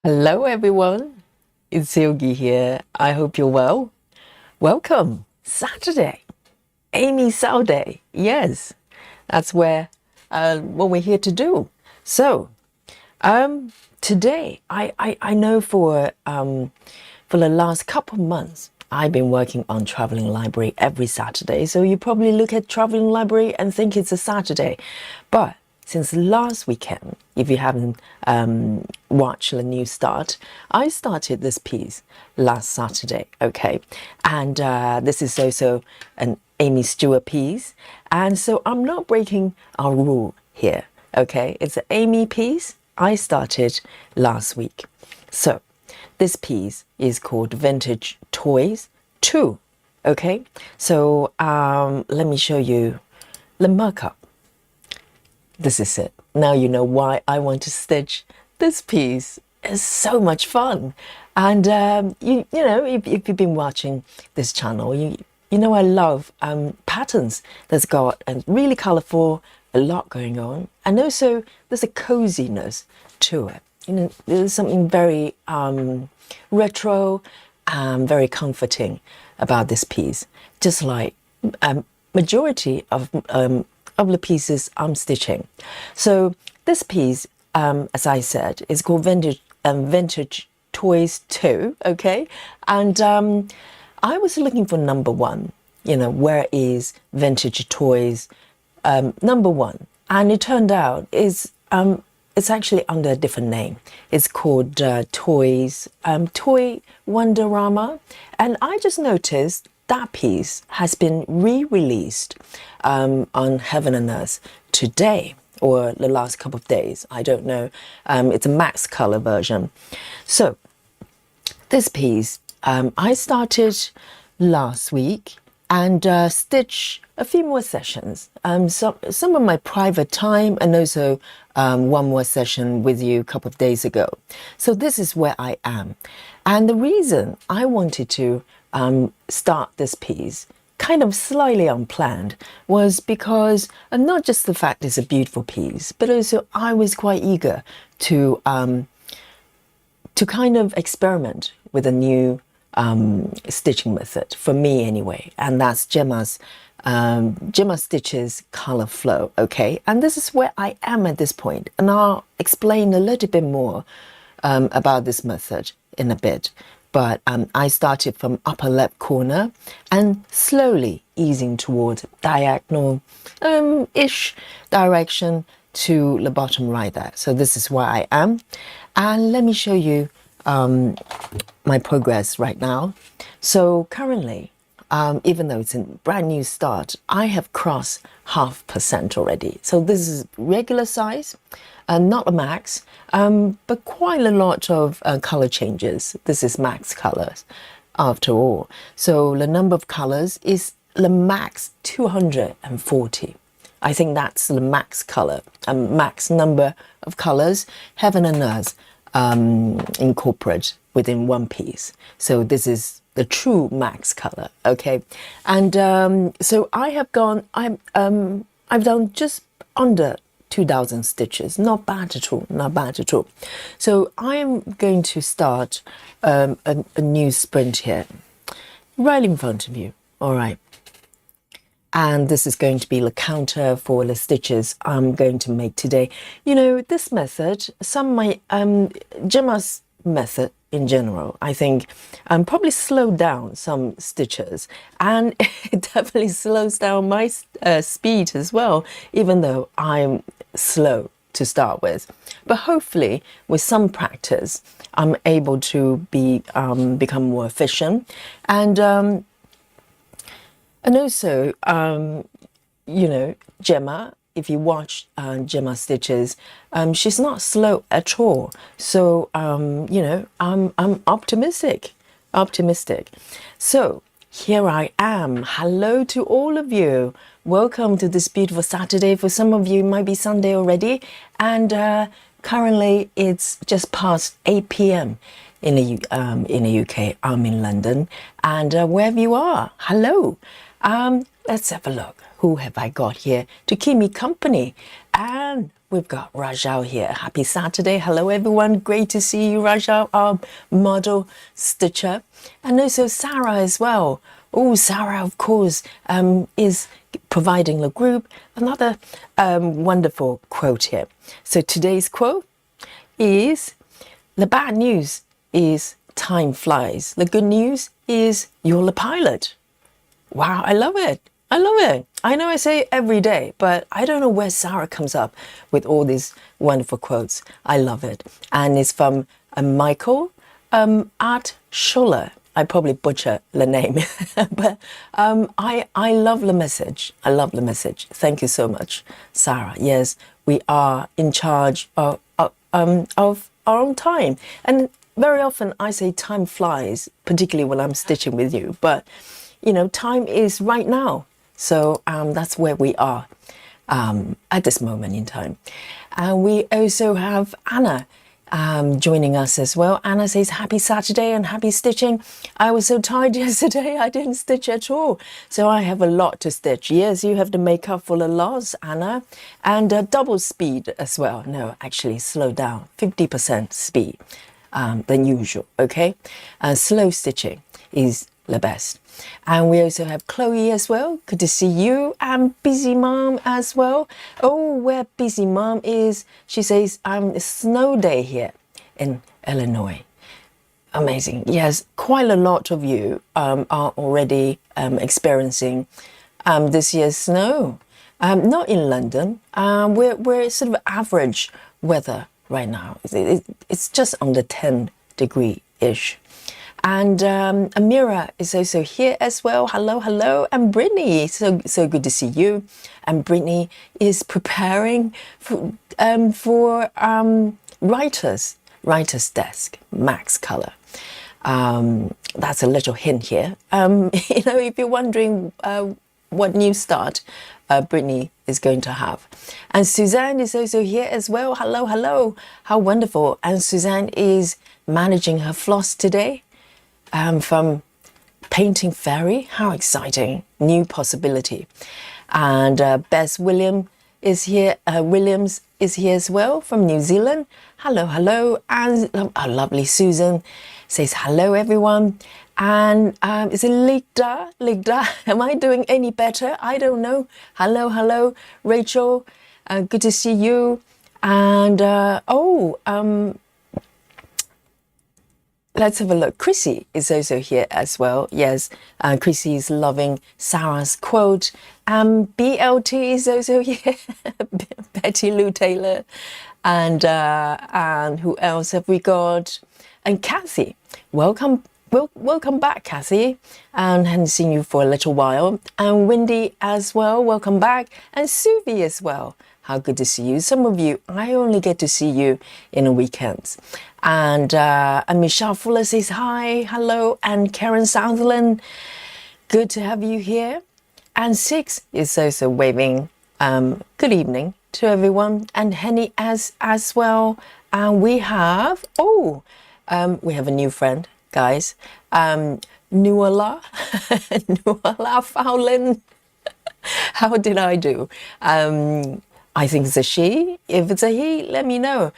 Hello everyone, it's Yogi here. I hope you're well. Welcome, Saturday, Aimee Stewart Day. Yes, that's what we're here to do. So, today I know for the last couple of months I've been working on traveling library every Saturday. So you probably look at traveling library and think it's a Saturday, but since last weekend, if you haven't watched the new start, I started this piece last Saturday, okay? And this is also an Aimee Stewart piece. And so I'm not breaking our rule here, okay? It's an Aimee piece I started last week. So this piece is called Vintage Toys 2, okay? So let me show you the markup. This is it. Now you know why I want to stitch this piece. It's so much fun. And you know, if you've been watching this channel, you know I love patterns that's got a really colorful, a lot going on, and also there's a coziness to it. You know, there's something very retro, very comforting about this piece. Just like majority of the pieces I'm stitching. So this piece, as I said, is called Vintage Toys 2, okay? And I was looking for number one, you know, where is Vintage Toys number one? And it turned out it's actually under a different name. It's called Toy Wonderama. And I just noticed that piece has been re-released on Heaven and Earth today, or the last couple of days. I don't know. It's a max color version. So this piece I started last week and stitch a few more sessions. Some of my private time, and also one more session with you a couple of days ago. So this is where I am. And the reason I wanted to start this piece kind of slightly unplanned was because not just the fact it's a beautiful piece, but also I was quite eager to kind of experiment with a new stitching method for me anyway, and that's Gemma Stitches Color Flow, okay? And this is where I am at this point, and I'll explain a little bit more about this method in a bit. But I started from upper left corner and slowly easing towards diagonal ish direction to the bottom right there. So this is where I am. And let me show you my progress right now. So currently, even though it's a brand new start, I have crossed 0.5% already. So this is regular size, not a max, but quite a lot of color changes. This is max colors after all. So the number of colors is the max 240. I think that's the max color, max number of colors Heaven and Earth incorporate within one piece. So this is the true max color, okay? And so I have gone, I've done just under 2,000 stitches. Not bad at all, not bad at all. So I am going to start a new sprint here, right in front of you, all right? And this is going to be the counter for the stitches I'm going to make today. You know, this method, some of my Gemma's method in general, I think probably slowed down some stitches, and it definitely slows down my speed as well, even though I'm slow to start with. But hopefully with some practice I'm able to become more efficient. And also, you know, Gemma, if you watch Gemma Stitches, she's not slow at all. So, you know, I'm optimistic. So here I am. Hello to all of you. Welcome to this beautiful Saturday. For some of you, it might be Sunday already. And currently, it's just past 8 p.m. in the UK. I'm in London. And wherever you are, hello. Let's have a look. Who have I got here to keep me company? And we've got Rajal here. Happy Saturday. Hello, everyone. Great to see you, Rajal, our model stitcher. And also Sarah as well. Oh, Sarah, of course, is providing the group another wonderful quote here. So today's quote is, the bad news is time flies. The good news is you're the pilot. Wow, I love it. I love it. I know I say it every day, but I don't know where Sarah comes up with all these wonderful quotes. I love it. And it's from Michael Art Schuller. I probably butcher the name, but I love the message. I love the message. Thank you so much, Sarah. Yes, we are in charge of our own time. And very often I say time flies, particularly when I'm stitching with you, but you know, time is right now. So that's where we are at this moment in time. And we also have Anna joining us as well. Anna says, happy Saturday and happy stitching. I was so tired yesterday, I didn't stitch at all. So I have a lot to stitch. Yes, you have to make up for the loss, Anna. And double speed as well. No, actually, slow down. 50% speed than usual, okay? Slow stitching is the best. And we also have Chloe as well. Good to see you. And Busy Mom as well. Oh, where Busy Mom is, she says, it's snow day here in Illinois. Amazing. Yes, quite a lot of you are already experiencing this year's snow. Not in London. We're sort of average weather right now. It's just under 10 degree-ish. And Amira is also here as well. Hello, hello. And Brittany, so good to see you. And Brittany is preparing for writer's desk, Max Color. That's a little hint here. You know, if you're wondering what new start Brittany is going to have. And Suzanne is also here as well. Hello, hello. How wonderful. And Suzanne is managing her floss today. From Painting Fairy. How exciting. New possibility. And Bess Williams is here as well from New Zealand. Hello, hello. And our lovely Susan says hello, everyone. And is it Ligda? Ligda, am I doing any better? I don't know. Hello, hello. Rachel, good to see you. And let's have a look. Chrissy is also here as well. Yes, Chrissy is loving Sarah's quote. BLT is also here. Betty Lou Taylor. And who else have we got? And Kathy. Welcome back, Kathy. And hadn't seen you for a little while. And Wendy as well. Welcome back. And Suvi as well. How good to see you. Some of you, I only get to see you in the weekends. And Michelle Fuller says hi, hello. And Karen Sutherland, good to have you here. And Six is also waving good evening to everyone. And Henny as well. And we have, we have a new friend, guys. Nuala, Nuala Fowlin. How did I do? I think it's a she. If it's a he, let me know.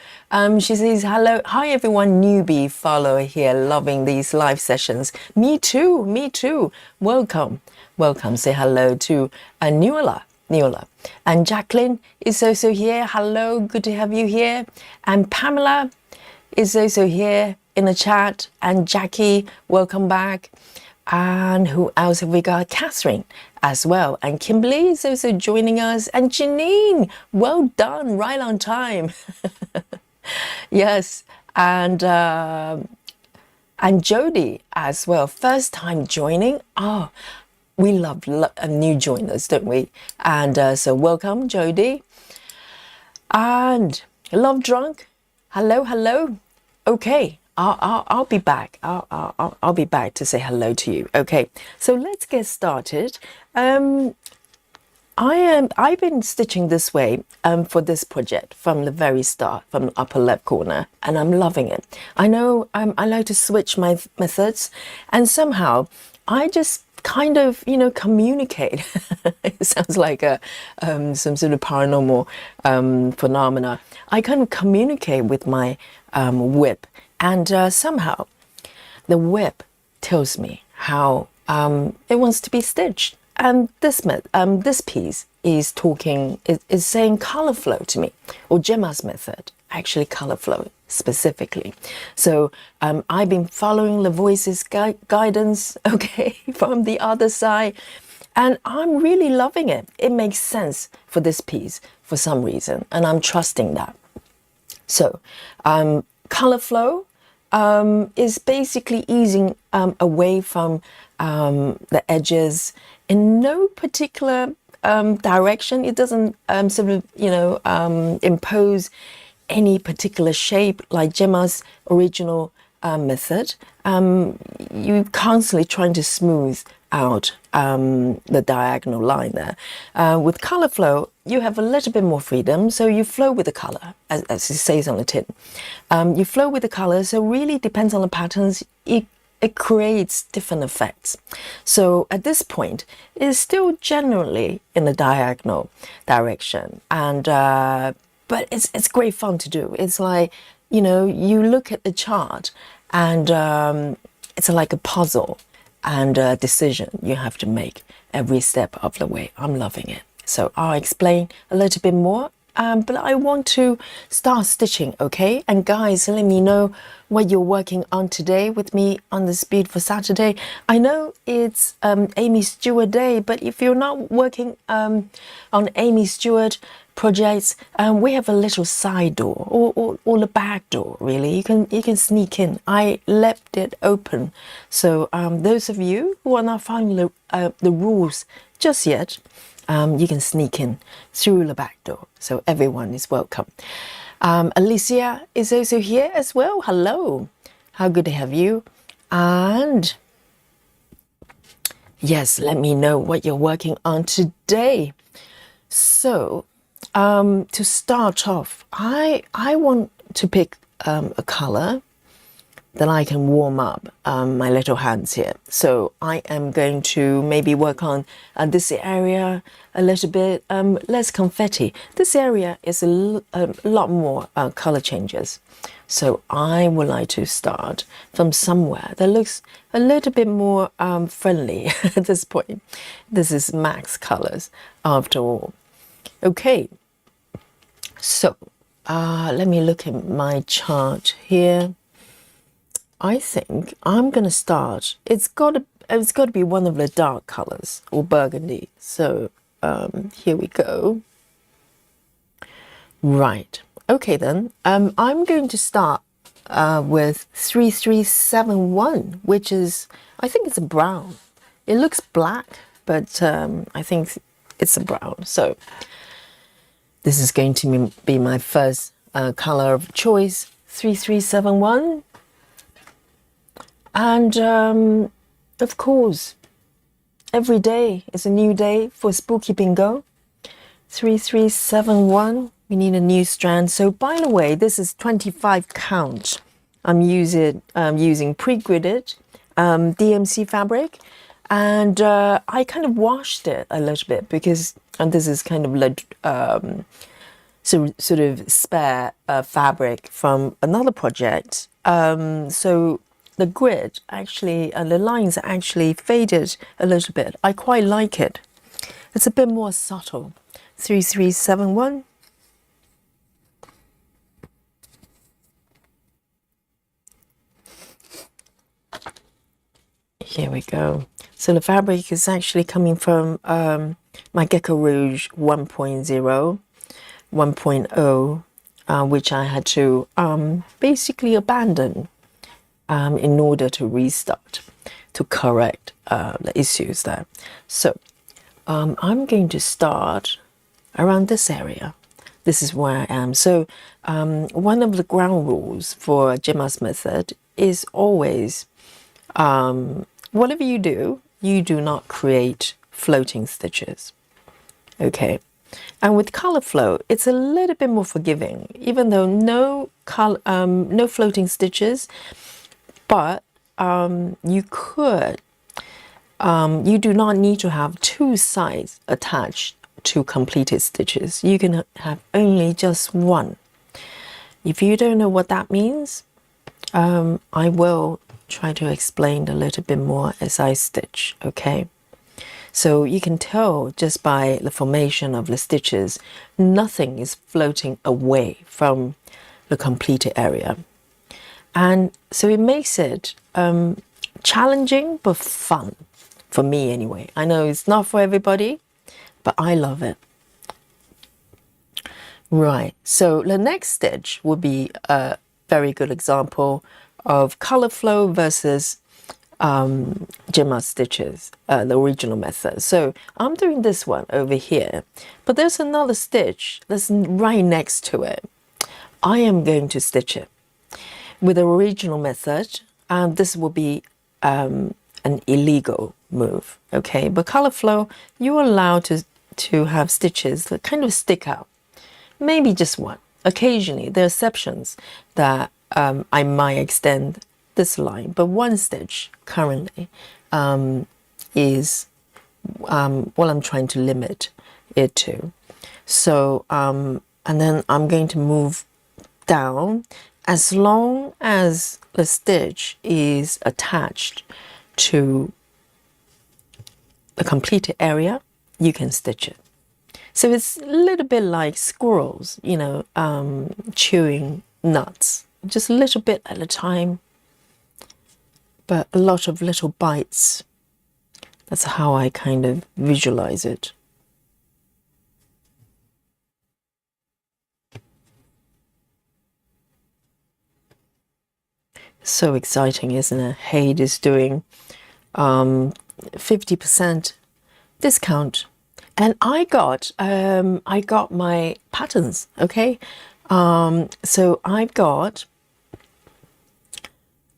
She says, hello. Hi, everyone. Newbie follower here. Loving these live sessions. Me too. Me too. Welcome. Welcome. Say hello to Nuala. And Jacqueline is also here. Hello. Good to have you here. And Pamela is also here in the chat. And Jackie, welcome back. And who else have we got? Catherine as well. And Kimberly is also joining us. And Janine, well done, right on time. Yes. And Jody as well. First time joining. Oh, we love new joiners, don't we? And so welcome, Jody. And Love Drunk. Hello, hello. Okay. I'll be back. I'll be back to say hello to you. Okay, so let's get started. I've been stitching this way for this project from the very start, from the upper left corner, and I'm loving it. I know I like to switch my methods, and somehow I just kind of, you know, communicate. It sounds like some sort of paranormal phenomena. I kind of communicate with my whip, and somehow the whip tells me how it wants to be stitched. And this piece is saying color flow to me, or Gemma's method, actually color flow specifically. So I've been following the voice's guidance, okay, from the other side, and I'm really loving it. It makes sense for this piece for some reason, and I'm trusting that. So color flow is basically easing away from the edges in no particular direction. It doesn't sort of, you know, impose any particular shape like Gemma's original method. You're constantly trying to smooth out the diagonal line there. With color flow, you have a little bit more freedom, so you flow with the color, as it says on the tin. You flow with the color, so really depends on the patterns. It creates different effects. So at this point, it's still generally in the diagonal direction, and but it's great fun to do. It's like, you know, you look at the chart, and it's like a puzzle and a decision you have to make every step of the way. I'm loving it. So I'll explain a little bit more, but I want to start stitching, okay? And guys, let me know what you're working on today with me on this beautiful Saturday. I know it's Aimee Stewart Day, but if you're not working on Aimee Stewart projects, we have a little side door or the back door, really. You can sneak in. I left it open, so those of you who are not following the rules just yet, you can sneak in through the back door. So everyone is welcome. Alicia is also here as well. Hello, how good to have you. And yes, let me know what you're working on today. So to start off, I want to pick a color that I can warm up my little hands here. So I am going to maybe work on this area a little bit, less confetti. This area is a lot more color changes. So I would like to start from somewhere that looks a little bit more friendly at this point. This is Max Colors after all. Okay, so let me look at my chart here. I think I'm gonna start. It's got to be one of the dark colors or burgundy. So here we go. Right. Okay then. I'm going to start with 3371, which is, I think it's a brown. It looks black, but I think it's a brown. So this is going to be my first color of choice, 3371. And of course, every day is a new day for Spooky Bingo. 3371, we need a new strand. So by the way, this is 25 count. I'm using pre-gridded DMC fabric, and I kind of washed it a little bit because, and this is kind of like sort of spare fabric from another project. So the grid actually, the lines are actually faded a little bit. I quite like it. It's a bit more subtle. 3371. Here we go. So the fabric is actually coming from my Gecko Rouge 1.0, 1.0, which I had to basically abandon in order to restart, to correct the issues there. So I'm going to start around this area. This is where I am. So one of the ground rules for Gemma's method is always, whatever you do not create floating stitches. Okay. And with color flow, it's a little bit more forgiving, even though no floating stitches. But you could you do not need to have two sides attached to completed stitches. You can have only just one. If you don't know what that means, I will try to explain a little bit more as I stitch, okay? So you can tell just by the formation of the stitches, nothing is floating away from the completed area. And so it makes it challenging but fun, for me anyway. I know it's not for everybody, but I love it. Right, so the next stitch would be a very good example of color flow versus Gemma stitches, the original method. So I'm doing this one over here, but there's another stitch that's right next to it. I am going to stitch it with the original method, and this will be an illegal move, okay? But color flow, you're allowed to have stitches that kind of stick out, maybe just one. Occasionally, there are exceptions that I might extend this line, but one stitch currently is what I'm trying to limit it to. So, and then I'm going to move down. As long as the stitch is attached to the completed area, you can stitch it. So it's a little bit like squirrels, you know, chewing nuts, just a little bit at a time, but a lot of little bites. That's how I kind of visualize it. So exciting, isn't it? Hade is doing 50% discount, and I got my patterns, okay? So I've got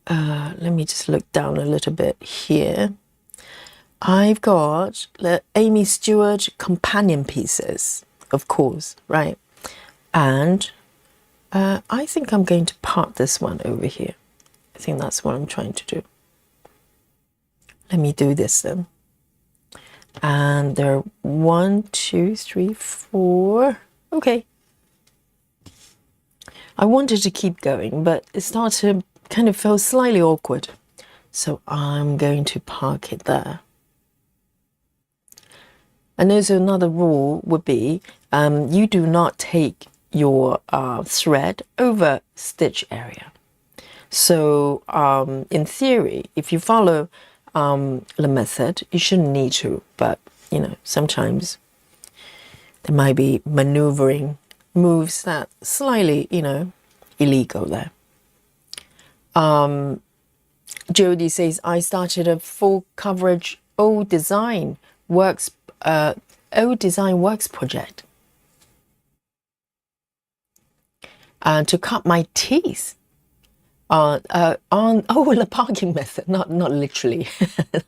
let me just look down a little bit here. I've got the Aimee Stewart companion pieces, of course, right? And I think I'm going to part this one over here. I think that's what I'm trying to do. Let me do this then. And there are 1, 2, 3, 4. Okay. I wanted to keep going, but it started to kind of feel slightly awkward. So I'm going to park it there. And also another rule would be you do not take your thread over stitch area. So in theory, if you follow the method, you shouldn't need to, but you know, sometimes there might be maneuvering moves that slightly, you know, illegal there. Jody says, I started a full coverage old design works project to cut my teeth on the parking method, not literally,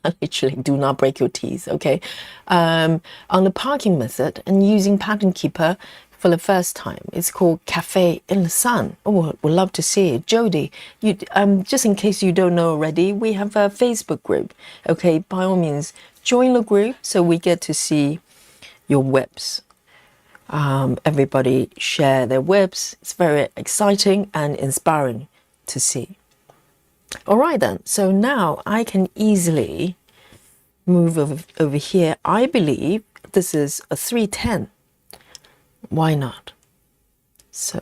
not literally, do not break your teeth, okay? On the parking method and using Pattern Keeper for the first time. It's called Cafe in the Sun. Oh, we'd love to see it. Jody, you just in case you don't know already, we have a Facebook group, okay? By all means, join the group so we get to see your whips. Everybody share their whips. It's very exciting and inspiring to see. All right then, so now I can easily move over here. I believe this is a 310. Why not? So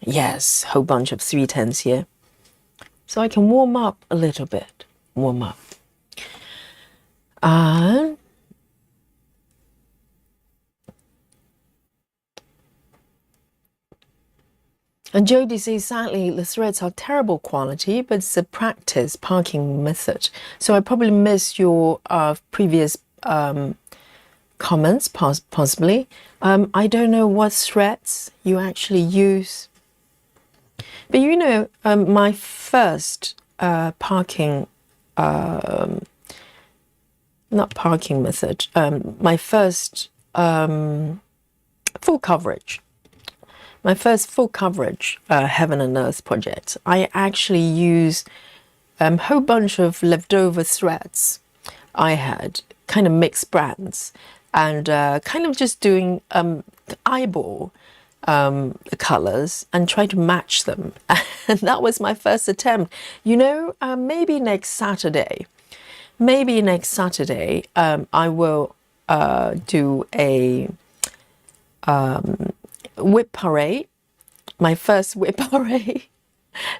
yes, whole bunch of 310s here. So I can warm up a little bit, warm up. And Jody says, sadly, the threads are terrible quality, but it's a practice parking method. So I probably missed your previous comments, possibly. I don't know what threads you actually use. But you know, my first parking, not parking method, my first full coverage. My first full coverage Heaven and Earth project, I actually use a whole bunch of leftover threads I had kind of mixed brands and kind of just doing eyeball colors and try to match them. And that was my first attempt. You know, maybe next Saturday, I will do a whip parade, my first whip parade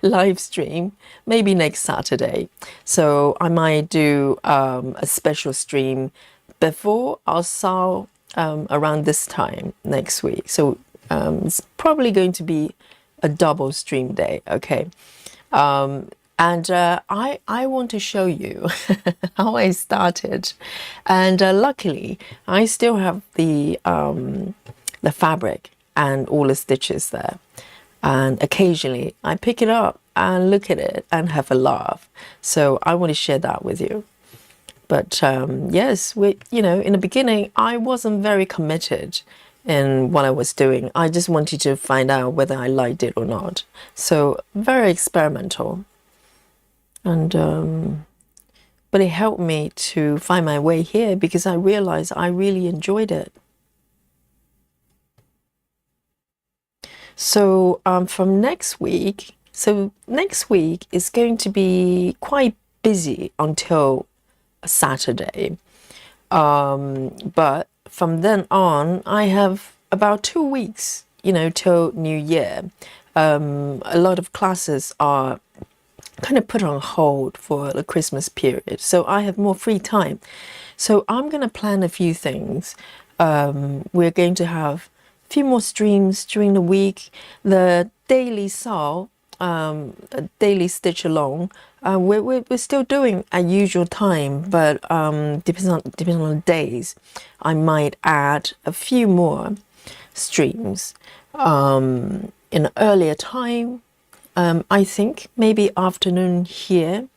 live stream, maybe next Saturday. So I might do a special stream before our SAL around this time next week. So it's probably going to be a double stream day, okay? And I want to show you how I started. And luckily, I still have the fabric and all the stitches there. And occasionally, I pick it up and look at it and have a laugh. So I want to share that with you. But yes, you know, in the beginning, I wasn't very committed in what I was doing. I just wanted to find out whether I liked it or not. So very experimental. And but it helped me to find my way here because I realized I really enjoyed it. So from next week, is going to be quite busy until Saturday. But from then on, I have about 2 weeks, you know, till New Year. A lot of classes are kind of put on hold for the Christmas period. So I have more free time. So I'm going to plan a few things. We're going to have a few more streams during the week. The daily SAL, daily stitch along, we're still doing at usual time, but depends on the days. I might add a few more streams in an earlier time. I think maybe afternoon here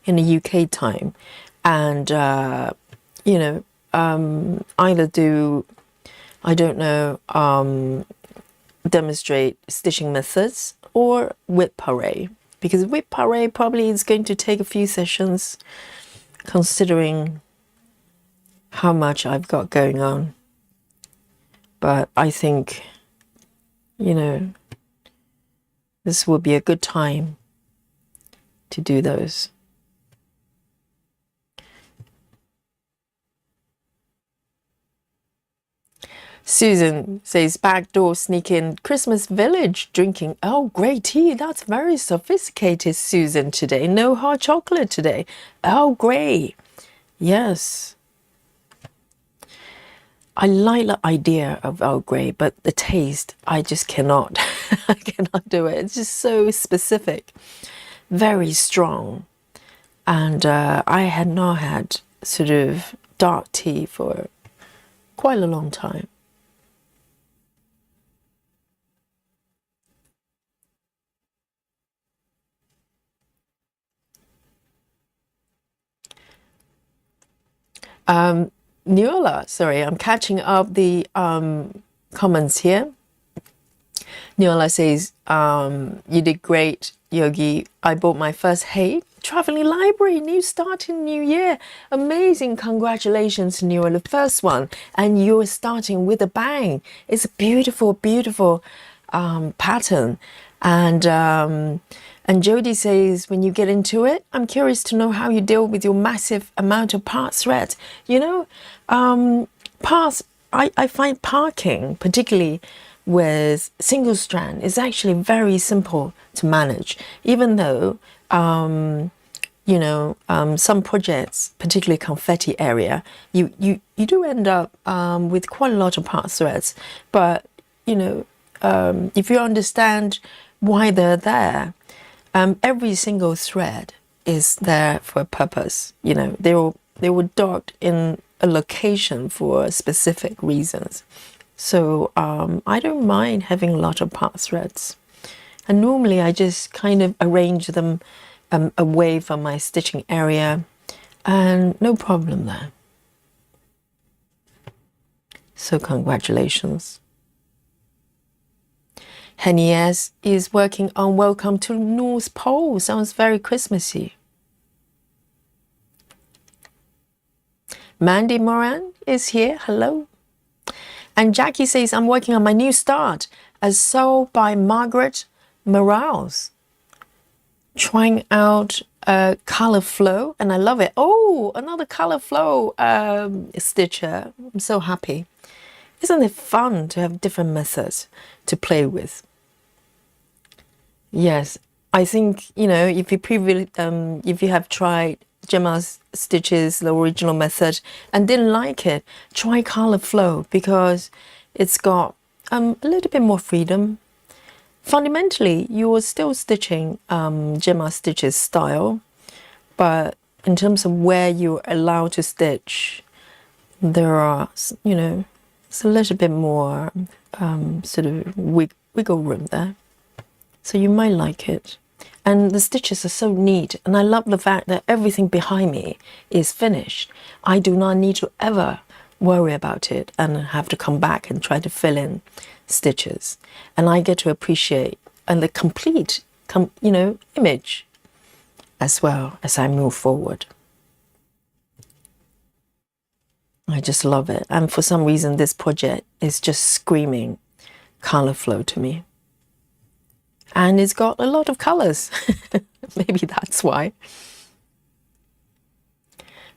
in the UK time, and you know, either do, I don't know, demonstrate stitching methods or whip parade, because whip parade probably is going to take a few sessions considering how much I've got going on. But I think, you know, this will be a good time to do those. Susan says, backdoor sneak in Christmas village drinking Earl Grey tea. That's very sophisticated, Susan, today. No hot chocolate today. Earl Grey. Yes. I like the idea of Earl Grey, but the taste, I just cannot. I cannot do it. It's just so specific, very strong. And I had not had sort of dark tea for quite a long time. Neola, sorry, I'm catching up the comments here. Neola says, you did great, Yogi. I bought my first traveling library, new start in new year. Amazing, congratulations, Neola, the first one. And you're starting with a bang. It's a beautiful, beautiful pattern. And Jody says, when you get into it, I'm curious to know how you deal with your massive amount of part thread. You know, I find parking, particularly with single strand, is actually very simple to manage, even though, you know, some projects, particularly confetti area, you do end up with quite a lot of part threads. But, you know, if you understand why they're there, every single thread is there for a purpose. You know, they were docked in a location for specific reasons. So I don't mind having a lot of part threads. And normally I just kind of arrange them away from my stitching area, and no problem there. So congratulations. Henny S is working on Welcome to North Pole. Sounds very Christmassy. Mandy Moran is here. Hello. And Jackie says, I'm working on my new start, A Soul by Margaret Morales. Trying out color flow, and I love it. Oh, another color flow stitcher. I'm so happy. Isn't it fun to have different methods to play with? Yes, I think, you know, if you have tried Gemma Stitch's the original method and didn't like it, try color flow, because it's got a little bit more freedom. Fundamentally, you are still stitching Gemma Stitch's style, but in terms of where you're allowed to stitch, there are, you know, it's a little bit more sort of wiggle room there. So you might like it. And the stitches are so neat, and I love the fact that everything behind me is finished. I do not need to ever worry about it and have to come back and try to fill in stitches. And I get to appreciate and the complete you know, image as well as I move forward. I just love it. And for some reason this project is just screaming color flow to me. And it's got a lot of colors. Maybe that's why.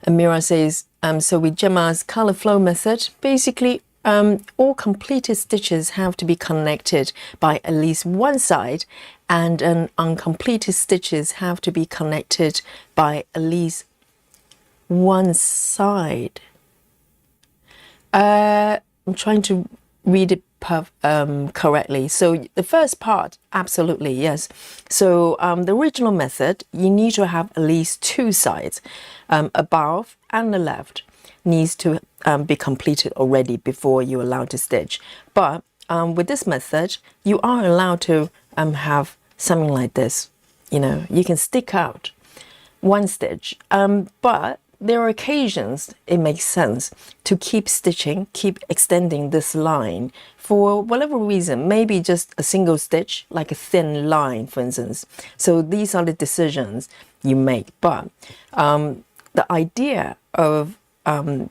Amira says, so with Gemma's color flow method, basically all completed stitches have to be connected by at least one side, and uncompleted stitches have to be connected by at least one side. I'm trying to read it correctly. So the first part, absolutely, yes. So the original method, you need to have at least two sides, above and the left needs to be completed already before you're allowed to stitch. But with this method, you are allowed to have something like this. You know, you can stick out one stitch, but there are occasions it makes sense to keep stitching, keep extending this line for whatever reason, maybe just a single stitch, like a thin line, for instance. So these are the decisions you make. But the idea of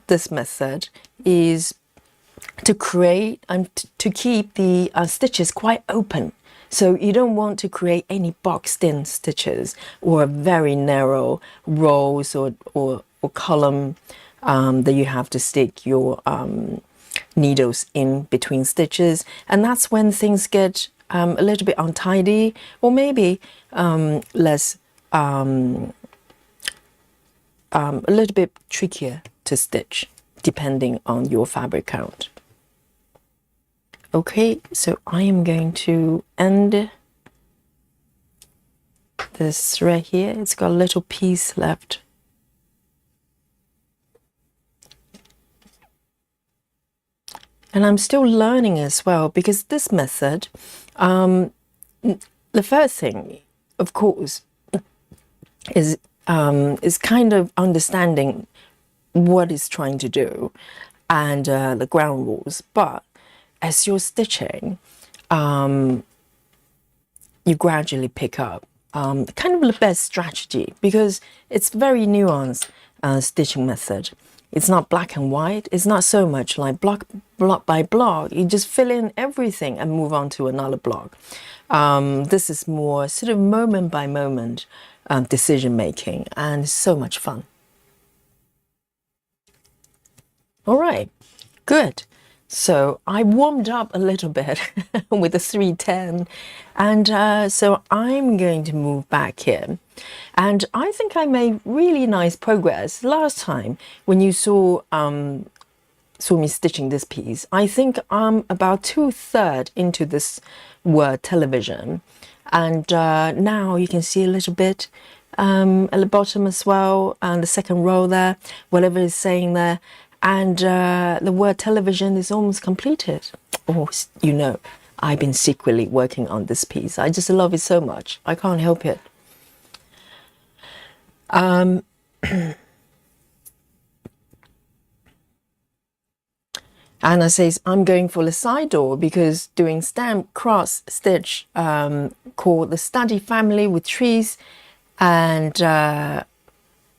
this method is to create and to keep the stitches quite open. So you don't want to create any boxed in stitches or very narrow rows or column that you have to stick your needles in between stitches. And that's when things get a little bit untidy, or maybe less, a little bit trickier to stitch, depending on your fabric count. Okay, so I am going to end this thread here. It's got a little piece left. And I'm still learning as well, because this method, the first thing, of course, is kind of understanding what it's trying to do and the ground rules. But as you're stitching, you gradually pick up kind of the best strategy, because it's very nuanced stitching method. It's not black and white. It's not so much like block by block. You just fill in everything and move on to another block. This is more sort of moment by moment decision making, and it's so much fun. All right, good. So I warmed up a little bit with the 310, and so I'm going to move back here. And I think I made really nice progress last time when you saw me stitching this piece. I think I'm about 2/3 into this word television, and now you can see a little bit at the bottom as well, and the second row there, whatever it's saying there. And the word television is almost completed. Oh, you know, I've been secretly working on this piece. I just love it so much. I can't help it. Anna says, I'm going for the side door because doing stamp cross stitch called the Study Family with trees and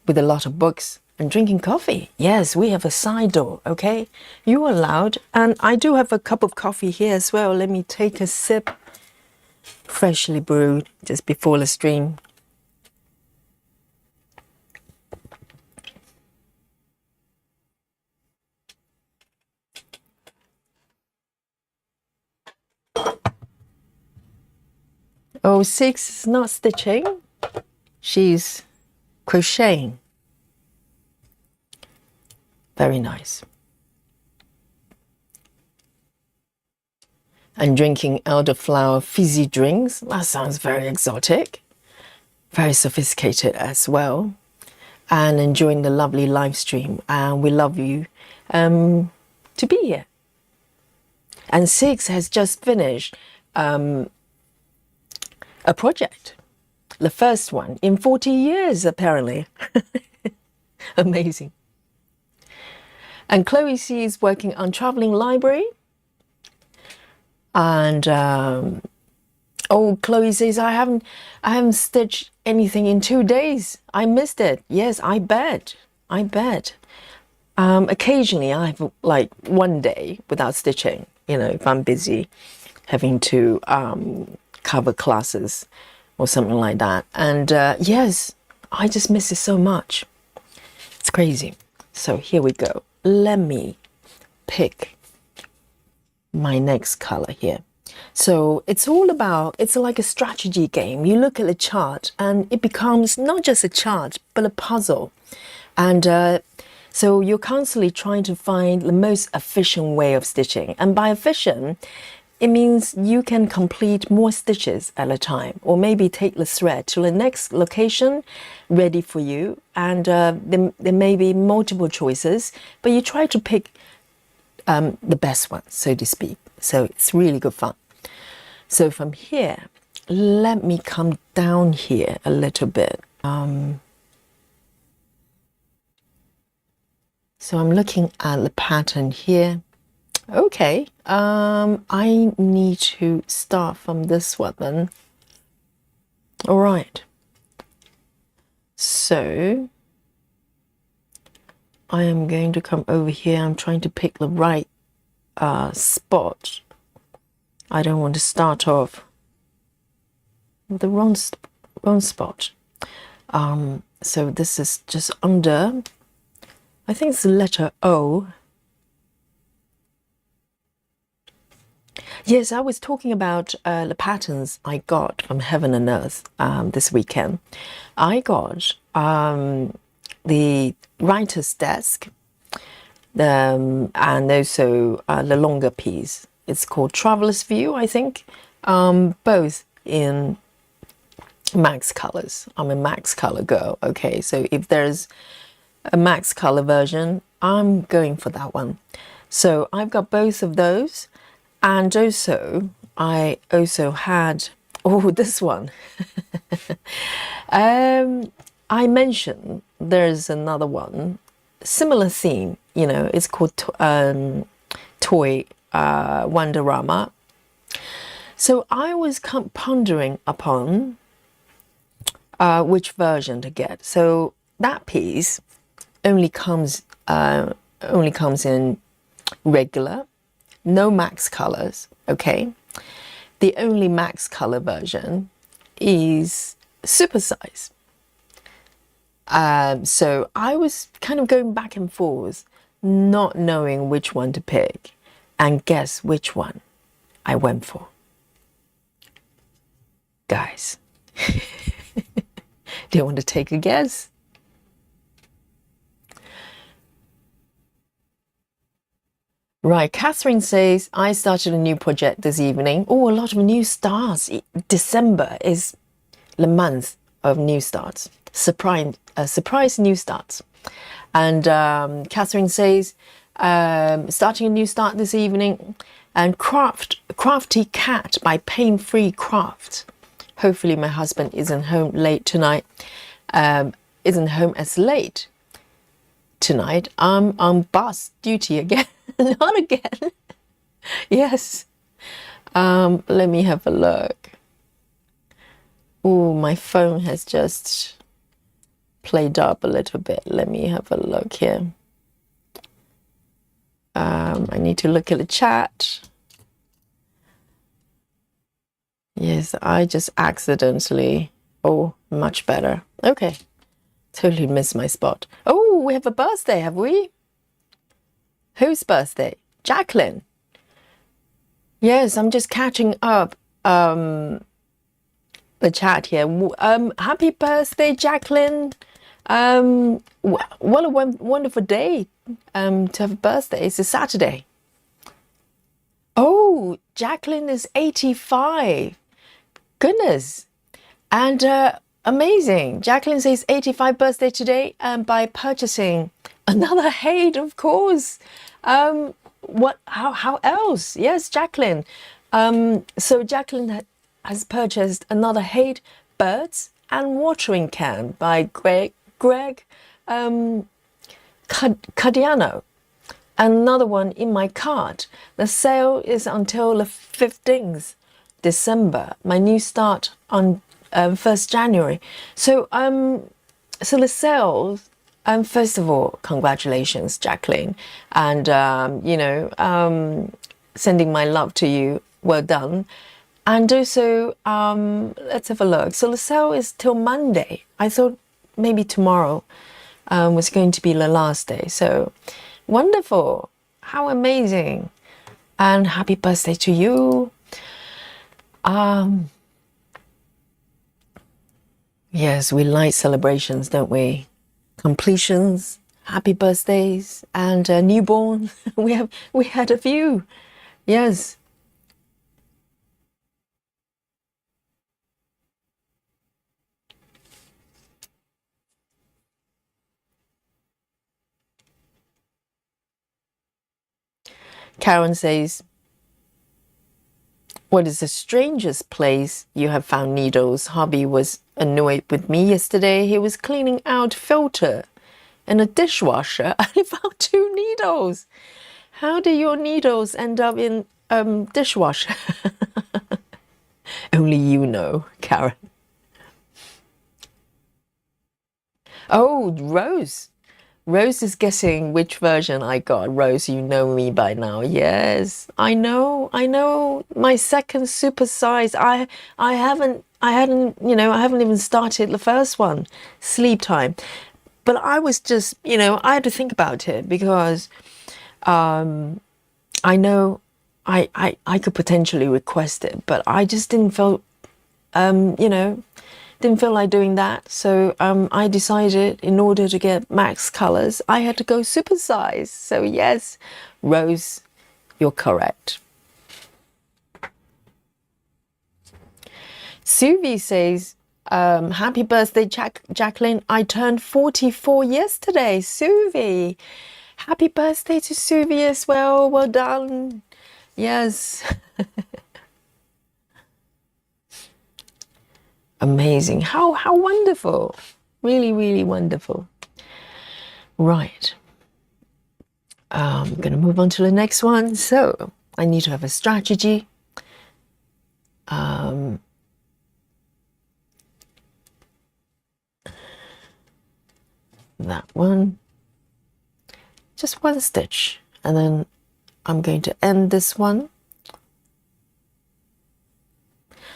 with a lot of books and drinking coffee. Yes, we have a side door, okay? You're allowed. And I do have a cup of coffee here as well. Let me take a sip. Freshly brewed just before the stream. Oh, Six is not stitching. She's crocheting. Very nice. And drinking elderflower fizzy drinks. That sounds very exotic. Very sophisticated as well. And enjoying the lovely live stream. And we love you to be here. And Six has just finished a project. The first one in 40 years, apparently. Amazing. And Chloe C is working on traveling library. And oh, Chloe says, I haven't stitched anything in 2 days. I missed it. Yes, I bet. Occasionally I have like 1 day without stitching, you know, if I'm busy having to cover classes or something like that. And yes, I just miss it so much. It's crazy. So here we go. Let me pick my next color here. So it's all about, it's like a strategy game. You look at the chart and it becomes not just a chart, but a puzzle. And so you're constantly trying to find the most efficient way of stitching. And by efficient, it means you can complete more stitches at a time, or maybe take the thread to the next location ready for you. And there may be multiple choices, but you try to pick the best one, so to speak. So it's really good fun. So from here, let me come down here a little bit. So I'm looking at the pattern here. Okay, I need to start from this one then. All right. So I am going to come over here. I'm trying to pick the right spot. I don't want to start off with the wrong spot. So this is just under, I think it's the letter O. Yes, I was talking about the patterns I got from Heaven and Earth this weekend. I got the writer's desk and also the longer piece. It's called Traveler's View, I think, both in max colors. I'm a max color girl, okay? So if there's a max color version, I'm going for that one. So I've got both of those. And also, I also had, oh, this one. I mentioned there's another one, similar theme, you know, it's called Toy Wonderama. So I was pondering upon which version to get. So that piece only comes in regular. No max colors, okay? The only max color version is supersize. So I was kind of going back and forth, not knowing which one to pick, and guess which one I went for. Guys, do you want to take a guess? Right, Catherine says, I started a new project this evening. Oh, a lot of new starts. December is the month of new starts. Surprise new starts. And Catherine says, starting a new start this evening. And Crafty Cat by Pain Free Craft. Hopefully my husband isn't home late tonight. Isn't home as late tonight. I'm on bus duty again. Not again. Yes. Let me have a look. Oh, my phone has just played up a little bit. Let me have a look here. I need to look at the chat. Yes, I just accidentally. Oh, much better. Okay. Totally missed my spot. Oh, we have a birthday, have we? Whose birthday? Jacqueline. Yes, I'm just catching up the chat here. Happy birthday, Jacqueline. What a wonderful day to have a birthday. It's a Saturday. Oh, Jacqueline is 85. Goodness. And amazing. Jacqueline says 85 birthday today by purchasing another Hade, of course. How else? Yes, Jacqueline. So Jacqueline has purchased another Hade birds and watering can by Greg Cardiano. Another one in my cart. The sale is until the 15th December. My new start on 1st January. So the sales, first of all, congratulations, Jacqueline, and sending my love to you. Well done. And also, let's have a look. So the sale is till Monday. I thought maybe tomorrow was going to be the last day. So wonderful. How amazing. And happy birthday to you. Yes, we like celebrations, don't we? Completions, happy birthdays, and newborn. we had a few. Yes. Karen says, what is the strangest place you have found needles? Hobby was annoyed with me yesterday. He was cleaning out filter in a dishwasher and he found 2 needles. How do your needles end up in dishwasher? Only you know, Karen. Oh, Rose. Rose is guessing which version I got. Rose, you know me by now. Yes, I know. My second super size. I hadn't even started the first one, Sleep Time. But I was just, I had to think about it because I know I could potentially request it, but I just didn't feel, didn't feel like doing that. So I decided in order to get max colors, I had to go super size. So yes, Rose, you're correct. Suvi says, happy birthday, Jacqueline. I turned 44 yesterday. Suvi, happy birthday to Suvi as well. Well done. Yes. Amazing. How wonderful. Really, really wonderful. Right. I'm going to move on to the next one. So I need to have a strategy. That one. Just one stitch. And then I'm going to end this one.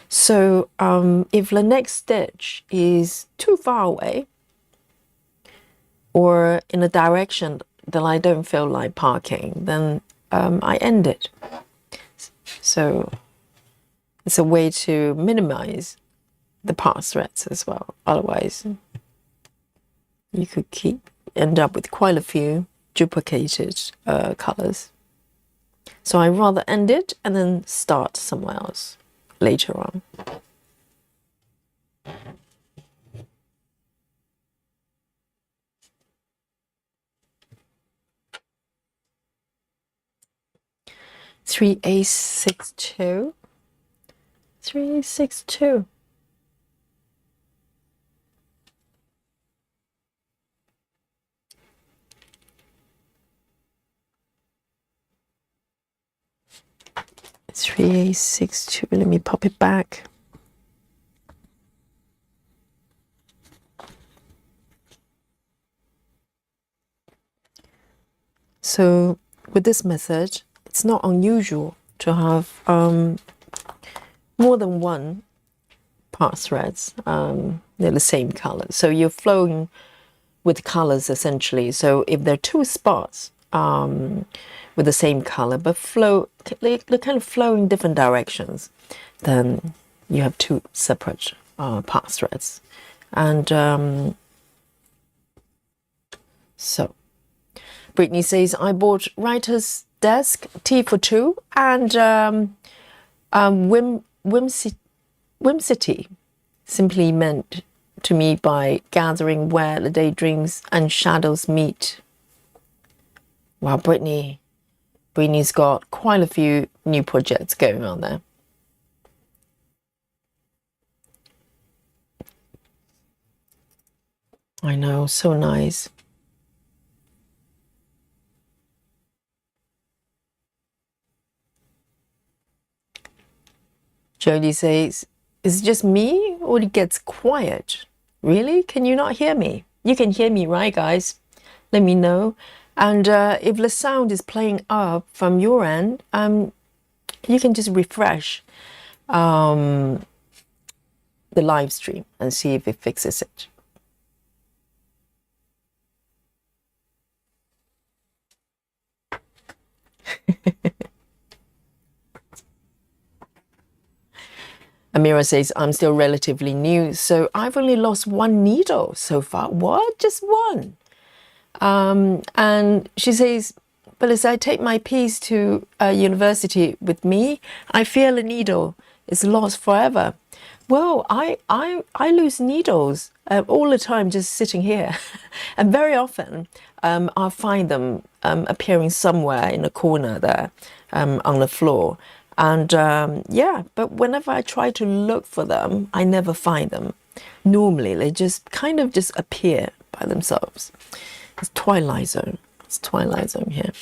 So if the next stitch is too far away or in a direction that I don't feel like parking, then I end it. So it's a way to minimize the pass threads as well. Otherwise, you could end up with quite a few duplicated colors. So I rather end it and then start somewhere else later on. Three A 6-2. 3-6-2. Three 6-2. Let me pop it back. So with this method, it's not unusual to have more than one part threads. They're the same color. So you're flowing with colors essentially. So if there are two spots with the same color, but they're kind of flow in different directions, then you have two separate part threads. And so Brittany says, I bought writer's desk, tea for two, and whimsity, simply meant to me by gathering where the daydreams and shadows meet. Wow, Brittany's got quite a few new projects going on there. I know, so nice. Jody says, is it just me or it gets quiet? Really? Can you not hear me? You can hear me, right, guys? Let me know. And if the sound is playing up from your end, you can just refresh the live stream and see if it fixes it. Amira says, I'm still relatively new, so I've only lost one needle so far. What? Just one? And she says, but as I take my piece to university with me, I feel a needle is lost forever. Well, I lose needles all the time just sitting here. And very often I'll find them appearing somewhere in a corner there on the floor. And yeah, but whenever I try to look for them, I never find them. Normally, they just kind of just appear by themselves. It's Twilight Zone. It's Twilight Zone here.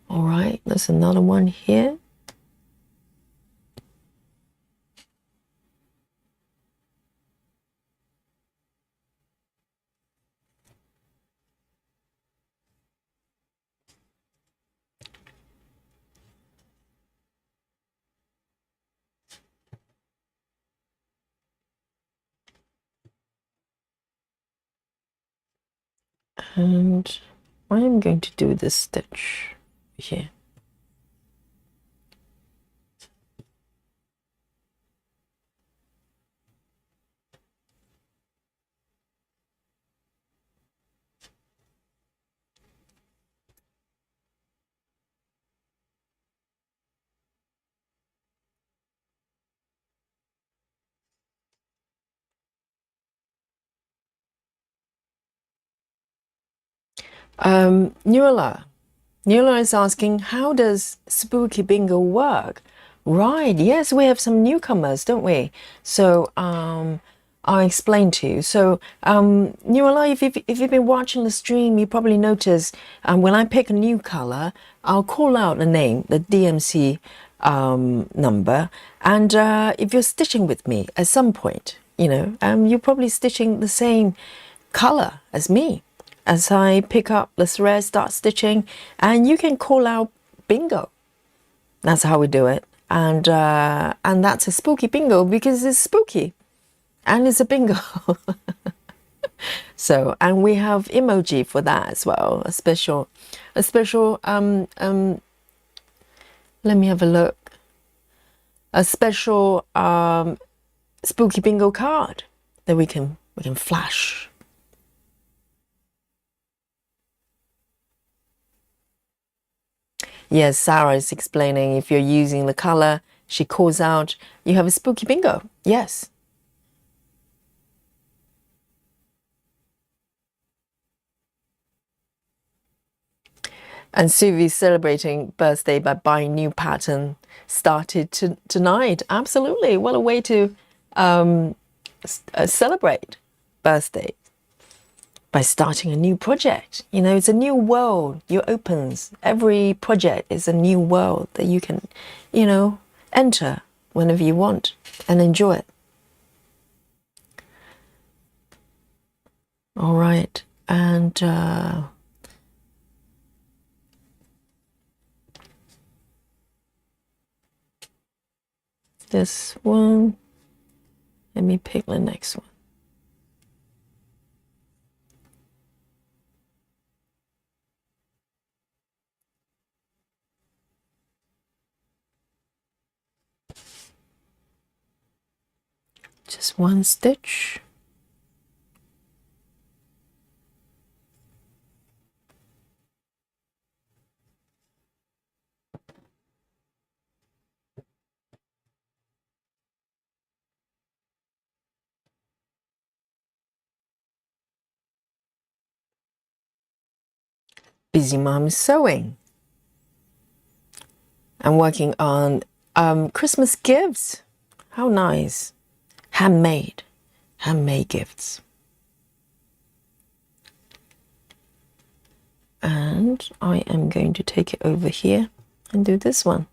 All right, there's another one here. And I am going to do this stitch here. Nuala is asking, how does Spooky Bingo work? Right, yes, we have some newcomers, don't we? So I'll explain to you. So Nuala, if you've been watching the stream, you probably notice when I pick a new color, I'll call out the name, the DMC number, and if you're stitching with me at some point, you know, you're probably stitching the same color as me. As I pick up the thread, start stitching, and you can call out bingo. That's how we do it. And that's a spooky bingo because it's spooky and it's a bingo. So, and we have emoji for that as well, a special let me have a look. A special spooky bingo card that we can flash. Yes, Sarah is explaining if you're using the color, she calls out, you have a spooky bingo. Yes. And Suvi's celebrating birthday by buying new pattern started tonight. Absolutely. What a way to celebrate birthday. By starting a new project. You know, it's a new world you opens. Every project is a new world that you can, you know, enter whenever you want and enjoy it. All right. And this one, let me pick the next one. Just one stitch. Busy Mom is sewing. I'm working on Christmas gifts. How nice. Handmade gifts. And I am going to take it over here and do this one.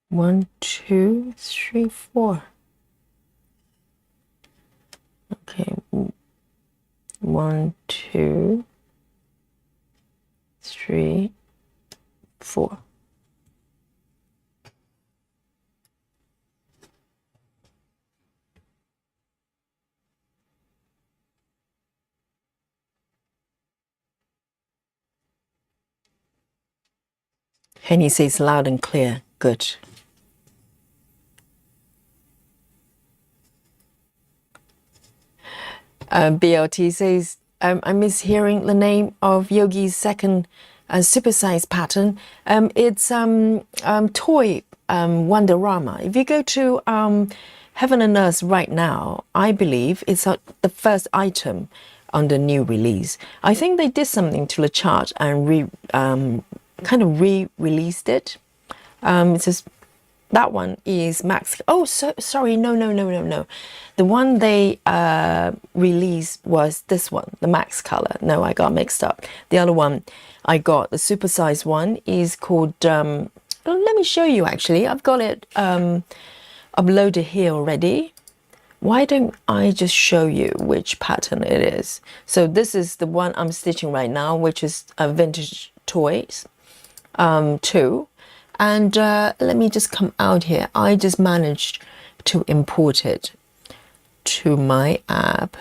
One, two, three, four. Okay, 1, 2, 3, 4. Henny says loud and clear. Good. BLT says, I miss hearing the name of Yogi's second supersize pattern. It's toy Wonderama. If you go to Heaven and Earth right now, I believe it's the first item on the new release. I think they did something to the chart and kind of re-released it. It's just, that one is Max. Oh, so sorry. No. The one they released was this one, the Max color. No, I got mixed up. The other one I got, the supersized one, is called. Let me show you. Actually, I've got it uploaded here already. Why don't I just show you which pattern it is? So this is the one I'm stitching right now, which is a Vintage Toys 2. And let me just come out here. I just managed to import it to my app.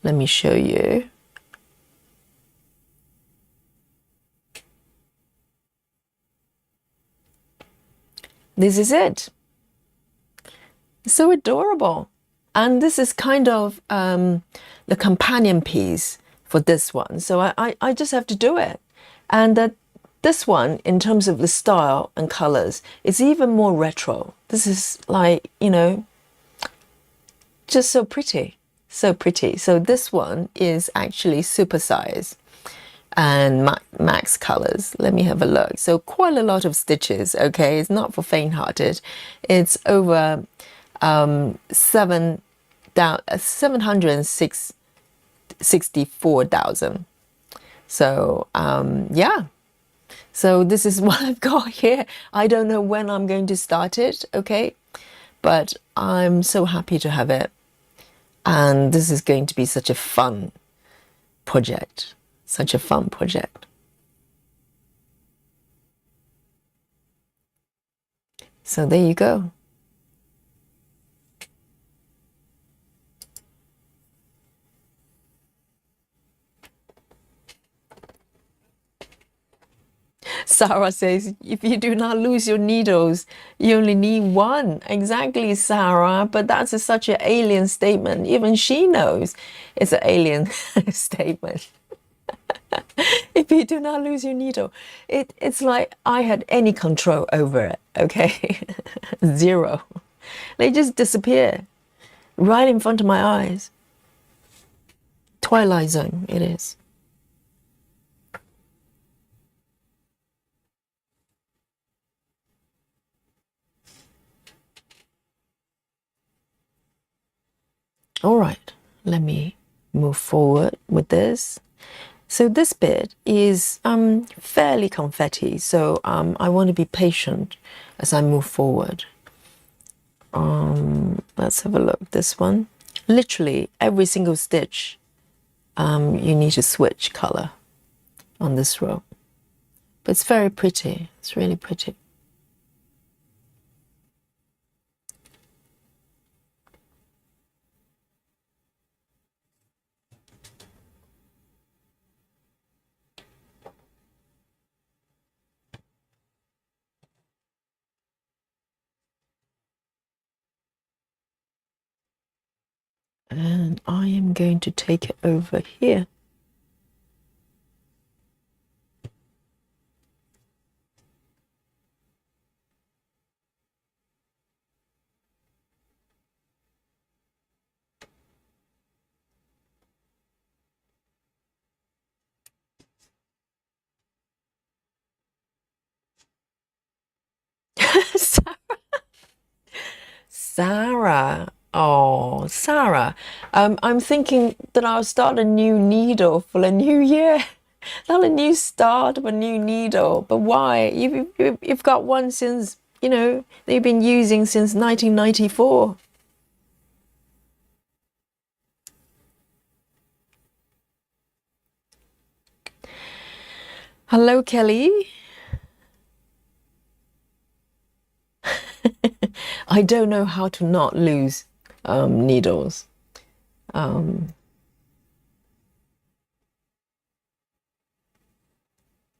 Let me show you. This is it. It's so adorable. And this is kind of the companion piece for this one. So I just have to do it. And this one, in terms of the style and colors, is even more retro. This is like, you know, just so pretty, so pretty. So this one is actually supersize and max colors. Let me have a look. So quite a lot of stitches, okay? It's not for faint-hearted. It's over 764,000. So yeah. So this is what I've got here. I don't know when I'm going to start it, okay? But I'm so happy to have it. And this is going to be such a fun project. Such a fun project. So there you go. Sarah says, if you do not lose your needles, you only need one. Exactly, Sarah. But that's such an alien statement. Even she knows it's an alien statement. If you do not lose your needle, it's like I had any control over it, okay? Zero. They just disappear right in front of my eyes. Twilight Zone, it is. All right, let me move forward with this. So this bit is fairly confetti, so I want to be patient as I move forward. Let's have a look. This one, literally every single stitch, you need to switch color on this row. But it's very pretty. It's really pretty. And I am going to take it over here. Sarah. Oh, Sarah. I'm thinking that I'll start a new needle for the new year. Not a new start of a new needle. But why? You've got one since, you know, they've been using since 1994. Hello, Kelly. I don't know how to not lose needles.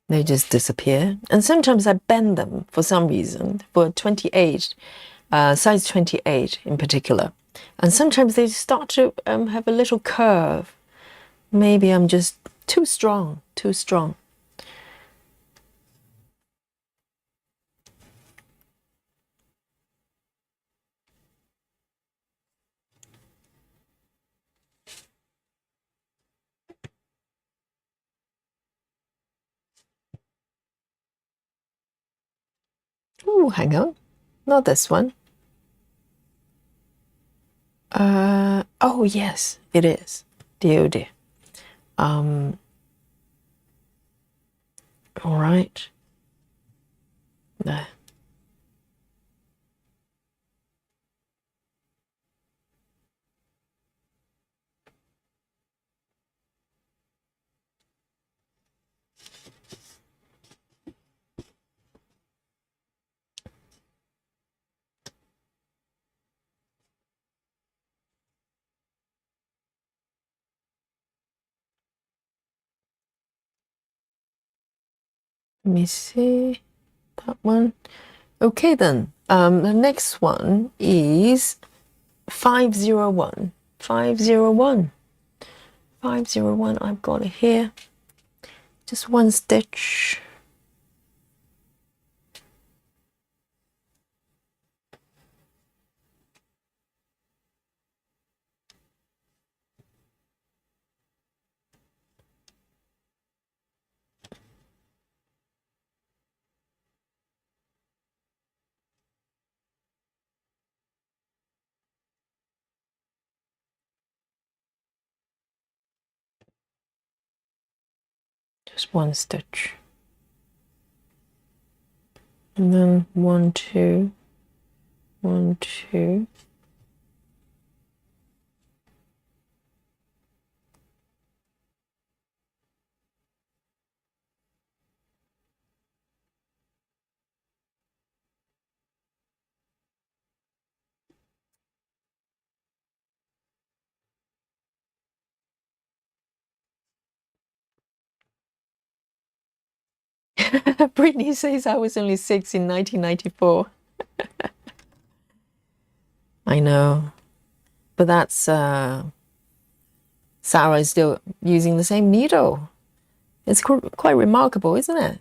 They just disappear. And sometimes I bend them for some reason, for 28, size 28 in particular. And sometimes they start to have a little curve. Maybe I'm just too strong, too strong. Oh, hang on. Not this one. Oh, yes, it is. Dear, oh dear. All right. There. Let me see that one. Okay, then. The next one is 501. 501. 501. I've got it here. Just one stitch. Just one stitch. And then 1, 2, 1, 2. Brittany says I was only 6 in 1994. I know. But that's Sarah is still using the same needle. It's quite remarkable, isn't it?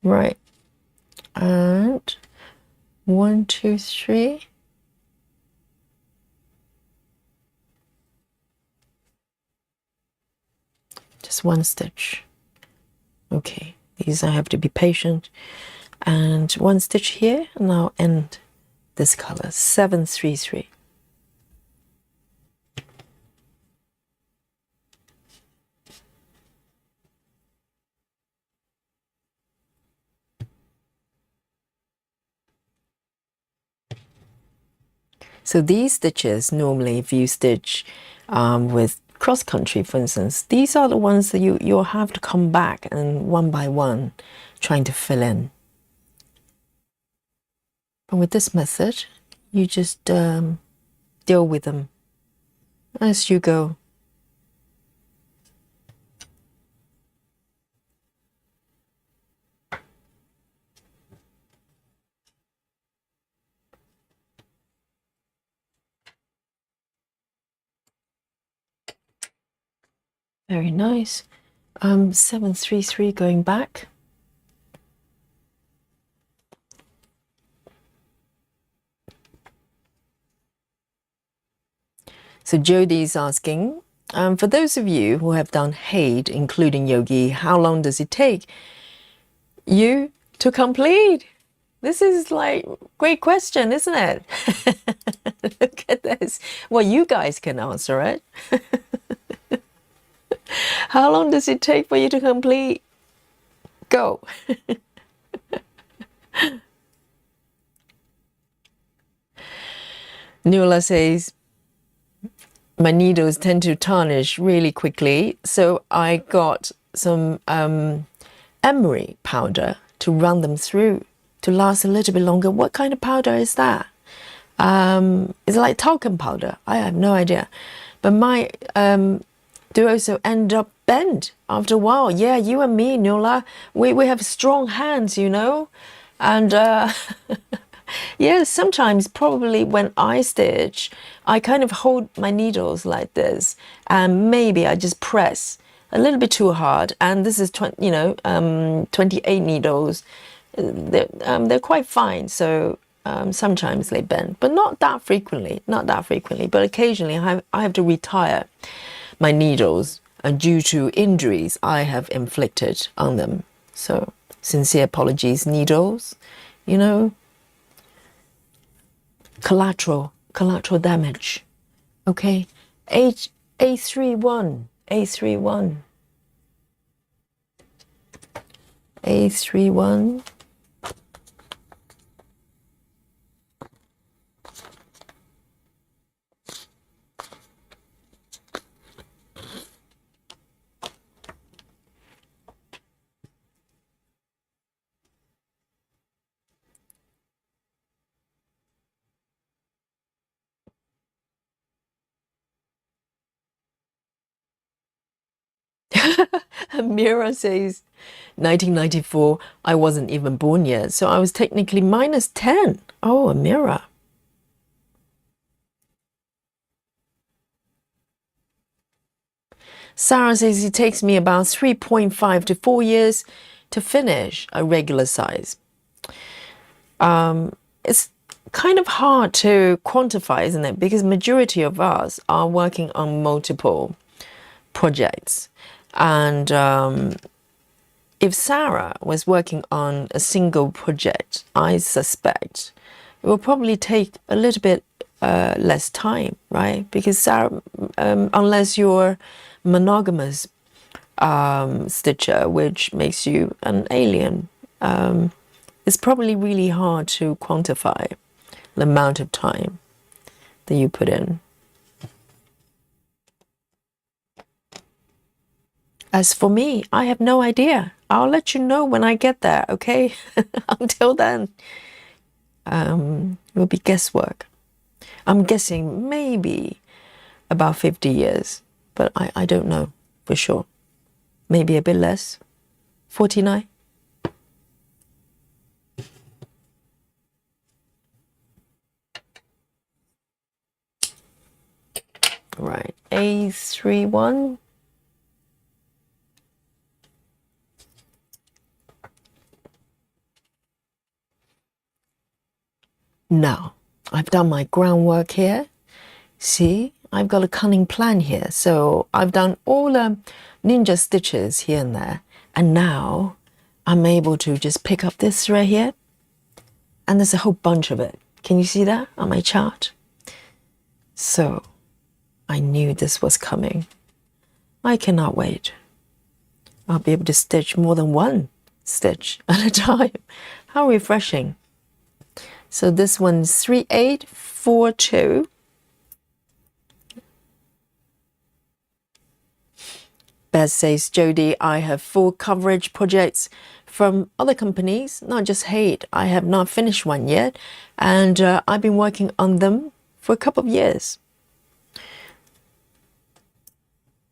Right. And 1, 2, 3. Just one stitch. Okay, these I have to be patient. and 1 stitch here, and I'll end this color, 733. So these stitches, normally if you stitch with cross country, for instance, these are the ones that you'll have to come back and one by one trying to fill in. But with this method, you just deal with them as you go. Very nice. 733 going back. So Jodi's asking, for those of you who have done HAID, including Yogi, how long does it take you to complete? This is like great question, isn't it? Look at this. Well, you guys can answer it. How long does it take for you to complete? Go. Nuala says, my needles tend to tarnish really quickly, so I got some emery powder to run them through to last a little bit longer. What kind of powder is that? Is it like talcum powder? I have no idea. But my do also end up bent after a while. Yeah, you and me, Nuala, we have strong hands, you know, and yeah, sometimes probably when I stitch, I kind of hold my needles like this, and maybe I just press a little bit too hard. And this is 28 needles. They're quite fine, so sometimes they bend, but not that frequently. Not that frequently, but occasionally I have to retire my needles due to injuries I have inflicted on them. So sincere apologies, needles. You know. Collateral damage. Okay, A31. Mira says, 1994, I wasn't even born yet, so I was technically -10. Oh, Amira. Sarah says it takes me about 3.5 to 4 years to finish a regular size. It's kind of hard to quantify, isn't it? Because majority of us are working on multiple projects. And if Sarah was working on a single project, I suspect it will probably take a little bit less time, right? Because Sarah, unless you're monogamous stitcher, which makes you an alien, it's probably really hard to quantify the amount of time that you put in. As for me, I have no idea. I'll let you know when I get there, okay? Until then, it will be guesswork. I'm guessing maybe about 50 years, but I don't know for sure. Maybe a bit less. 49. Right, A31. Now, I've done my groundwork here. See, I've got a cunning plan here. So I've done all the ninja stitches here and there. And now I'm able to just pick up this thread here, and there's a whole bunch of it. Can you see that on my chart? So I knew this was coming. I cannot wait. I'll be able to stitch more than one stitch at a time. How refreshing. So this one's 3842. Beth says, Jody, I have full coverage projects from other companies, not just Hate. I have not finished one yet, and I've been working on them for a couple of years.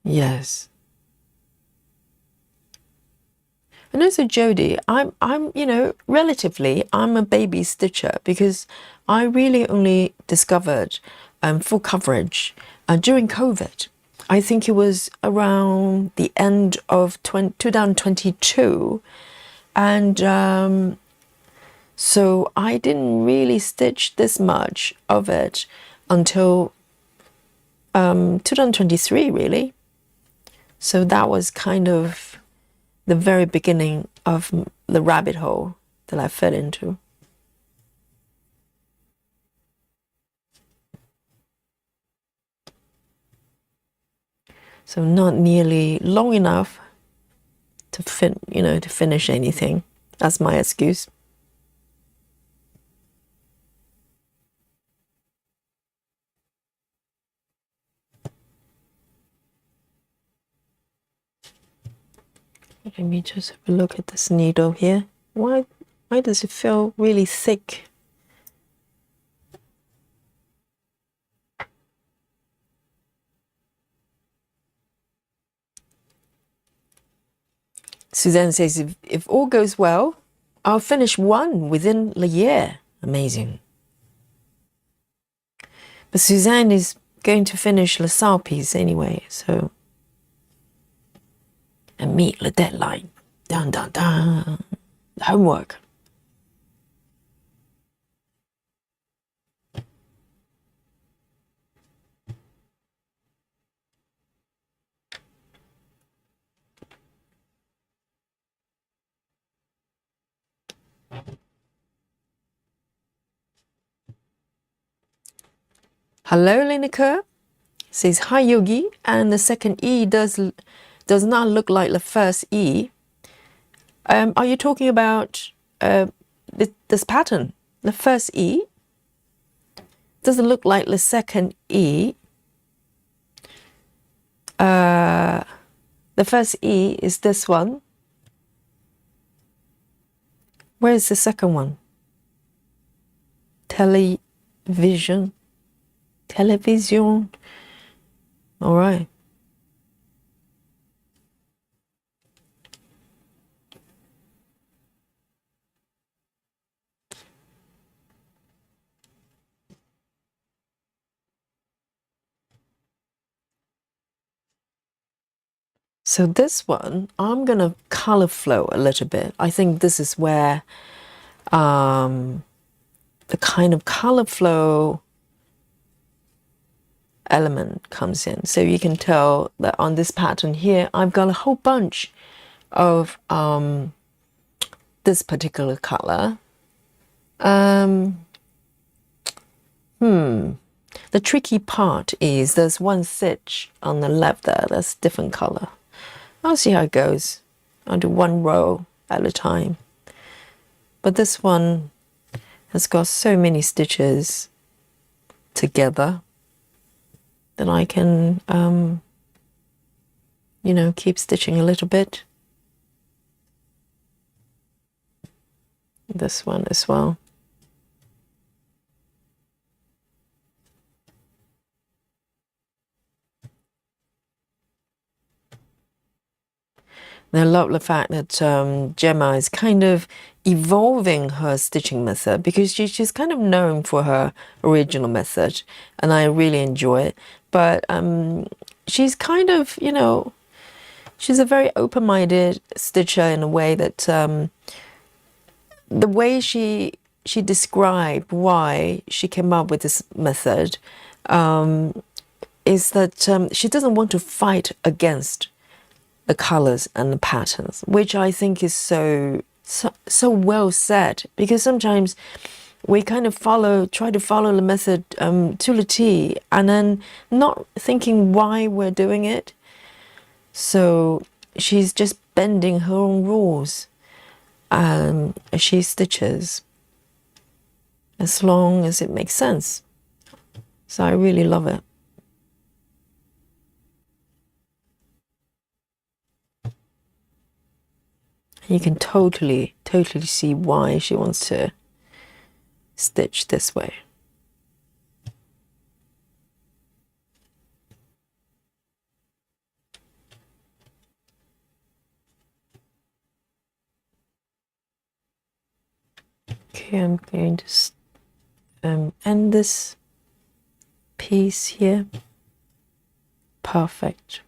Yes. And also, Jody, I'm relatively, I'm a baby stitcher because I really only discovered full coverage during COVID. I think it was around the end of 2022. And so I didn't really stitch this much of it until 2023, really. So that was kind of the very beginning of the rabbit hole that I fell into. So not nearly long enough to finish anything. That's my excuse. Let me just have a look at this needle here. Why does it feel really thick? Suzanne says, if all goes well, I'll finish one within the year. Amazing. But Suzanne is going to finish the SAL piece anyway, so. And meet the deadline. Dun, dun, dun. Homework. Hello, Lineker. Says, hi, Yogi. And the second E does not look like the first E. Are you talking about this pattern? The first E doesn't look like the second E. The first E is this one. Where is the second one? Television. All right. So this one, I'm going to color flow a little bit. I think this is where the kind of color flow element comes in. So you can tell that on this pattern here, I've got a whole bunch of this particular color. The tricky part is there's one stitch on the left there that's different color. I'll see how it goes. I'll do one row at a time. But this one has got so many stitches together that I can, keep stitching a little bit. This one as well. And I love the fact that Gemma is kind of evolving her stitching method because she's kind of known for her original method, and I really enjoy it. But she's kind of, she's a very open-minded stitcher in a way that the way she described why she came up with this method is that she doesn't want to fight against the colors and the patterns, which I think is so So well said, because sometimes we kind of try to follow the method to the T, and then not thinking why we're doing it. So she's just bending her own rules as she stitches, as long as it makes sense. So I really love it. You can totally see why she wants to stitch this way. Okay, I'm going to end this piece here. Perfect.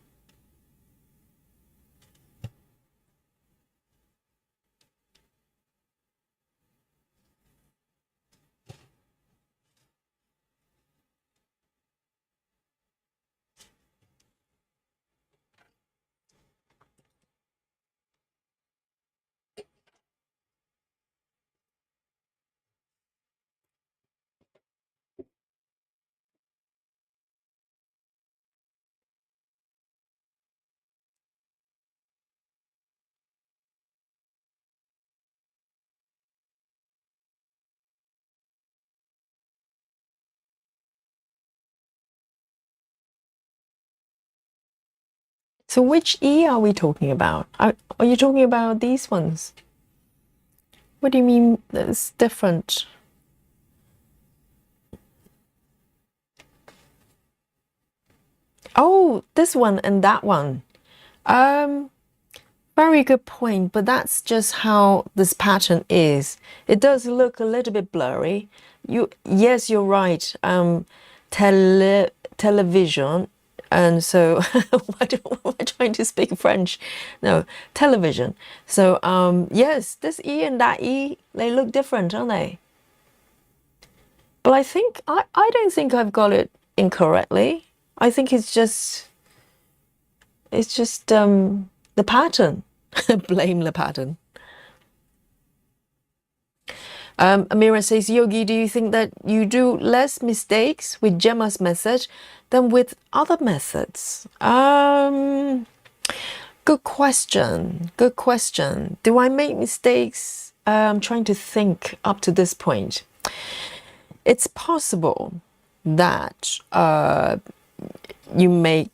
So which E are we talking about? Are you talking about these ones? What do you mean that's different? Oh, this one and that one. Very good point, but that's just how this pattern is. It does look a little bit blurry. Yes, you're right. Television, and so why am I trying to speak French? No, television. So yes, this E and that E, they look different, don't they? But I think I don't think I've got it incorrectly. I think it's just the pattern. Blame the pattern. Amira says, Yogi, do you think that you do less mistakes with Gemma's method than with other methods? Good question. Good question. Do I make mistakes? I'm trying to think up to this point. It's possible that you make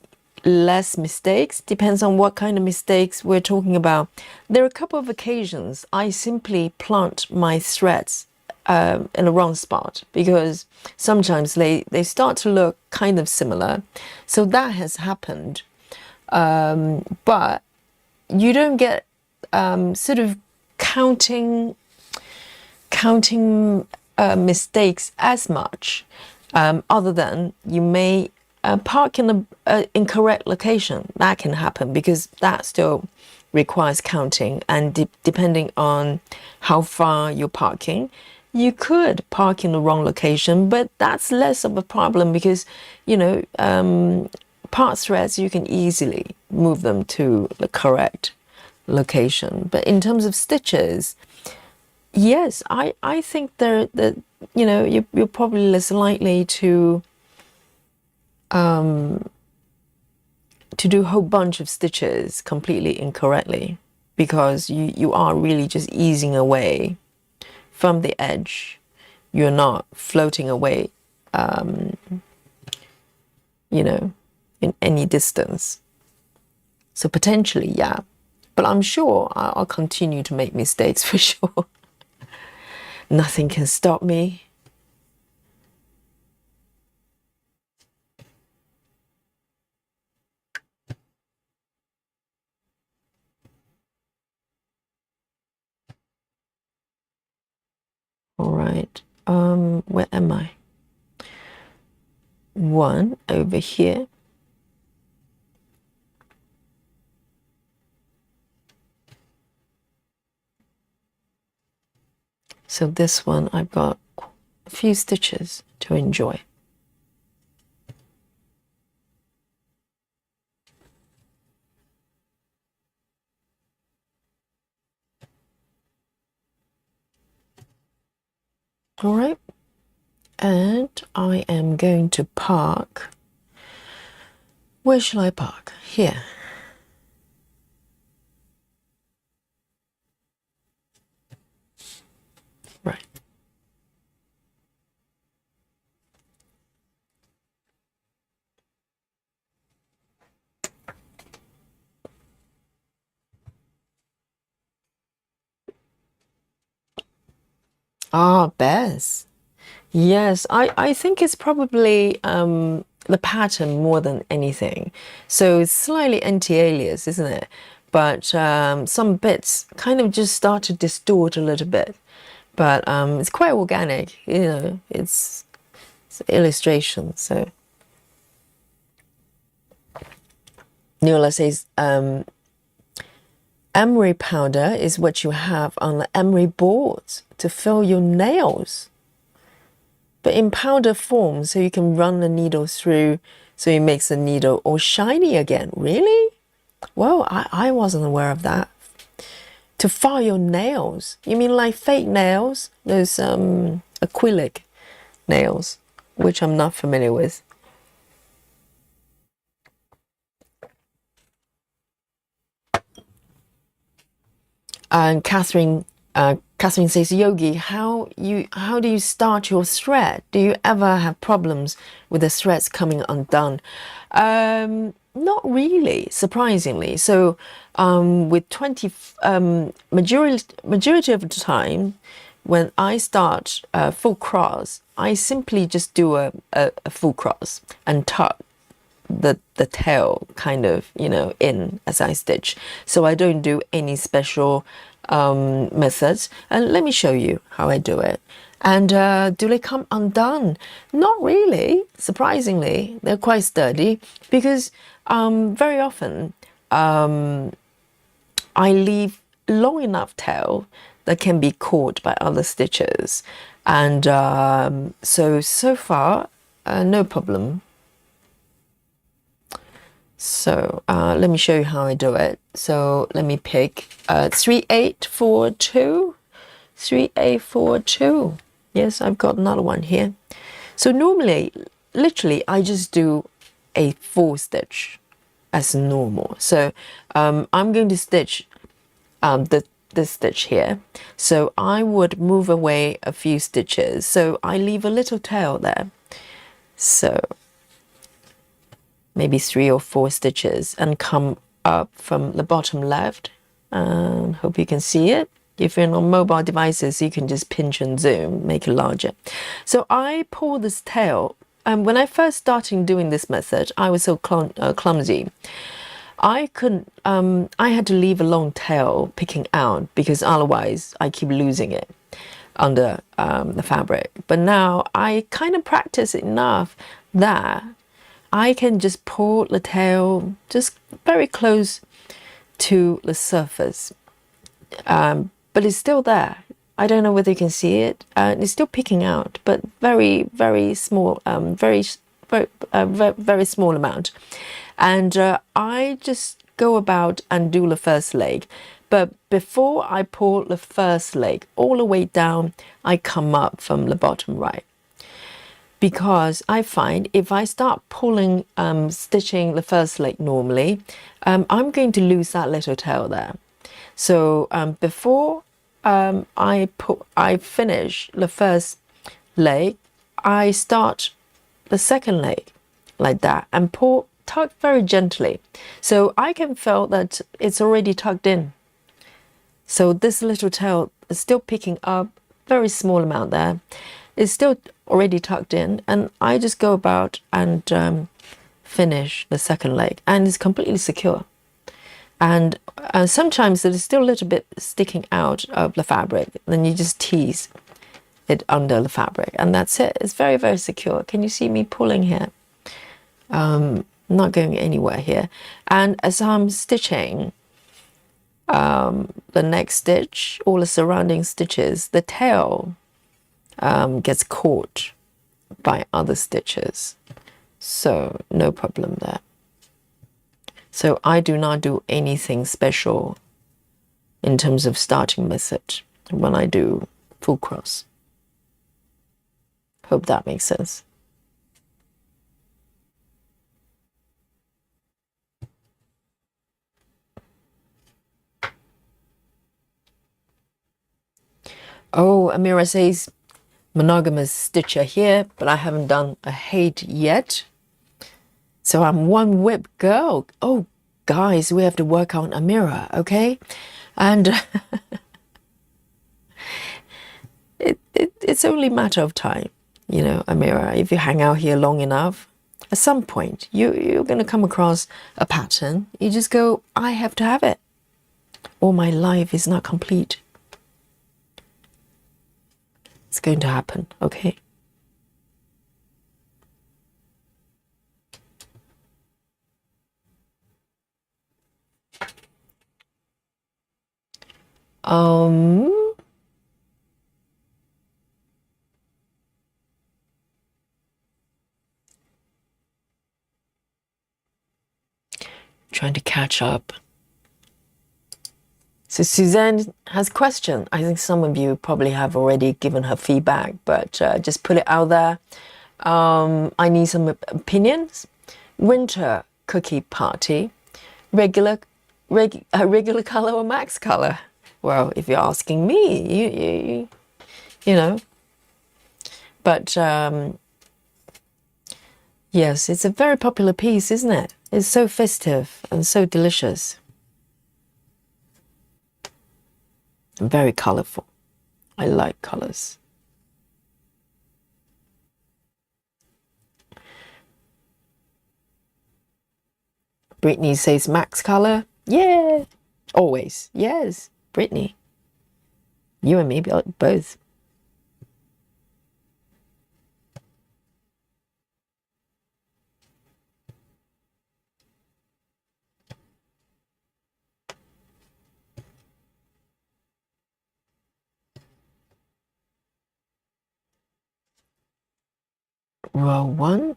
less mistakes. Depends on what kind of mistakes we're talking about. There are a couple of occasions I simply plant my threads in the wrong spot, because sometimes they start to look kind of similar. So that has happened. But you don't get sort of counting mistakes as much, other than you may park in the incorrect location. That can happen, because that still requires counting, and depending on how far you're parking, you could park in the wrong location, but that's less of a problem, because part threads, you can easily move them to the correct location. But in terms of stitches, yes, I think you're probably less likely to do a whole bunch of stitches completely incorrectly, because you are really just easing away from the edge. You're not floating away, in any distance. So potentially, yeah. But I'm sure I'll continue to make mistakes for sure. Nothing can stop me. All right. Where am I? One over here. So this one, I've got a few stitches to enjoy. All right, and I am going to park. Where shall I park? Here. Right. Ah, bears. Yes, I think it's probably the pattern more than anything. So it's slightly anti-alias, isn't it? But some bits kind of just start to distort a little bit. But it's quite organic, you know, it's illustration. So Neola says emery powder is what you have on the emery boards to fill your nails. But in powder form, so you can run the needle through, so it makes the needle all shiny again. Really? Well, I wasn't aware of that. To file your nails. You mean like fake nails? Those acrylic nails, which I'm not familiar with. And Catherine says, Yogi, how do you start your thread? Do you ever have problems with the threads coming undone? Not really, surprisingly. So with 20 majority of the time, when I start full cross, I simply just do a full cross and tuck the tail kind of, you know, in as I stitch. So I don't do any special methods. And let me show you how I do it. And do they come undone? Not really. Surprisingly, they're quite sturdy because very often I leave long enough tail that can be caught by other stitches. And so far, no problem. So let me show you how I do it. So let me pick 3842, 3842. Yes, I've got another one here. So normally, literally, I just do a 4 stitch as normal. So I'm going to stitch this stitch here. So I would move away a few stitches. So I leave a little tail there. So maybe 3 or 4 stitches and come up from the bottom left. Hope you can see it. If you're on mobile devices, you can just pinch and zoom, make it larger. So I pull this tail. When I first started doing this method, I was so clumsy. I couldn't, I had to leave a long tail picking out because otherwise I keep losing it under the fabric. But now I kind of practice enough that I can just pull the tail just very close to the surface, but it's still there. I don't know whether you can see it. It's still picking out, but very, very small, very small amount. And I just go about and do the first leg. But before I pull the first leg all the way down, I come up from the bottom right. Because I find if I start pulling, stitching the first leg normally, I'm going to lose that little tail there. So before I finish the first leg, I start the second leg like that and tug very gently. So I can feel that it's already tucked in. So this little tail is still picking up, very small amount there. It's still already tucked in, and I just go about and finish the second leg, and it's completely secure. And sometimes it is still a little bit sticking out of the fabric, then you just tease it under the fabric, and that's it. It's very, very secure. Can you see me pulling here? Not going anywhere here. And as I'm stitching the next stitch, all the surrounding stitches, the tail gets caught by other stitches, so no problem there. So I do not do anything special in terms of starting method when I do full cross. Hope that makes sense. Oh, Amira says monogamous stitcher here, but I haven't done a height yet. So I'm one whip girl. Oh, guys, we have to work on Amira, okay? And it's only a matter of time, you know, Amira. If you hang out here long enough, at some point you're going to come across a pattern. You just go, I have to have it, or my life is not complete. It's going to happen, okay? Trying to catch up. So Suzanne has a question. I think some of you probably have already given her feedback, but just put it out there. I need some opinions. Winter cookie party, regular color or max color? Well, if you're asking me, you know. But yes, it's a very popular piece, isn't it? It's so festive and so delicious. Very colorful. I like colors. Brittany says max color. Yeah, always. Yes, Brittany. You and me both. Row 1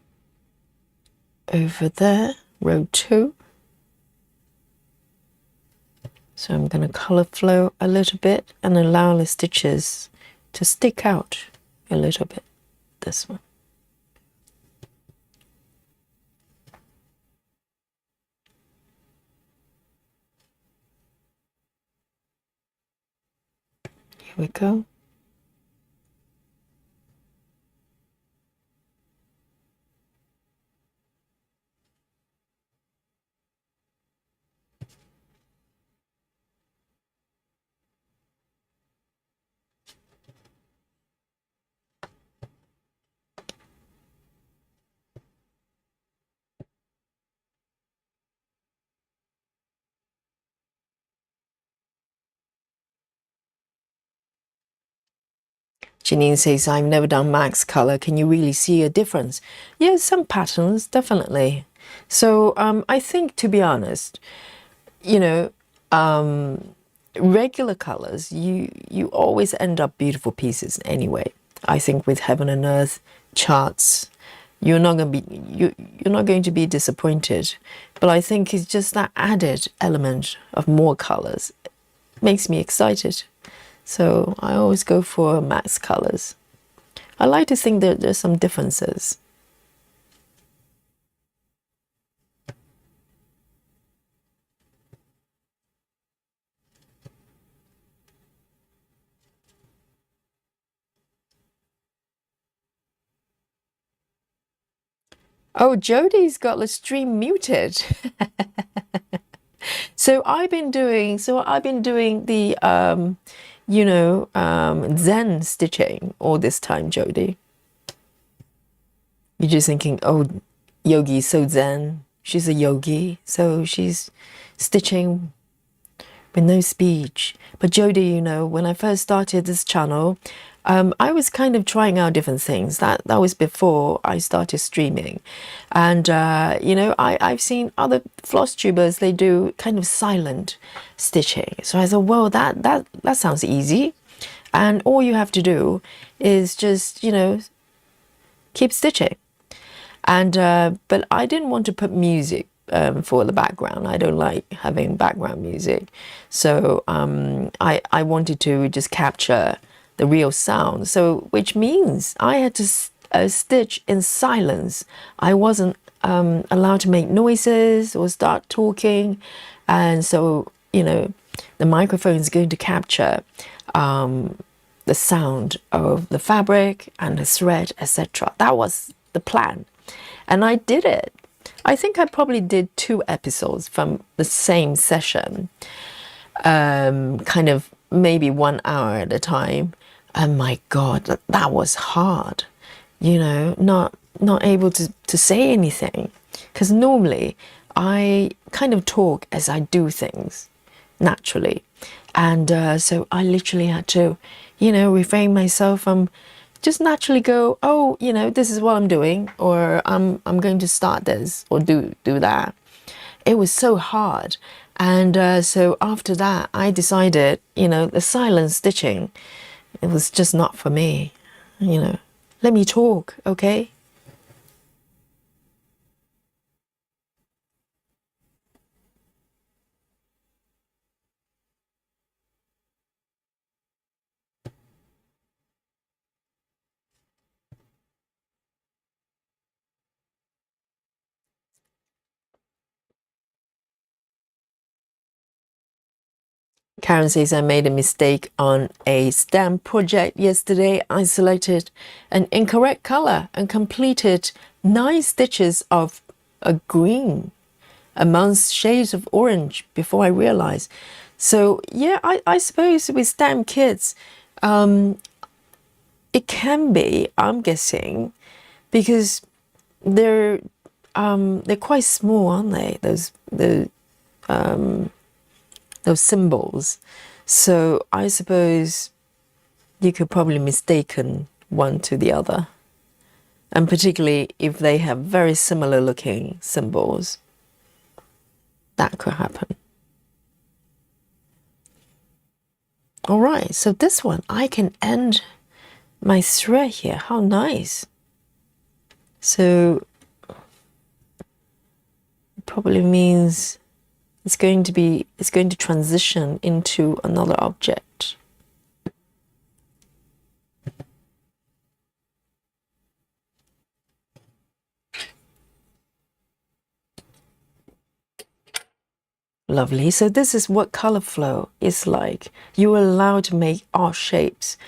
over there, row 2. So I'm going to color flow a little bit and allow the stitches to stick out a little bit. This one. Here we go. Janine says, I've never done max color. Can you really see a difference? Yeah, some patterns, definitely. So I think, to be honest, you know, regular colors, you always end up beautiful pieces anyway. I think with Heaven and Earth charts, you're not going to be disappointed. But I think it's just that added element of more colors makes me excited. So I always go for max colors. I like to think that there's some differences. Oh, Jodie's got the stream muted. So I've been doing the Zen stitching all this time, Jodie. You're just thinking, oh, Yogi's so Zen. She's a yogi, so she's stitching with no speech. But Jodie, you know, when I first started this channel, I was kind of trying out different things. That was before I started streaming. And, you know, I've seen other floss tubers, they do kind of silent stitching. So I thought, well, that sounds easy. And all you have to do is just, you know, keep stitching. And, but I didn't want to put music for the background. I don't like having background music. So I wanted to just capture the real sound. So which means I had to stitch in silence. I wasn't allowed to make noises or start talking, and so the microphone is going to capture the sound of the fabric and the thread, etc. That was the plan, and I did it. I think I probably did 2 episodes from the same session, kind of maybe 1 hour at a time. And my God, that was hard, not able to say anything, because normally I kind of talk as I do things naturally, and so I literally had to refrain myself from just naturally go, oh, this is what I'm doing, or I'm going to start this or do that. It was so hard. And so after that, I decided, the silent stitching, it was just not for me. Let me talk, okay? Karen says, I made a mistake on a stamp project yesterday. I selected an incorrect color and completed 9 stitches of a green amongst shades of orange before I realized. So yeah, I suppose with stamp kits, it can be, I'm guessing, because they're quite small, aren't they? Those symbols. So I suppose you could probably mistaken one to the other, and particularly if they have very similar looking symbols, that could happen. All right, so this one I can end my thread here. How nice. So it probably means it's going to transition into another object. Lovely. So this is what color flow is like. You are allowed to make odd shapes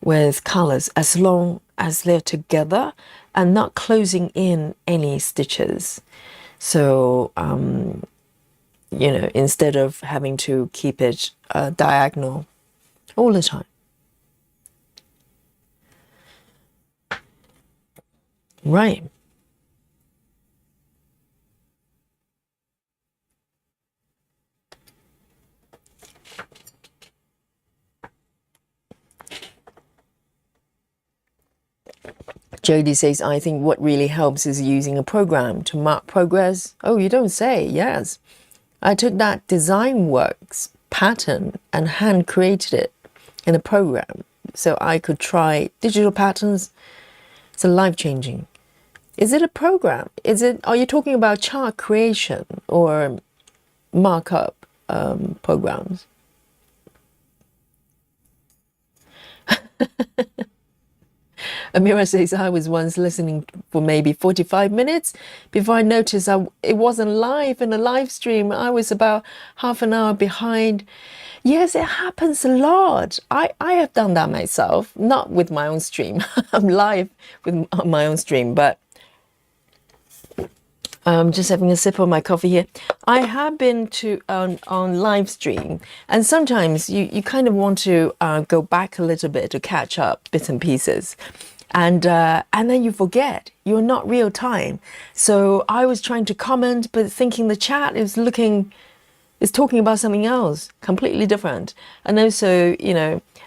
with colors as long as they're together and not closing in any stitches. So instead of having to keep it diagonal all the time. Right. Jody says, I think what really helps is using a program to mark progress. Oh, you don't say. Yes. I took that design works pattern and hand created it in a program so I could try digital patterns. It's life-changing. Is it a program? Are you talking about chart creation or markup programs? Amira says, I was once listening for maybe 45 minutes before I noticed it wasn't live in a live stream. I was about half an hour behind. Yes, it happens a lot. I have done that myself, not with my own stream. I'm live with my own stream, but just having a sip of my coffee here. I have been on live stream, and sometimes you kind of want to go back a little bit to catch up bits and pieces. And then you forget you're not real time. So I was trying to comment, but thinking the chat is talking about something else completely different. And also,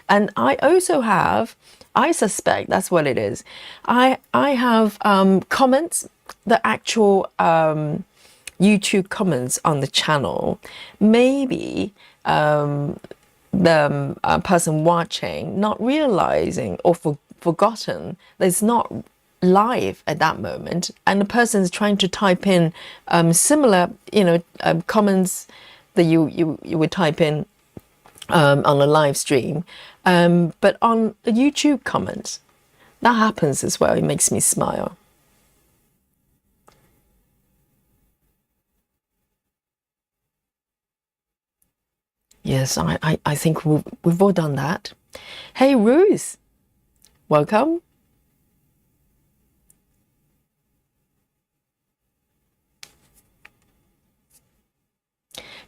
and I suspect that's what it is. I have comments, the actual YouTube comments on the channel. Maybe the person watching not realizing or forgotten that it's not live at that moment, and the person is trying to type in similar comments that you would type in on a live stream, but on a YouTube comment. that happens as well. It makes me smile. Yes, I think we've all done that. Hey, Ruth, welcome.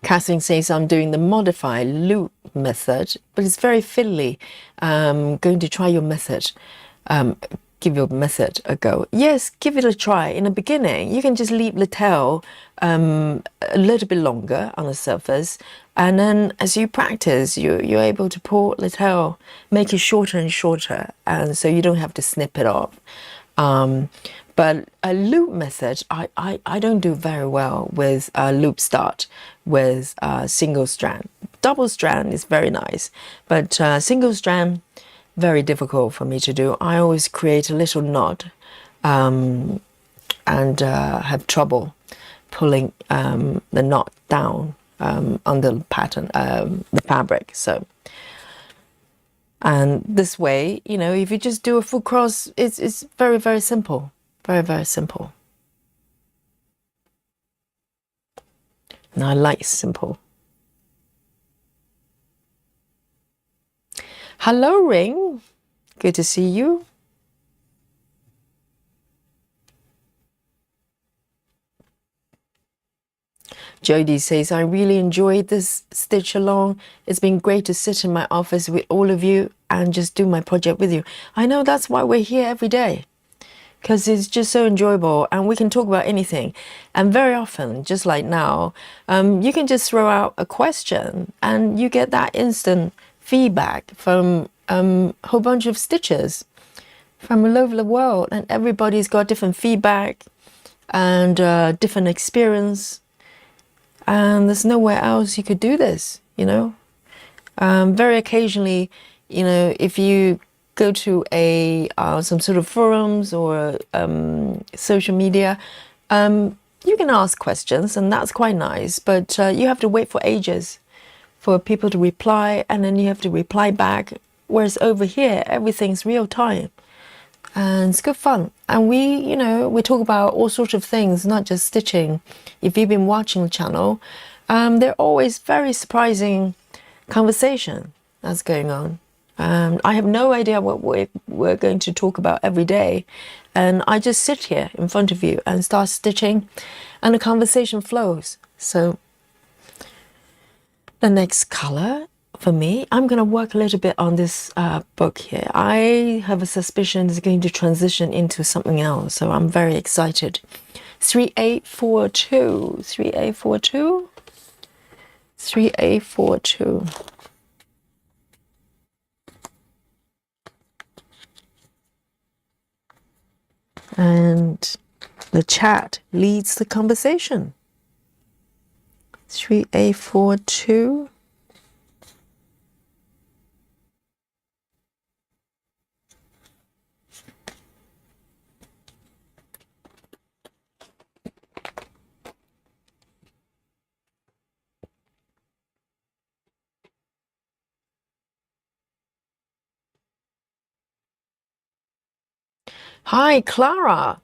Catherine says I'm doing the modified loop method, but it's very fiddly. Going to try your method. Give your method a go. Yes, give it a try. In the beginning, you can just leave the tail a little bit longer on the surface, and then as you practice, you're able to pull the tail, make it shorter and shorter, and so you don't have to snip it off. But a loop method, I don't do very well with a loop start with single strand. Double strand is very nice, but single strand, very difficult for me to do. I always create a little knot and have trouble pulling the knot down on the pattern, the fabric. So, and this way, you know, if you just do a full cross, it's very, very simple. Very, very simple. And I like simple. Hello, Ring. Good to see you. Jody says, I really enjoyed this stitch along. It's been great to sit in my office with all of you and just do my project with you. I know, that's why we're here every day, because it's just so enjoyable and we can talk about anything. And very often, just like now, you can just throw out a question and you get that instant feedback from a whole bunch of stitchers from all over the world, and everybody's got different feedback and different experience, and there's nowhere else you could do this, you know. Very occasionally, you know, if you go to a some sort of forums or social media, you can ask questions, and that's quite nice, but you have to wait for ages for people to reply, and then you have to reply back, whereas over here everything's real time and it's good fun. And we, you know, we talk about all sorts of things, not just stitching. If you've been watching the channel, there are always very surprising conversation that's going on. I have no idea what we're going to talk about every day, and I just sit here in front of you and start stitching, and the conversation flows. So the next color for me, I'm going to work a little bit on this book here. I have a suspicion it's going to transition into something else, so I'm very excited. 3842, 3842, 3842. And the chat leads the conversation. 3842. Hi, Clara.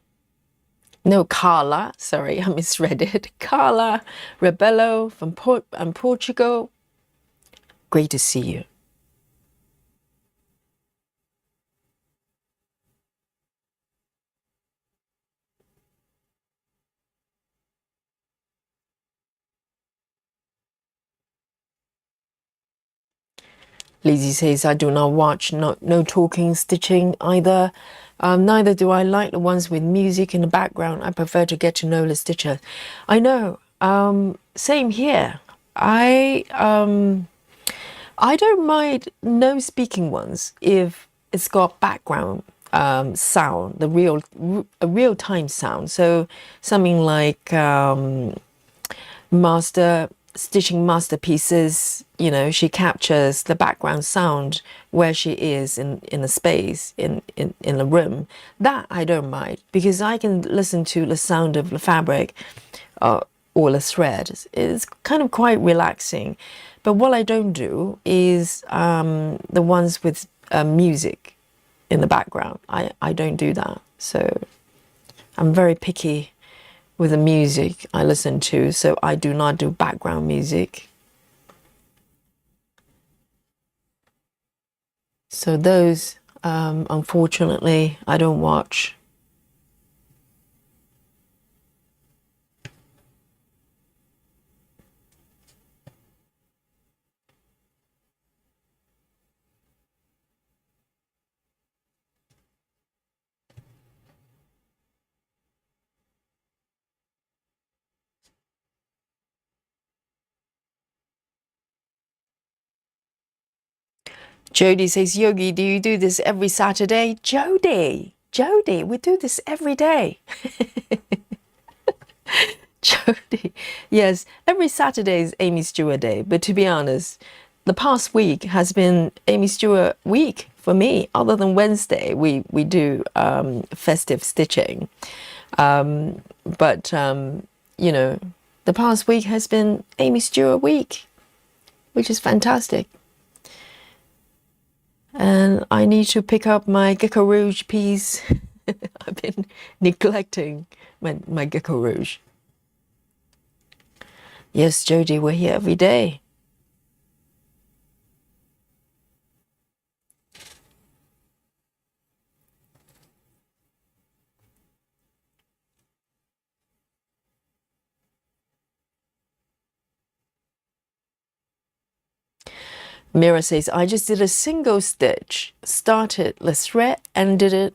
No, Carla. Sorry, I misread it. Carla Rebello from Portugal. Great to see you. Lizzie says, I do not watch, no talking, stitching either. Neither do I like the ones with music in the background. I prefer to get to know the stitcher. I know. Same here. I don't mind no speaking ones if it's got background sound, a real time sound. So something like stitching masterpieces, you know, she captures the background sound where she is in a space, in a room. That I don't mind, because I can listen to the sound of the fabric or the thread. It's kind of quite relaxing. But what I don't do is the ones with music. in the background. I don't do that. So I'm very picky with the music I listen to, so I do not do background music. So those, unfortunately, I don't watch. Jody says, Yogi, do you do this every Saturday? Jody, we do this every day. Jody, yes, every Saturday is Aimee Stewart Day. But to be honest, the past week has been Aimee Stewart week for me. Other than Wednesday, we do festive stitching. But you know, the past week has been Aimee Stewart week, which is fantastic. And I need to pick up my Gecko Rouge piece. I've been neglecting my Gecko Rouge. Yes, Jody, we're here every day. Mira says, I just did a single stitch, started the thread, ended it,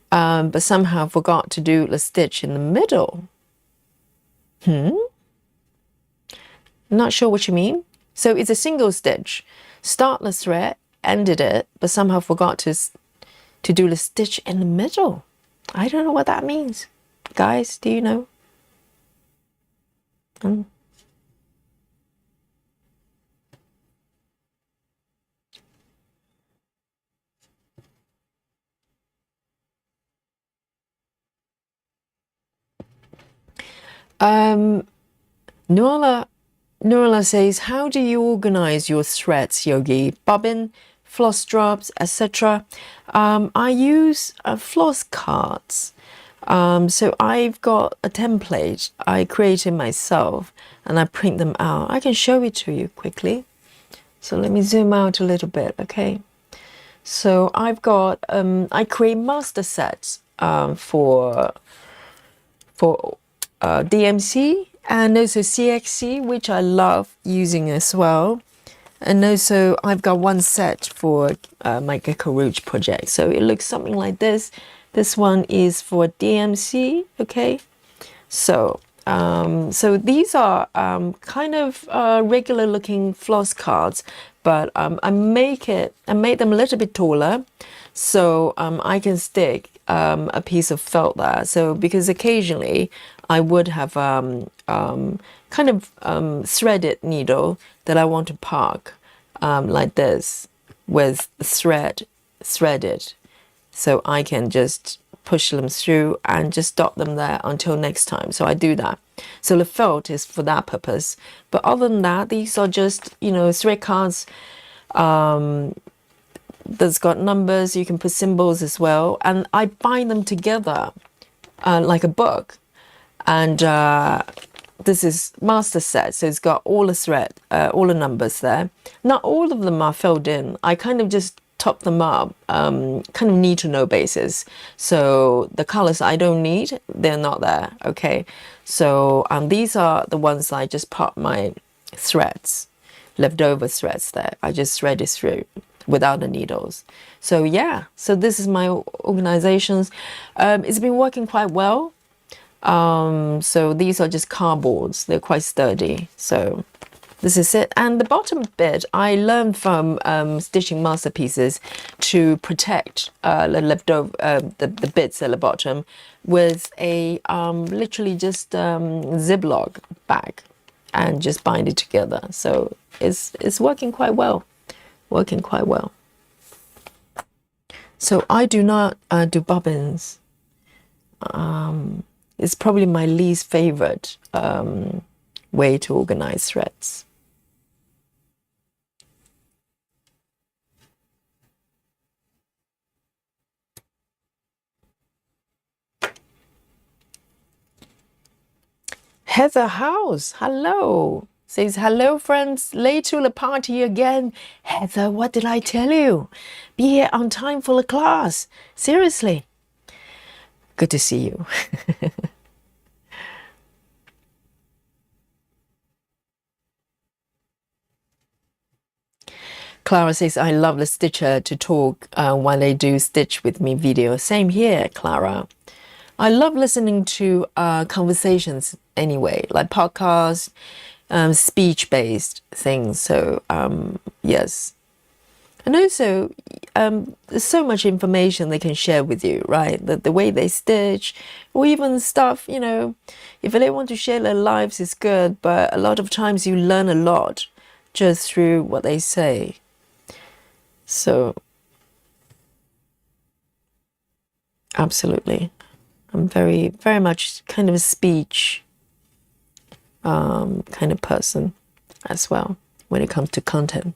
but somehow forgot to do the stitch in the middle. Not sure what you mean. So it's a single stitch, start the thread, ended it, but somehow forgot to do the stitch in the middle. I don't know what that means. Guys, do you know? Nurla says, how do you organize your threads, Yogi? Bobbin, floss drops, etc. I use floss cards. So I've got a template I created myself and I print them out. I can show it to you quickly. So let me zoom out a little bit, okay? So I've got, I create master sets for DMC and also CXC, which I love using as well. And also I've got one set for my Gecko Rouge project. So it looks something like this. This one is for DMC, okay? So so these are kind of regular looking floss cards, but I made them a little bit taller so I can stick a piece of felt there. So because occasionally I would have kind of threaded needle that I want to park like this with threaded, so I can just push them through and just dot them there until next time. So I do that. So the felt is for that purpose. But other than that, these are just, you know, thread cards that's got numbers. You can put symbols as well. And I bind them together like a book. And this is master set. So it's got all the thread, all the numbers there. Not all of them are filled in. I kind of just top them up, kind of need to know basis. So the colors I don't need, they're not there, okay? So these are the ones I just pop my threads, leftover threads there. I just thread it through without the needles. So yeah, so this is my organizations. It's been working quite well. So these are just cardboards. They're quite sturdy. So this is it. And the bottom bit, I learned from stitching masterpieces to protect the leftover the bits at the bottom with a literally just Ziploc bag and just bind it together. So it's working quite well. Working quite well. So I do not do bobbins. It's probably my least favorite way to organize threads. Heather House, hello. Says, hello, friends. Late to the party again. Heather, what did I tell you? Be here on time for the class. Seriously. Good to see you. Clara says, I love the stitcher to talk while they do stitch with me video. Same here, Clara. I love listening to conversations anyway, like podcasts, speech-based things. So, yes. And also, there's so much information they can share with you, right? The way they stitch, or even stuff, you know, if they want to share their lives, it's good. But a lot of times you learn a lot just through what they say. So, absolutely. I'm very, very much kind of a speech kind of person as well when it comes to content.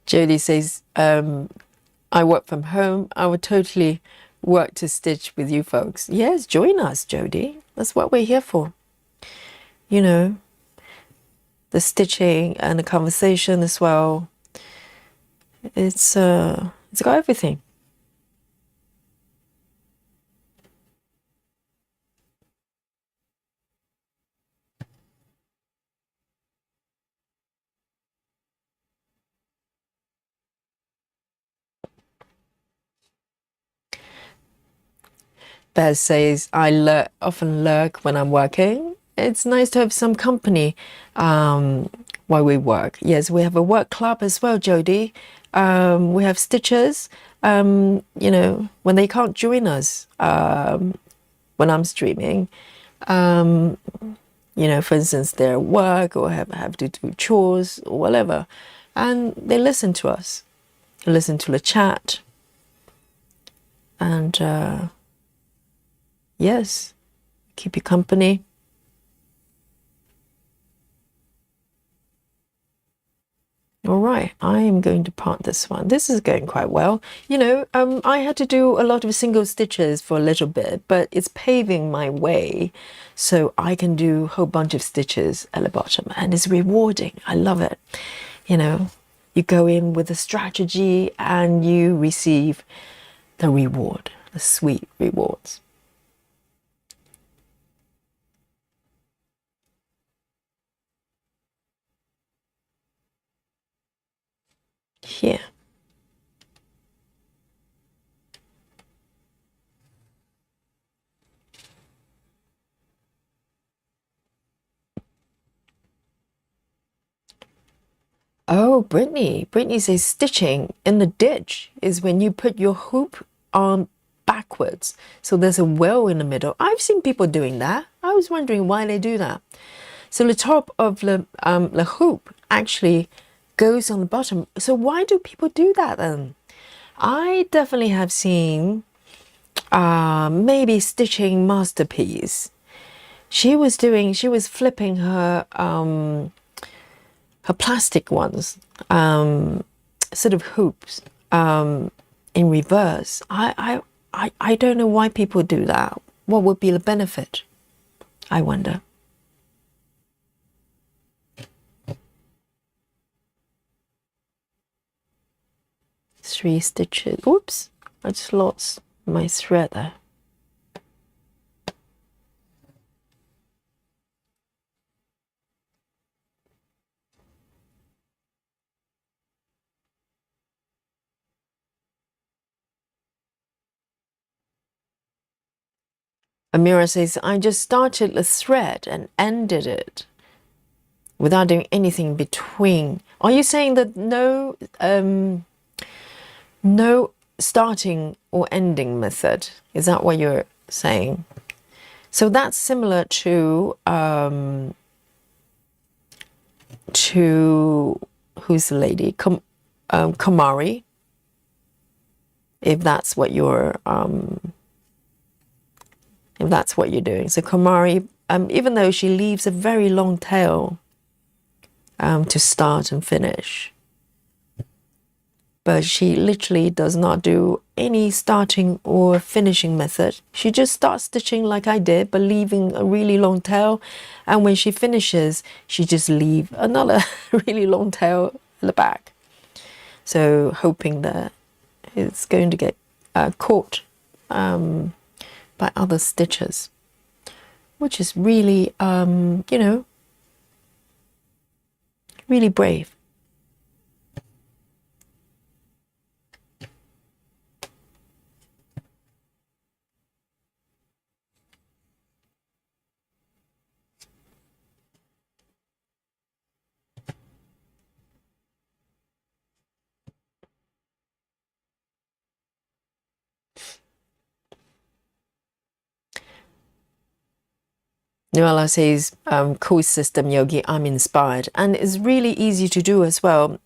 Jody says, I work from home. I would totally work to stitch with you folks. Yes, join us, Jody. That's what we're here for. You know, the stitching and the conversation as well. It's got everything. Baz says, I often lurk when I'm working. It's nice to have some company while we work. Yes, we have a work club as well, Jody. We have stitchers, you know, when they can't join us when I'm streaming. You know, for instance, they're at work or have to do chores or whatever. And they listen to us. They listen to the chat. And yes, keep you company. All right, I am going to part this one. This is going quite well. You know, I had to do a lot of single stitches for a little bit, but it's paving my way so I can do a whole bunch of stitches at the bottom, and it's rewarding. I love it. You know, you go in with a strategy and you receive the reward, the sweet rewards. Here. Oh, Brittany. Brittany says stitching in the ditch is when you put your hoop on backwards. So there's a well in the middle. I've seen people doing that. I was wondering why they do that. So the top of the hoop actually goes on the bottom. So why do people do that then? I definitely have seen maybe stitching masterpiece. She was flipping her her plastic ones, sort of hoops, in reverse. I don't know why people do that. What would be the benefit? I wonder. Three stitches. Oops, I just lost my thread there. Amira says, I just started the thread and ended it without doing anything between. Are you saying that no starting or ending method? Is that what you're saying? So that's similar to who's the lady? Kamari. If that's what you're doing. So Kamari even though she leaves a very long tail to start and finish, but she literally does not do any starting or finishing method. She just starts stitching like I did, but leaving a really long tail. And when she finishes, she just leave another really long tail at the back. So hoping that it's going to get caught by other stitches, which is really, you know, really brave. Noella says, cool system, Yogi, I'm inspired. And it's really easy to do as well.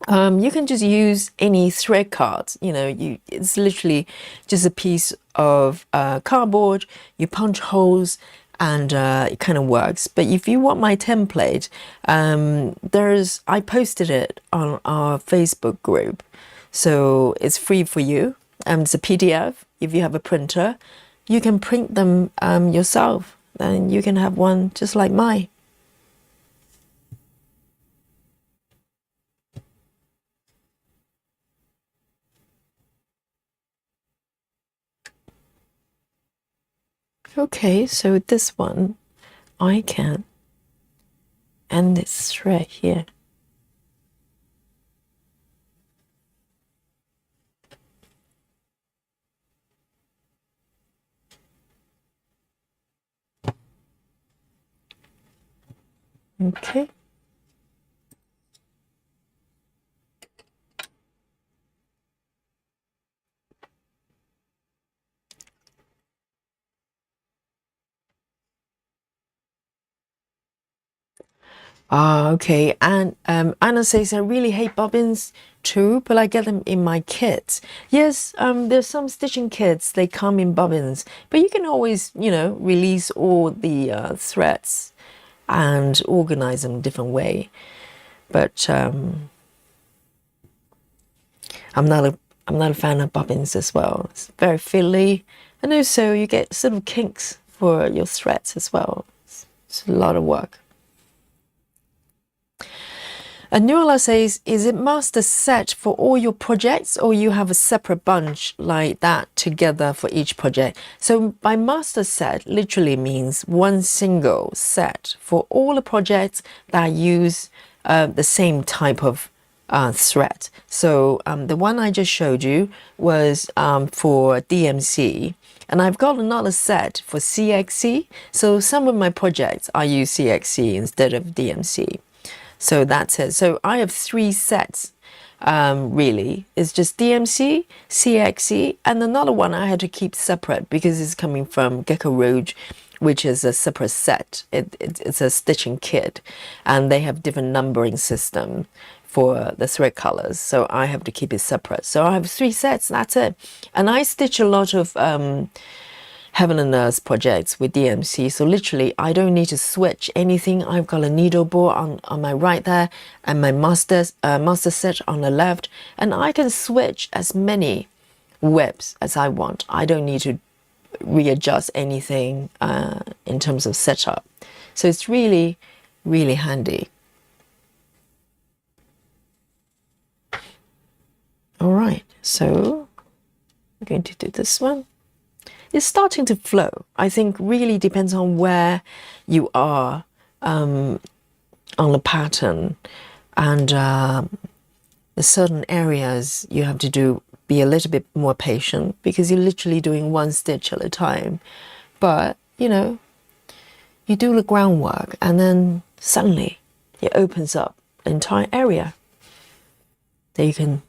You can just use any thread cards, you know, it's literally just a piece of cardboard, you punch holes and it kind of works. But if you want my template, I posted it on our Facebook group. So it's free for you. It's a PDF. If you have a printer, you can print them yourself. And you can have one just like mine. Okay, so this one, I can end this thread here. Okay. Okay. And Anna says, I really hate bobbins too, but I get them in my kits. Yes, there's some stitching kits, they come in bobbins, but you can always, you know, release all the threads and organize them a different way. But I'm not a fan of bobbins as well. It's very fiddly, and also you get sort of kinks for your threads as well. It's a lot of work. And Nuala says, is it master set for all your projects, or you have a separate bunch like that together for each project? So by master set literally means one single set for all the projects that use the same type of thread. So the one I just showed you was for DMC, and I've got another set for CXC. So some of my projects I use CXC instead of DMC. So that's it. So I have 3 sets, really. It's just DMC, CXC, and another one I had to keep separate because it's coming from Gecko Rouge, which is a separate set. It's a stitching kit, and they have different numbering system for the thread colors. So I have to keep it separate. So I have 3 sets, that's it. And I stitch a lot of Heaven and Earth projects with DMC, so literally I don't need to switch anything. I've got a needle bore on my right there and my master set on the left, and I can switch as many webs as I want. I don't need to readjust anything in terms of setup. So it's really, really handy. All right, so I'm going to do this one. It's starting to flow. I think really depends on where you are on the pattern, and there's certain areas you have to be a little bit more patient because you're literally doing 1 stitch at a time. But you know, you do the groundwork and then suddenly it opens up the entire area that you can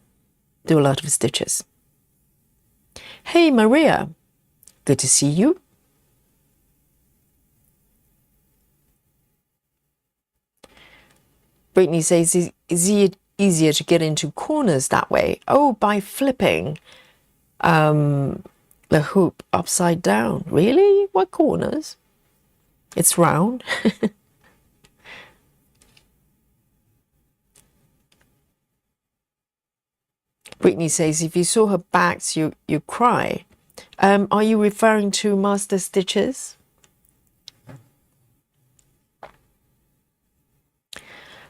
do a lot of stitches. Hey Maria, good to see you. Brittany says, is it easier to get into corners that way? Oh, by flipping the hoop upside down. Really? What corners? It's round. Brittany says, if you saw her backs, you cry. Are you referring to master stitches?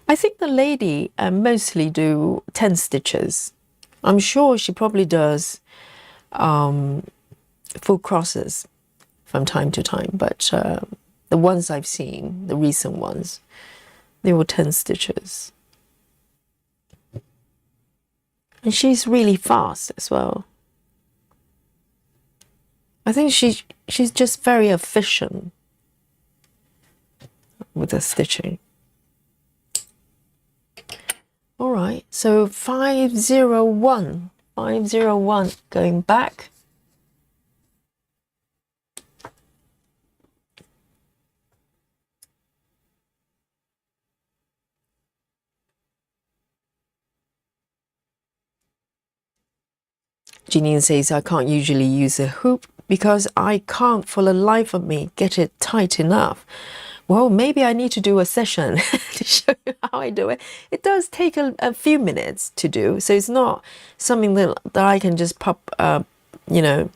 I think the lady mostly do 10 stitches. I'm sure she probably does full crosses from time to time, but the ones I've seen, the recent ones, they were 10 stitches. And she's really fast as well. I think she's just very efficient with the stitching. All right, so 501, 501, going back. Janine says, I can't usually use a hoop because I can't for the life of me get it tight enough. Well, maybe I need to do a session to show you how I do it. It does take a few minutes to do, so it's not something that I can just pop, you know,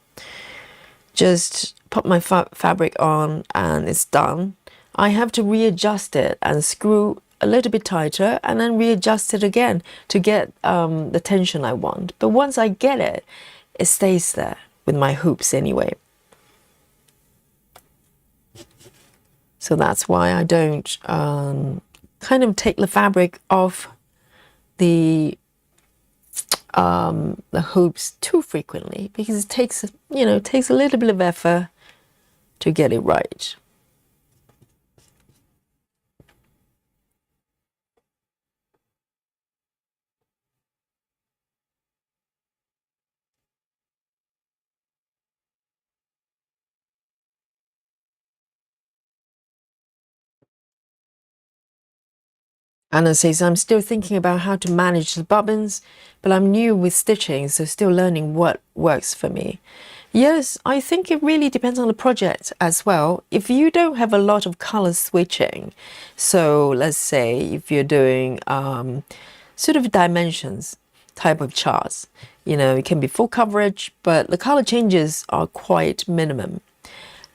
just pop my fabric on and it's done. I have to readjust it and screw a little bit tighter and then readjust it again to get the tension I want. But once I get it, it stays there with my hoops anyway. So that's why I don't kind of take the fabric off the hoops too frequently, because it takes, you know, it takes a little bit of effort to get it right. Anna says, I'm still thinking about how to manage the bobbins, but I'm new with stitching, so still learning what works for me. Yes, I think it really depends on the project as well. If you don't have a lot of color switching, so let's say if you're doing sort of dimensions type of charts, you know, it can be full coverage, but the color changes are quite minimum,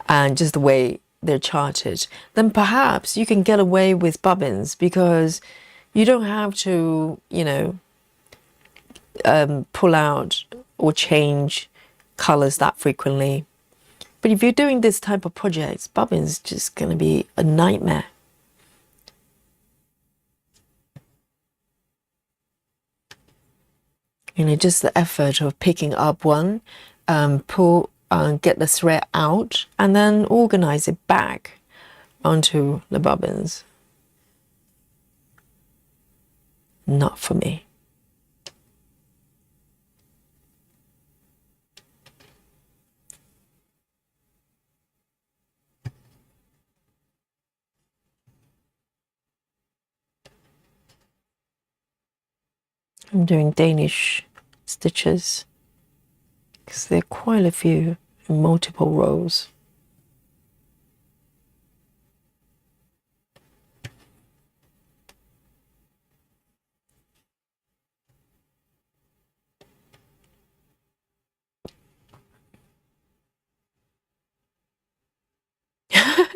and just the way they're charted, then perhaps you can get away with bobbins because you don't have to, you know, pull out or change colors that frequently. But if you're doing this type of projects, bobbins just going to be a nightmare. You know, just the effort of picking up one, pull, get the thread out, and then organize it back onto the bobbins. Not for me. I'm doing Danish stitches because there are quite a few in multiple rows.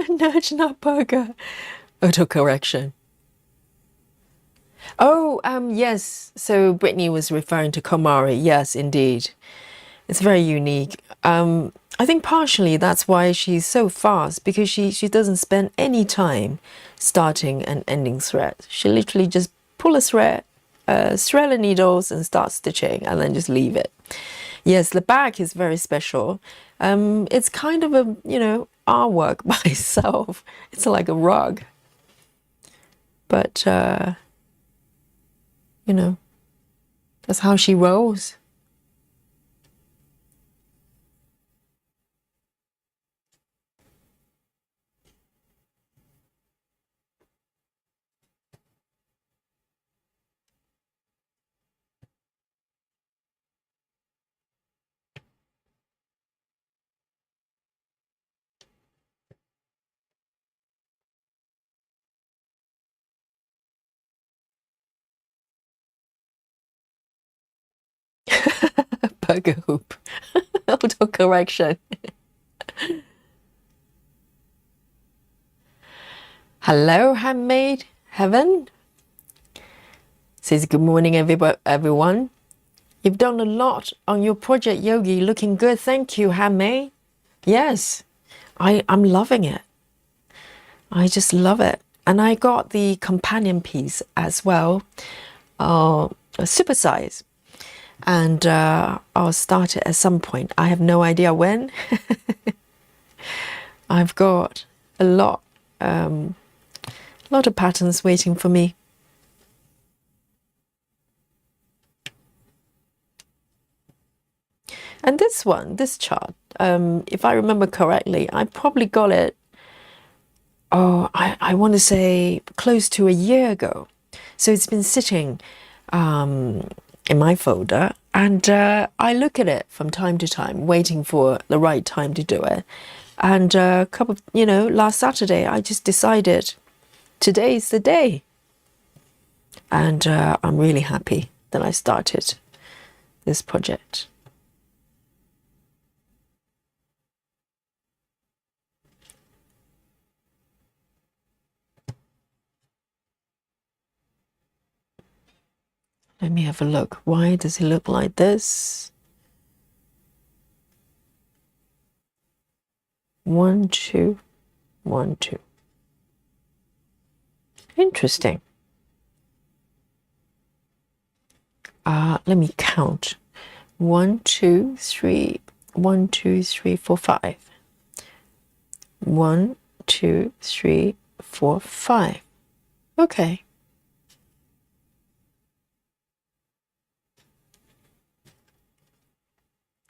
Nudge, not burger. Auto correction. Oh, yes. So Brittany was referring to Komari. Yes, indeed. It's very unique. I think partially that's why she's so fast, because she doesn't spend any time starting and ending threads. She literally just pull a thread, thread the needles and start stitching and then just leave it. Yes, the back is very special. It's kind of a, you know, artwork by itself. It's like a rug. But, you know, that's how she rolls. hula hoop. Auto correction. Hello, handmade heaven. Says good morning, everyone. You've done a lot on your project, Yogi. Looking good. Thank you, handmade. Yes, I'm loving it. I just love it. And I got the companion piece as well, a super size. And I'll start it at some point. I have no idea when. I've got a lot of patterns waiting for me. And this chart, if I remember correctly, I probably got it, I want to say close to a year ago. So it's been sitting in my folder, and I look at it from time to time, waiting for the right time to do it. And a couple of, last Saturday, I just decided today's the day. And I'm really happy that I started this project. Let me have a look. Why does it look like this? 1, 2, 1, 2. Interesting. Let me count. 1, 2, 3. 1, 2, 3, 4, 5. 1, 2, 3, 4, 5. Okay.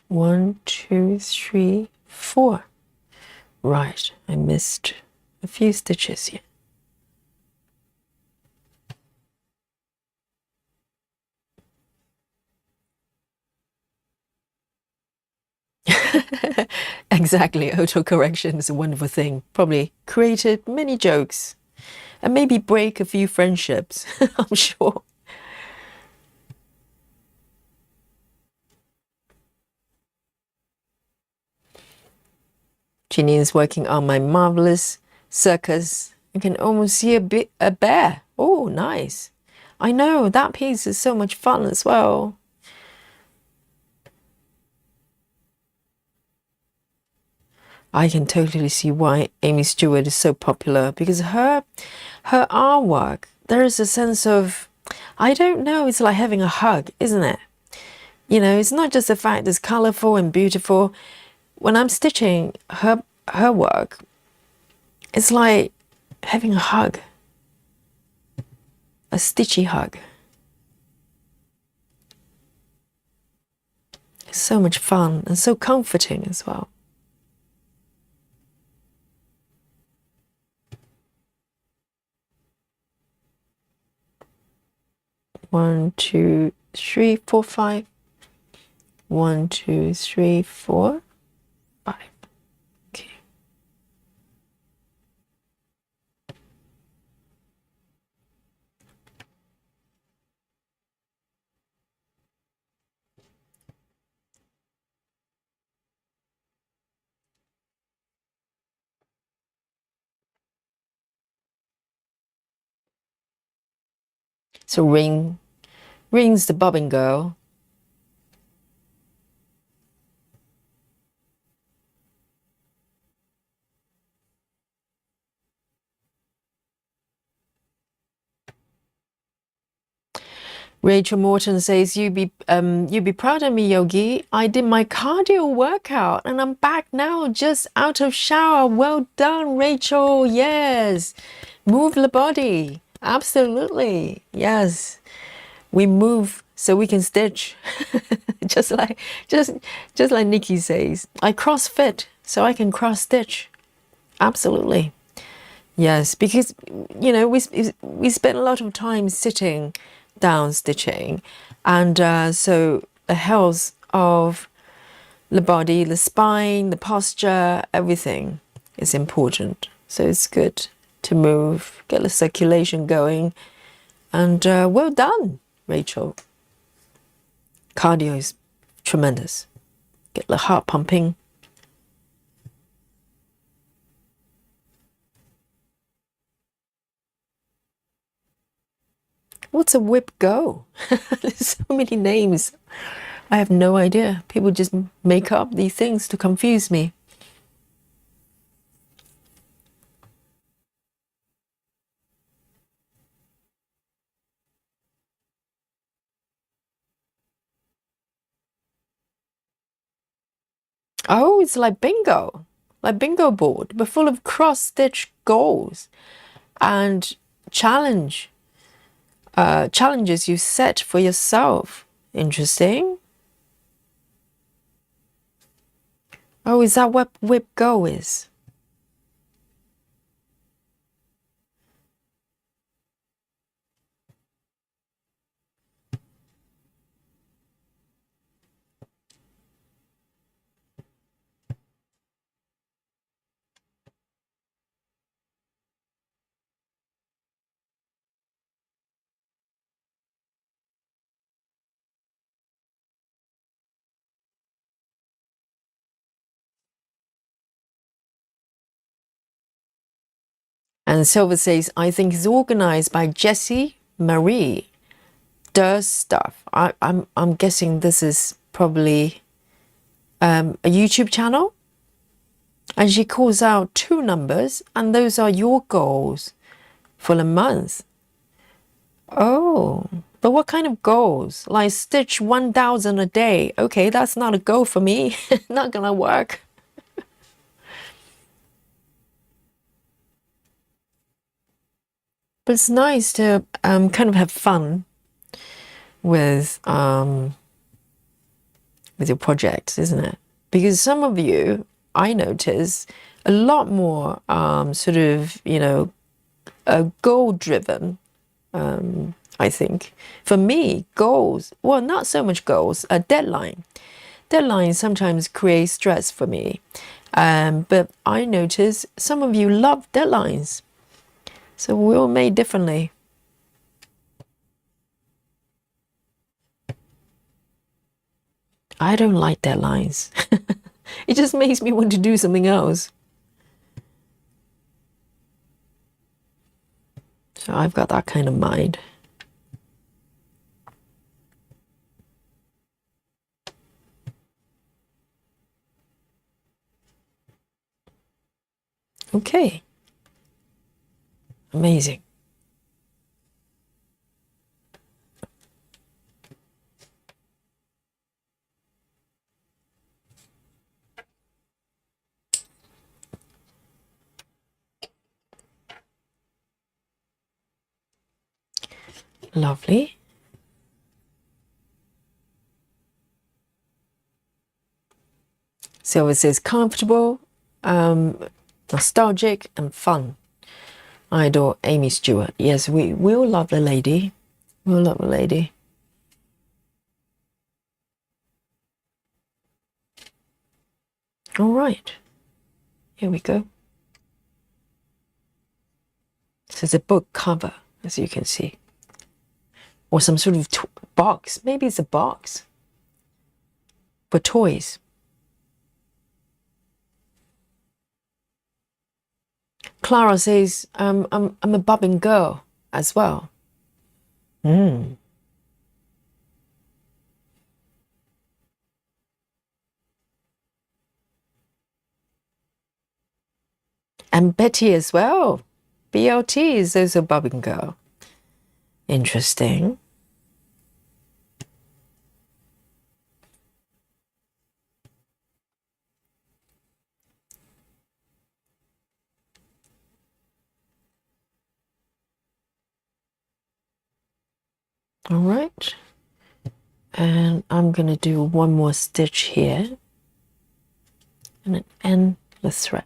One, 2, 3, 4. Right, I missed a few stitches here. Exactly, autocorrection is a wonderful thing. Probably created many jokes and maybe break a few friendships, I'm sure. Ginny is working on my marvelous circus. I can almost see a bear. Oh, nice. I know, that piece is so much fun as well. I can totally see why Aimee Stewart is so popular, because her artwork, there is a sense of, I don't know, it's like having a hug, isn't it? It's not just the fact it's colorful and beautiful. When I'm stitching her work, it's like having a hug, a stitchy hug. It's so much fun and so comforting as well. One, 2, 3, 4, 5. 1, 2, 3, 4, 5. Okay. So Ring's the bobbin girl. Rachel Morton says, you be proud of me, Yogi. I did my cardio workout and I'm back now, just out of shower. Well done, Rachel. Yes. Move the body. Absolutely. Yes. We move so we can stitch. just like Nikki says. I CrossFit so I can cross stitch. Absolutely. Yes, because we spend a lot of time sitting down stitching, and so the health of the body, the spine, the posture, everything is important. So it's good to move, get the circulation going, and well done, Rachel. Cardio is tremendous. Get the heart pumping. What's a whip go? There's so many names. I have no idea. People just make up these things to confuse me. Oh, it's like bingo board, but full of cross-stitch goals and challenges you set for yourself. Interesting. Oh, is that what whip go is? And Silver says, I think it's organized by Jessie Marie. Does stuff. I'm guessing this is probably a YouTube channel. And she calls out 2 numbers, and those are your goals for the month. Oh, but what kind of goals? Like stitch 1,000 a day. Okay, that's not a goal for me. Not gonna work. But it's nice to kind of have fun with your projects, isn't it? Because some of you, I notice, a lot more sort of, goal driven. I think for me, goals, well, not so much goals, a deadline. Deadlines sometimes create stress for me. But I notice some of you love deadlines. So we're all made differently. I don't like deadlines. It just makes me want to do something else. So I've got that kind of mind. Okay. Amazing. Lovely. So it says comfortable, nostalgic, and fun. I adore Aimee Stewart. Yes, we all love the lady. We all love the lady. All right. Here we go. So it's a book cover, as you can see. Or some sort of box. Maybe it's a box for toys. Clara says, I'm a bobbin girl as well. And Betty as well. BLT is also a bobbin girl. Interesting. All right. And I'm going to do one more stitch here and then end the thread.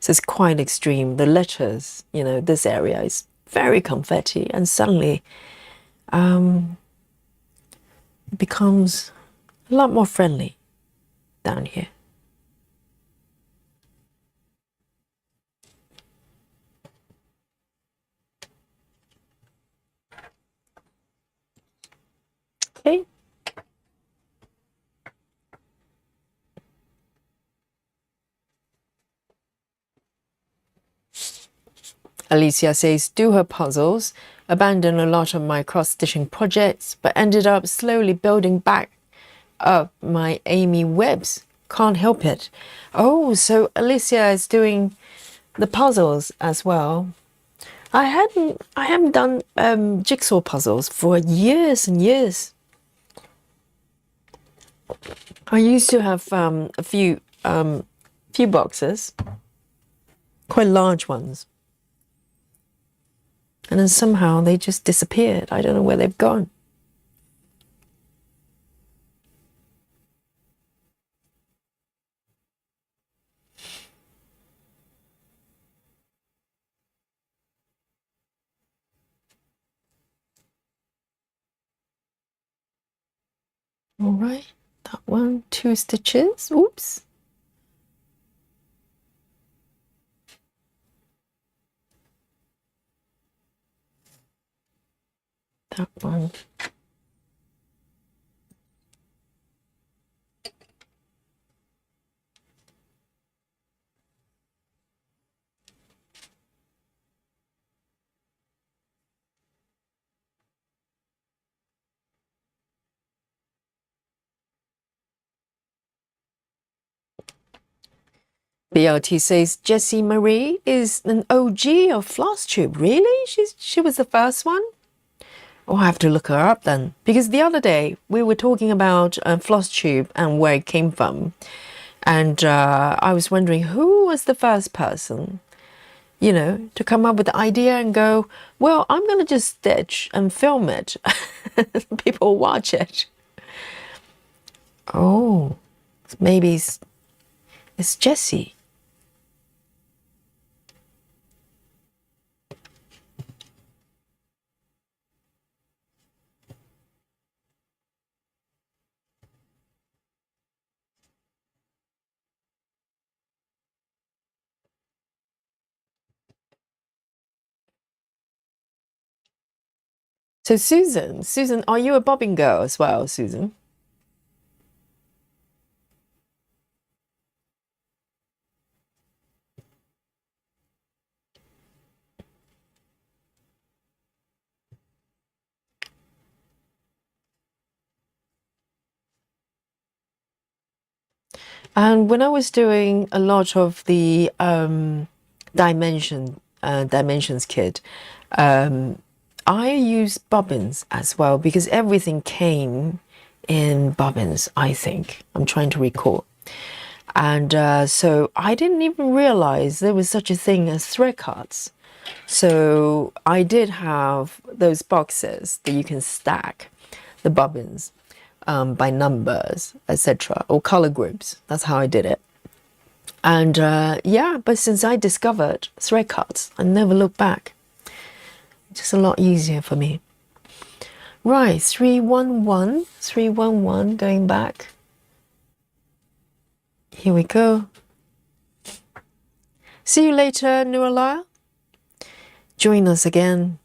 So it's quite extreme. The letters, this area is very confetti, and suddenly it becomes a lot more friendly down here. Alicia says, do her puzzles, abandoned a lot of my cross-stitching projects, but ended up slowly building back up my Aimee webs. Can't help it. Oh, so Alicia is doing the puzzles as well. I haven't done jigsaw puzzles for years and years. I used to have a few boxes, quite large ones, and then somehow they just disappeared. I don't know where they've gone. All right, that one, 2 stitches. Oops. That one. BLT says Jessie Marie is an OG of floss tube. Really? She was the first one? Oh, I have to look her up then. Because the other day we were talking about floss tube and where it came from. And I was wondering who was the first person, you know, to come up with the idea and go, well, I'm going to just stitch and film it. People watch it. Oh, maybe it's Jessie. So Susan, are you a bobbin girl as well, Susan? And when I was doing a lot of the dimensions kit, I used bobbins as well because everything came in bobbins, I think. I'm trying to recall. And so I didn't even realize there was such a thing as thread cards. So I did have those boxes that you can stack the bobbins by numbers, etc., or color groups. That's how I did it. And yeah, but since I discovered thread cards, I never looked back. Just a lot easier for me. Right, 311, going back. Here we go. See you later, Nuala. Join us again.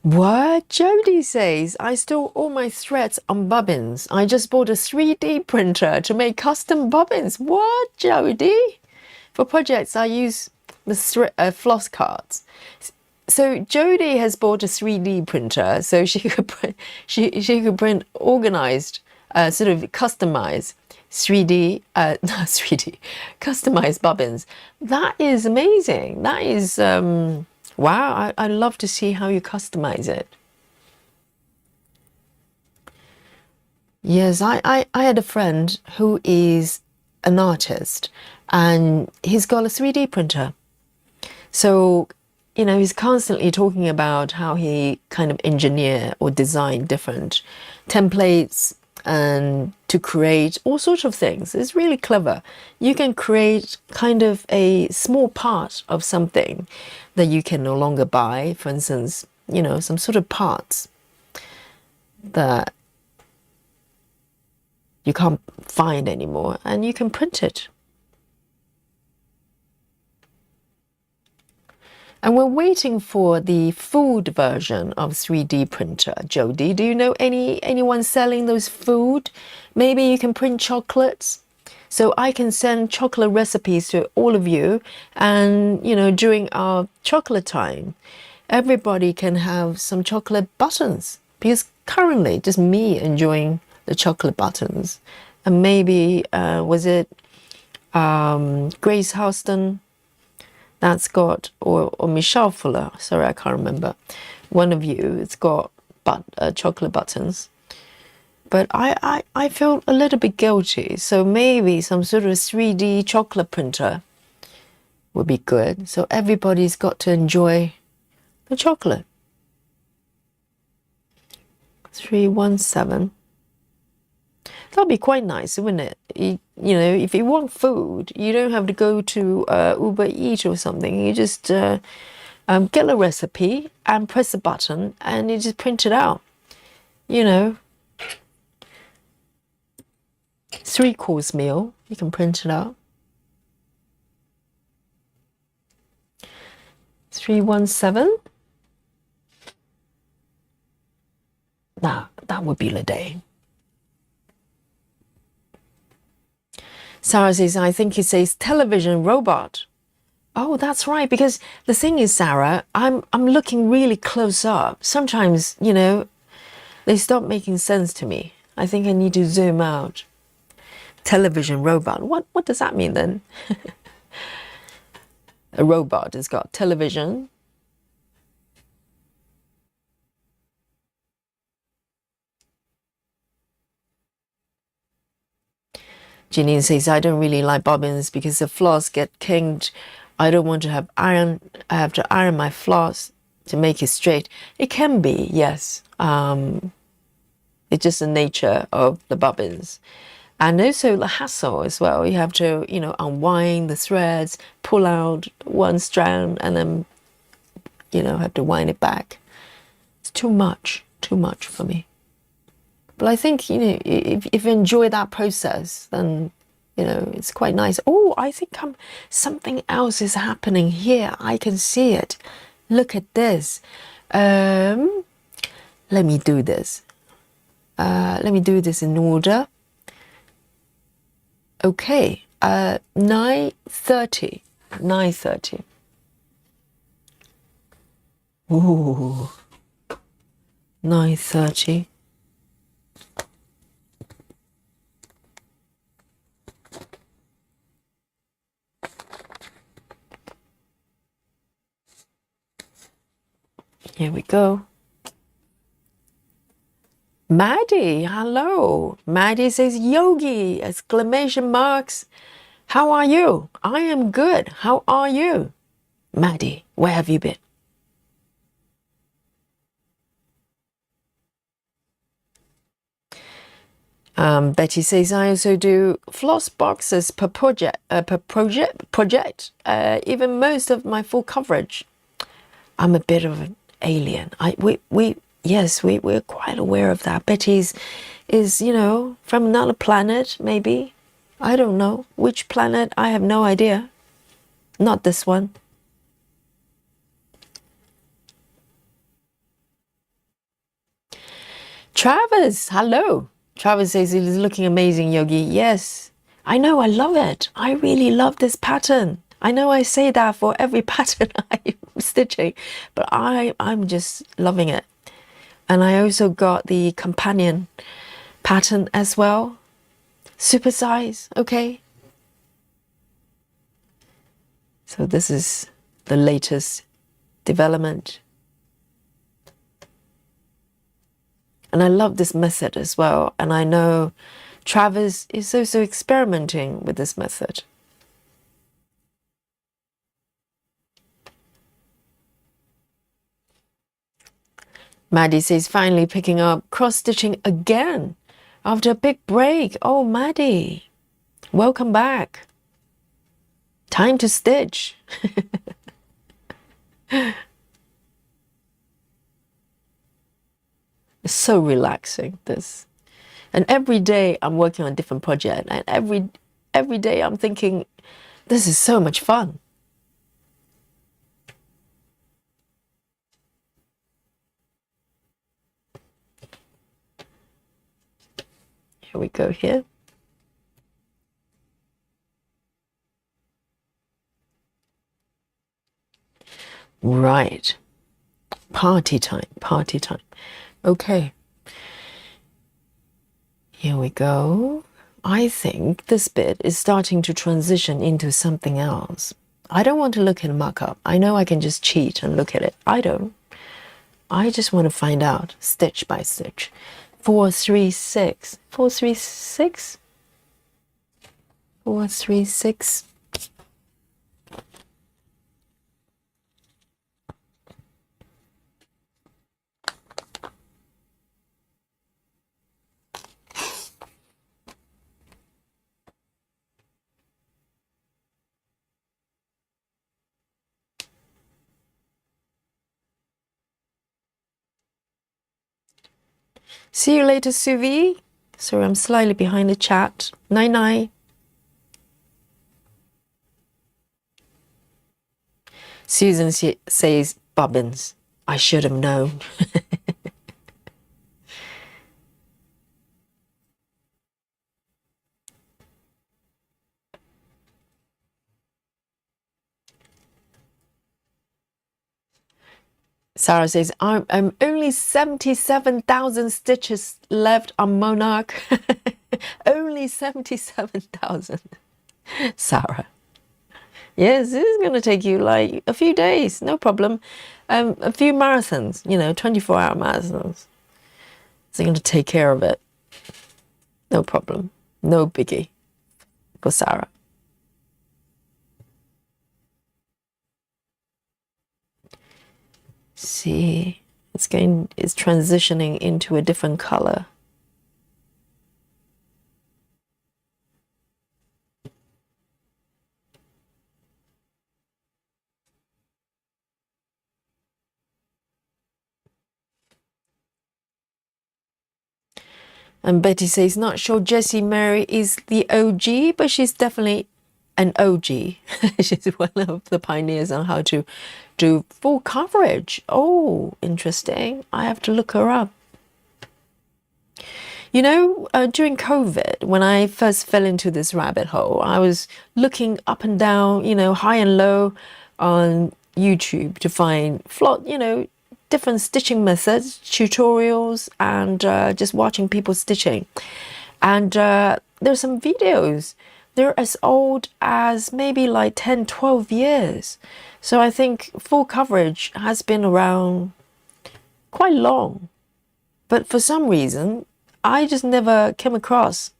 What? Jody says, I store all my threads on bobbins. I just bought a 3D printer to make custom bobbins. What, Jody? For projects, I use the floss cards. So Jody has bought a 3D printer so she could print, she could print organized, sort of customized 3D, not 3D, customized bobbins. That is amazing. That is, wow, I'd love to see how you customize it. Yes, I had a friend who is an artist and he's got a 3D printer. So, you know, he's constantly talking about how he kind of engineer or design different templates and to create all sorts of things. It's really clever. You can create kind of a small part of something that you can no longer buy. For instance, you know, some sort of parts that you can't find anymore and you can print it. And we're waiting for the food version of 3D printer. Jody, do you know anyone selling those food? Maybe you can print chocolates. So I can send chocolate recipes to all of you, and during our chocolate time, everybody can have some chocolate buttons, because currently just me enjoying the chocolate buttons. And maybe was it Grace Houston that's got, or Michelle Fuller, sorry, I can't remember, one of you, it's got chocolate buttons. But I felt a little bit guilty, so maybe some sort of 3D chocolate printer would be good. So everybody's got to enjoy the chocolate. 317. That'll be quite nice, wouldn't it? If you want food, you don't have to go to Uber Eats or something. You just get a recipe and press a button and you just print it out. 3-course meal, you can print it out. 317. Nah, that would be the day. Sarah says, I think he says television robot. Oh, that's right. Because the thing is, Sarah, I'm looking really close up. Sometimes, they stop making sense to me. I think I need to zoom out. Television robot. What does that mean then? A robot has got television. Janine says, I don't really like bobbins because the floss get kinked. I don't want to have iron. I have to iron my floss to make it straight. It can be, yes. It's just the nature of the bobbins. And also the hassle as well. You have to, unwind the threads, pull out one strand, and then, have to wind it back. It's too much for me. But I think, if you enjoy that process, then, it's quite nice. Oh, I think something else is happening here. I can see it. Look at this. Let me do this. Let me do this in order. Okay, 9:30. 9:30. Ooh, 9:30. Here we go. Maddie, hello. Maddie says, Yogi, exclamation marks. How are you? I am good. How are you? Maddie, where have you been? Betty says, I also do floss boxes per project. Even most of my full coverage. I'm a bit of an alien. We're quite aware of that. Betty's is, from another planet, maybe. I don't know. Which planet? I have no idea. Not this one. Travis, hello. Travis says it is looking amazing, Yogi. Yes, I know. I love it. I really love this pattern. I know I say that for every pattern I'm stitching, but I'm just loving it. And I also got the companion pattern as well. Super size, okay. So this is the latest development. And I love this method as well. And I know Travis is also experimenting with this method. Maddie says, finally picking up cross-stitching again after a big break. Oh, Maddie, welcome back. Time to stitch. It's so relaxing, this. And every day I'm working on a different project. And every day I'm thinking, this is so much fun. Here we go here. Right. Party time, party time. Okay. Here we go. I think this bit is starting to transition into something else. I don't want to look at markup. I know I can just cheat and look at it. I don't. I just want to find out stitch by stitch. 4, 3, 6. 4, 3, 6. 4, 3, 6. See you later, Suvi. Sorry, I'm slightly behind the chat. Night night. Susan says, bobbins. I should have known. Sarah says, I'm only 77,000 stitches left on Monarch. Only 77,000. Sarah. Yes, this is going to take you like a few days, no problem. A few marathons, 24-hour marathons. So you're going to take care of it. No problem. No biggie for Sarah. See, it's transitioning into a different color. And Betty says, not sure Jessie Mary is the OG, but she's definitely an OG. She's one of the pioneers on how to do full coverage. Oh, interesting. I have to look her up. During COVID, when I first fell into this rabbit hole, I was looking up and down, high and low on YouTube to find different stitching methods, tutorials, and just watching people stitching. And there's some videos. They're as old as maybe like 10, 12 years. So I think full coverage has been around quite long. But for some reason, I just never came across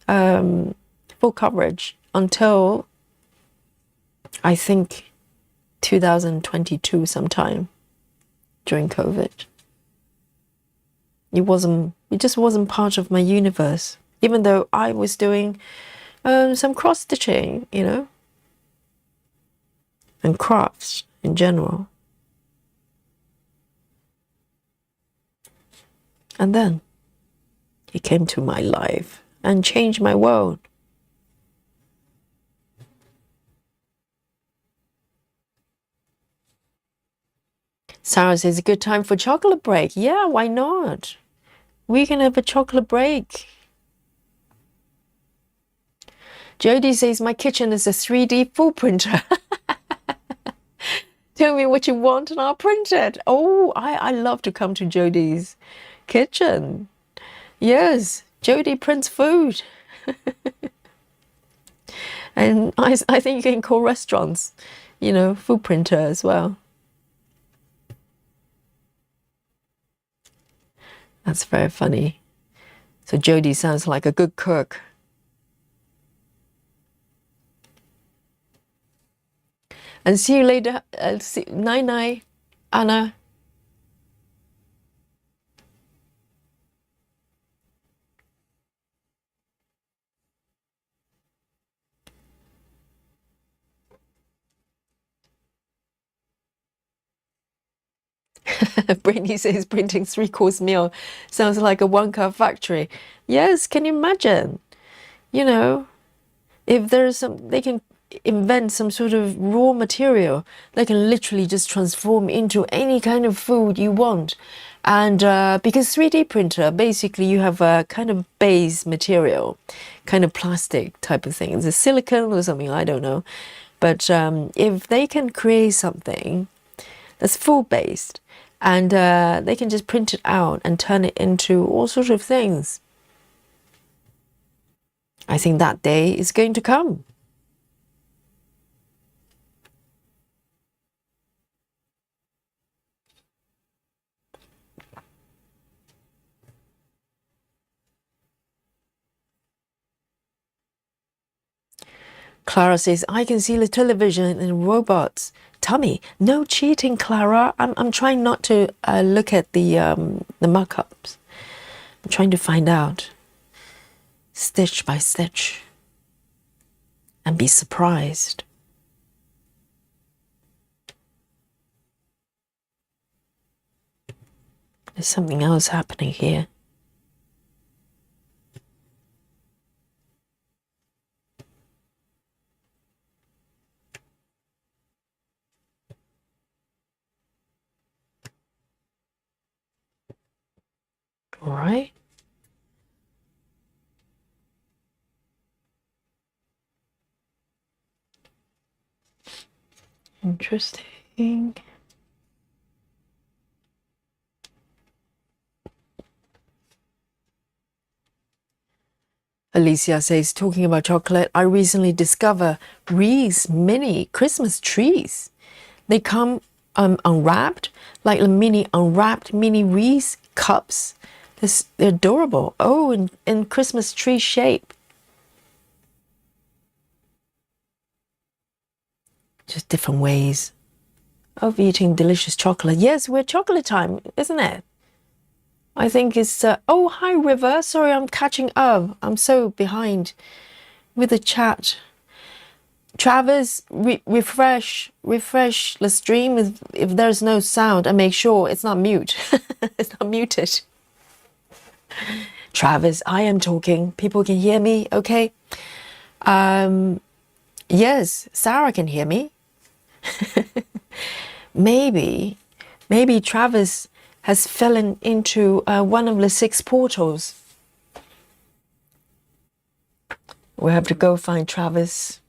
full coverage until I think 2022 sometime during COVID. It just wasn't part of my universe, even though I was doing some cross stitching, and crafts in general. And then he came to my life and changed my world. Sarah says, a good time for chocolate break. Yeah, why not? We can have a chocolate break. Jody says, my kitchen is a 3D full printer. Tell me what you want and I'll print it. Oh, I love to come to Jody's kitchen. Yes, Jody prints food. And I think you can call restaurants, food printer as well. That's very funny. So Jody sounds like a good cook. And see you later. Night-night, Anna. Brittany says printing 3-course meal sounds like a one-car factory. Yes, can you imagine? If there's they can invent some sort of raw material that can literally just transform into any kind of food you want. And because 3D printer, basically you have a kind of base material, kind of plastic type of thing. It's a silicone or something, I don't know. But if they can create something that's full based, and they can just print it out and turn it into all sorts of things, I think that day is going to come. Clara says, I can see the television and robots. Tummy, no cheating, Clara. I'm trying not to look at the mock-ups. I'm trying to find out stitch by stitch and be surprised. There's something else happening here. All right. Interesting. Alicia says, talking about chocolate, I recently discovered Reese mini Christmas trees. They come unwrapped, like a mini unwrapped mini Reese cups. They're adorable. Oh, in Christmas tree shape. Just different ways of eating delicious chocolate. Yes, we're chocolate time, isn't it? I think it's, oh, hi, River. Sorry, I'm catching up. I'm so behind with the chat. Travis, refresh the stream if there's no sound and make sure it's not mute. It's not muted. Travis, I am talking. People can hear me, okay? Yes, Sarah can hear me. Maybe Travis has fallen into one of the 6 portals. We have to go find Travis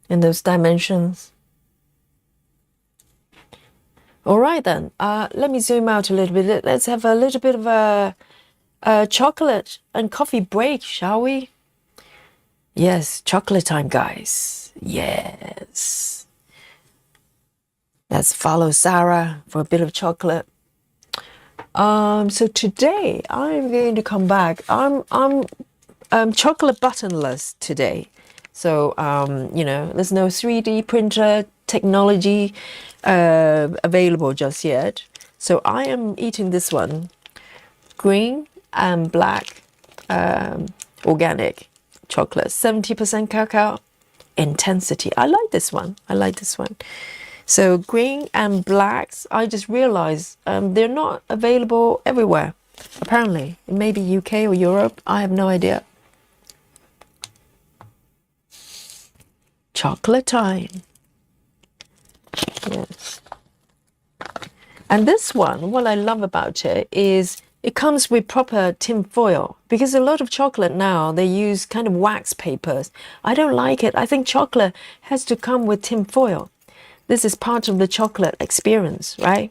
in those dimensions. All right then, let me zoom out a little bit. Let's have a little bit of a chocolate and coffee break, shall we? Yes, chocolate time, guys. Yes. Let's follow Sarah for a bit of chocolate. So today I'm going to come back. I'm chocolate buttonless today. So you know, there's no 3D printer technology available just yet. So I am eating this one, green and black organic chocolate, 70% cacao, intensity. I like this one. So green and blacks, I just realized they're not available everywhere. Apparently, it may be UK or Europe. I have no idea. Chocolate time. Yes. And this one, what I love about it is it comes with proper tin foil, because a lot of chocolate now, they use kind of wax papers. I don't like it. I think chocolate has to come with tin foil. This is part of the chocolate experience, right?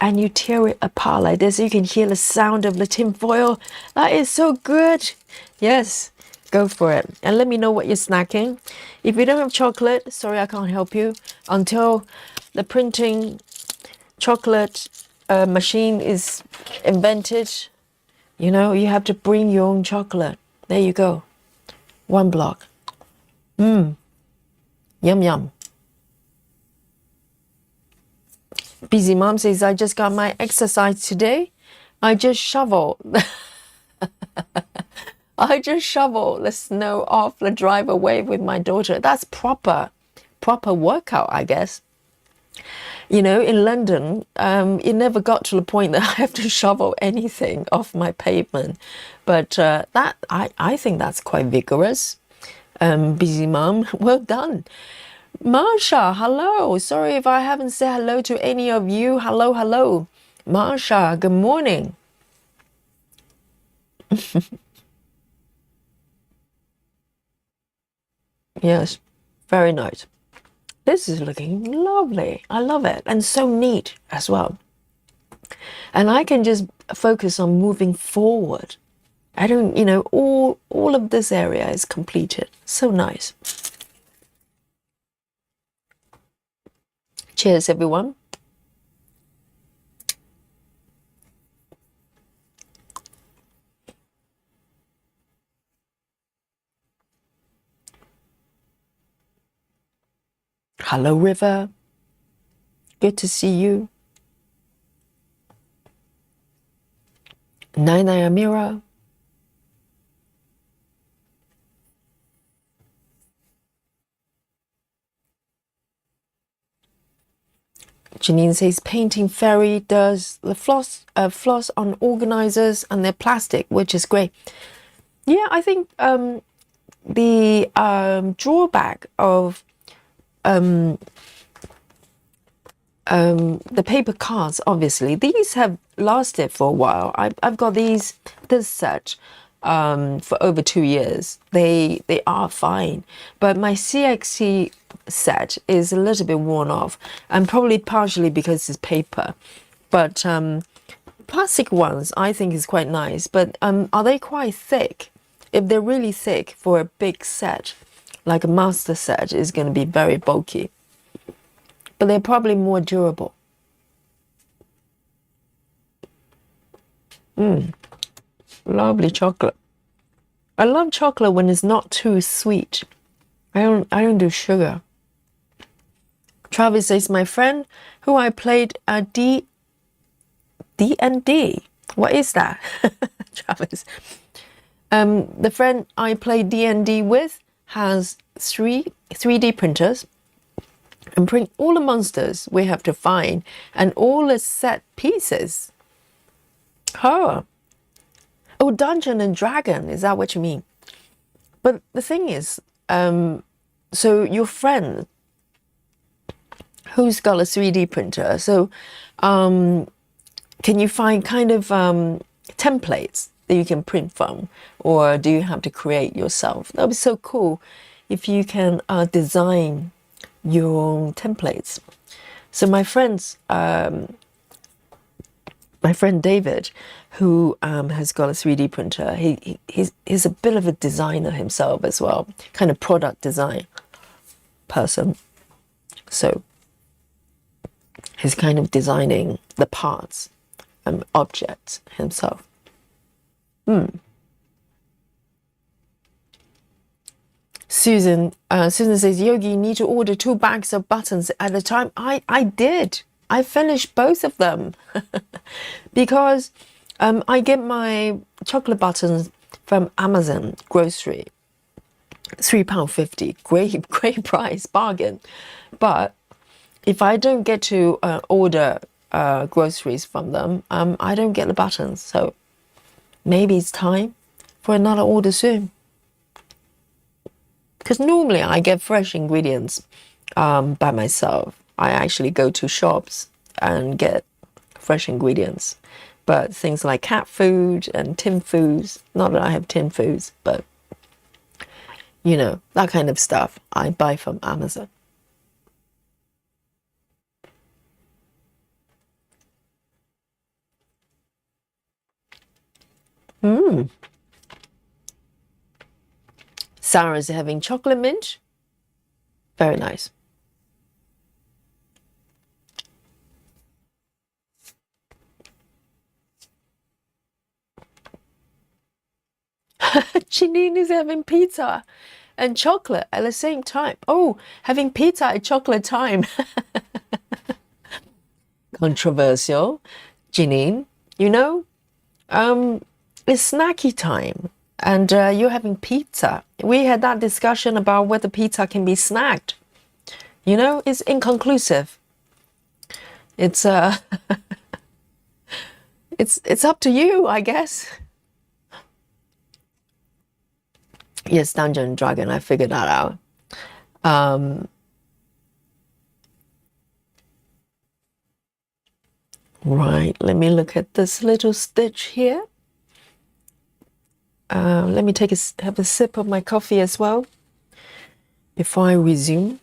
And you tear it apart like this. You can hear the sound of the tin foil. That is so good. Yes, go for it. And let me know what you're snacking. If you don't have chocolate, sorry, I can't help you. Until the printing chocolate machine is invented, you know, you have to bring your own chocolate. There you go. 1 block. Yum, yum. Busy Mom says, I just got my exercise today. I just shoveled. I just shoveled the snow off the driveway with my daughter. That's proper workout, I guess. You know, in London, it never got to the point that I have to shovel anything off my pavement. But that I think that's quite vigorous. Busy Mom, well done. Marsha, hello. Sorry if I haven't said hello to any of you. Hello. Marsha, good morning. Yes, very nice. This is looking lovely. I love it. And so neat as well. And I can just focus on moving forward. I don't, all of this area is completed. So nice. Cheers, everyone. Hello, River. Good to see you. Nai Amira. Janine says painting fairy does the floss on organizers and they're plastic, which is great. Yeah, I think the drawback of the paper cards, obviously, these have lasted for a while. I've got this set for over 2 years. They are fine, but my CXC set is a little bit worn off, and probably partially because it's paper. But plastic ones I think is quite nice. But are they quite thick? If they're really thick for a big set, like a master set, is going to be very bulky. But they're probably more durable. Lovely chocolate. I love chocolate when it's not too sweet. I don't do sugar. Travis says, my friend who I played D&D. What is that? Travis. The friend I played D&D with has 3D printers and print all the monsters we have to find and all the set pieces. Oh, Dungeon and Dragon, is that what you mean? But the thing is, so your friend who's got a 3D printer, so can you find kind of templates that you can print from, or do you have to create yourself? That would be so cool if you can design your own templates. So my friend David, who has got a 3D printer, he's a bit of a designer himself as well, kind of product design person. So he's kind of designing the parts and objects himself. Susan says, Yogi, you need to order 2 bags of buttons at a time. I did. I finished both of them because I get my chocolate buttons from Amazon grocery, £3.50, great price, bargain. But if I don't get to order groceries from them, I don't get the buttons. So maybe it's time for another order soon. Because normally I get fresh ingredients by myself. I actually go to shops and get fresh ingredients. But things like cat food and tin foods, not that I have tin foods, but that kind of stuff I buy from Amazon. Sarah's having chocolate mint. Very nice. Janine is having pizza and chocolate at the same time. Oh, having pizza at chocolate time. Controversial. Janine, it's snacky time and you're having pizza. We had that discussion about whether pizza can be snacked. It's inconclusive. It's it's up to you, I guess. Yes, Dungeon and Dragon, I figured that out. Right, let me look at this little stitch here. Let me have a sip of my coffee as well before I resume.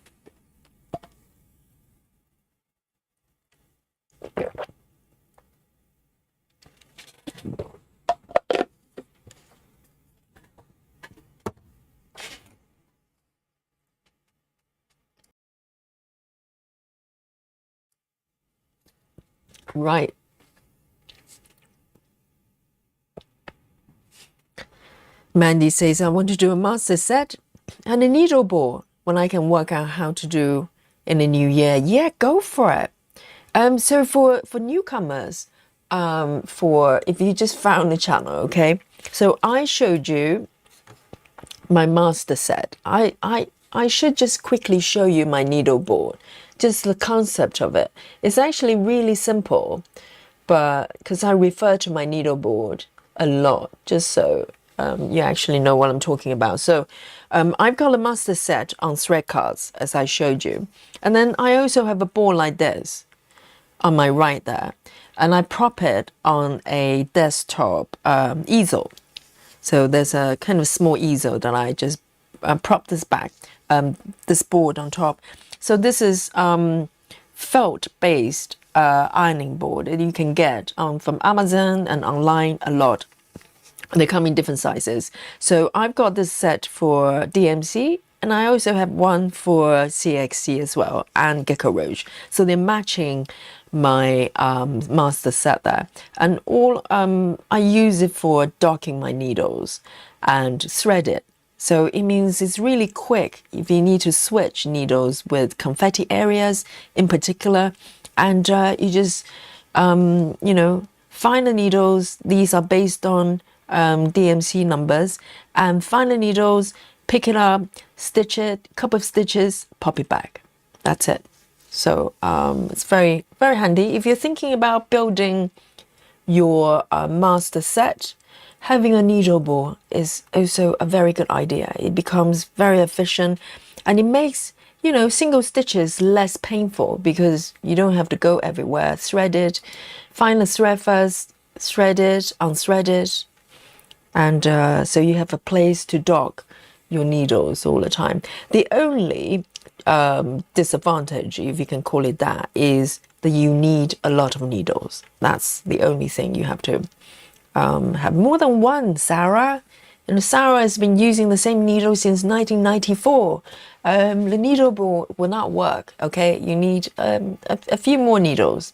Right. Mandy says, I want to do a master set and a needle board when I can work out how to do in the new year. Yeah, go for it. So for newcomers, for if you just found the channel, okay? So I showed you my master set. I should just quickly show you my needle board, just the concept of it. It's actually really simple, but because I refer to my needle board a lot, just so you actually know what I'm talking about. So I've got a master set on thread cards, as I showed you. And then I also have a board like this on my right there. And I prop it on a desktop easel. So there's a kind of small easel that I just prop this back, this board on top. So this is felt-based ironing board that you can get from Amazon and online a lot. They come in different sizes. So I've got this set for DMC, and I also have one for CXC as well, and Gecko Roche. So they're matching my master set there. And all I use it for docking my needles and thread it. So it means it's really quick if you need to switch needles with confetti areas in particular. And you just, you know, find the needles. These are based on DMC numbers, and find the needles, pick it up, stitch it, couple of stitches, pop it back. That's it. So it's very, very handy. If you're thinking about building your master set, having a needle board is also a very good idea. It becomes very efficient, and it makes, you know, single stitches less painful because you don't have to go everywhere. Thread it, find the thread first, thread it, unthread it, and so you have a place to dock your needles all the time. The only disadvantage, if you can call it that, is that you need a lot of needles. That's the only thing. You have to have more than one, Sarah. And Sarah has been using the same needle since 1994. The needle board will not work, okay? You need a few more needles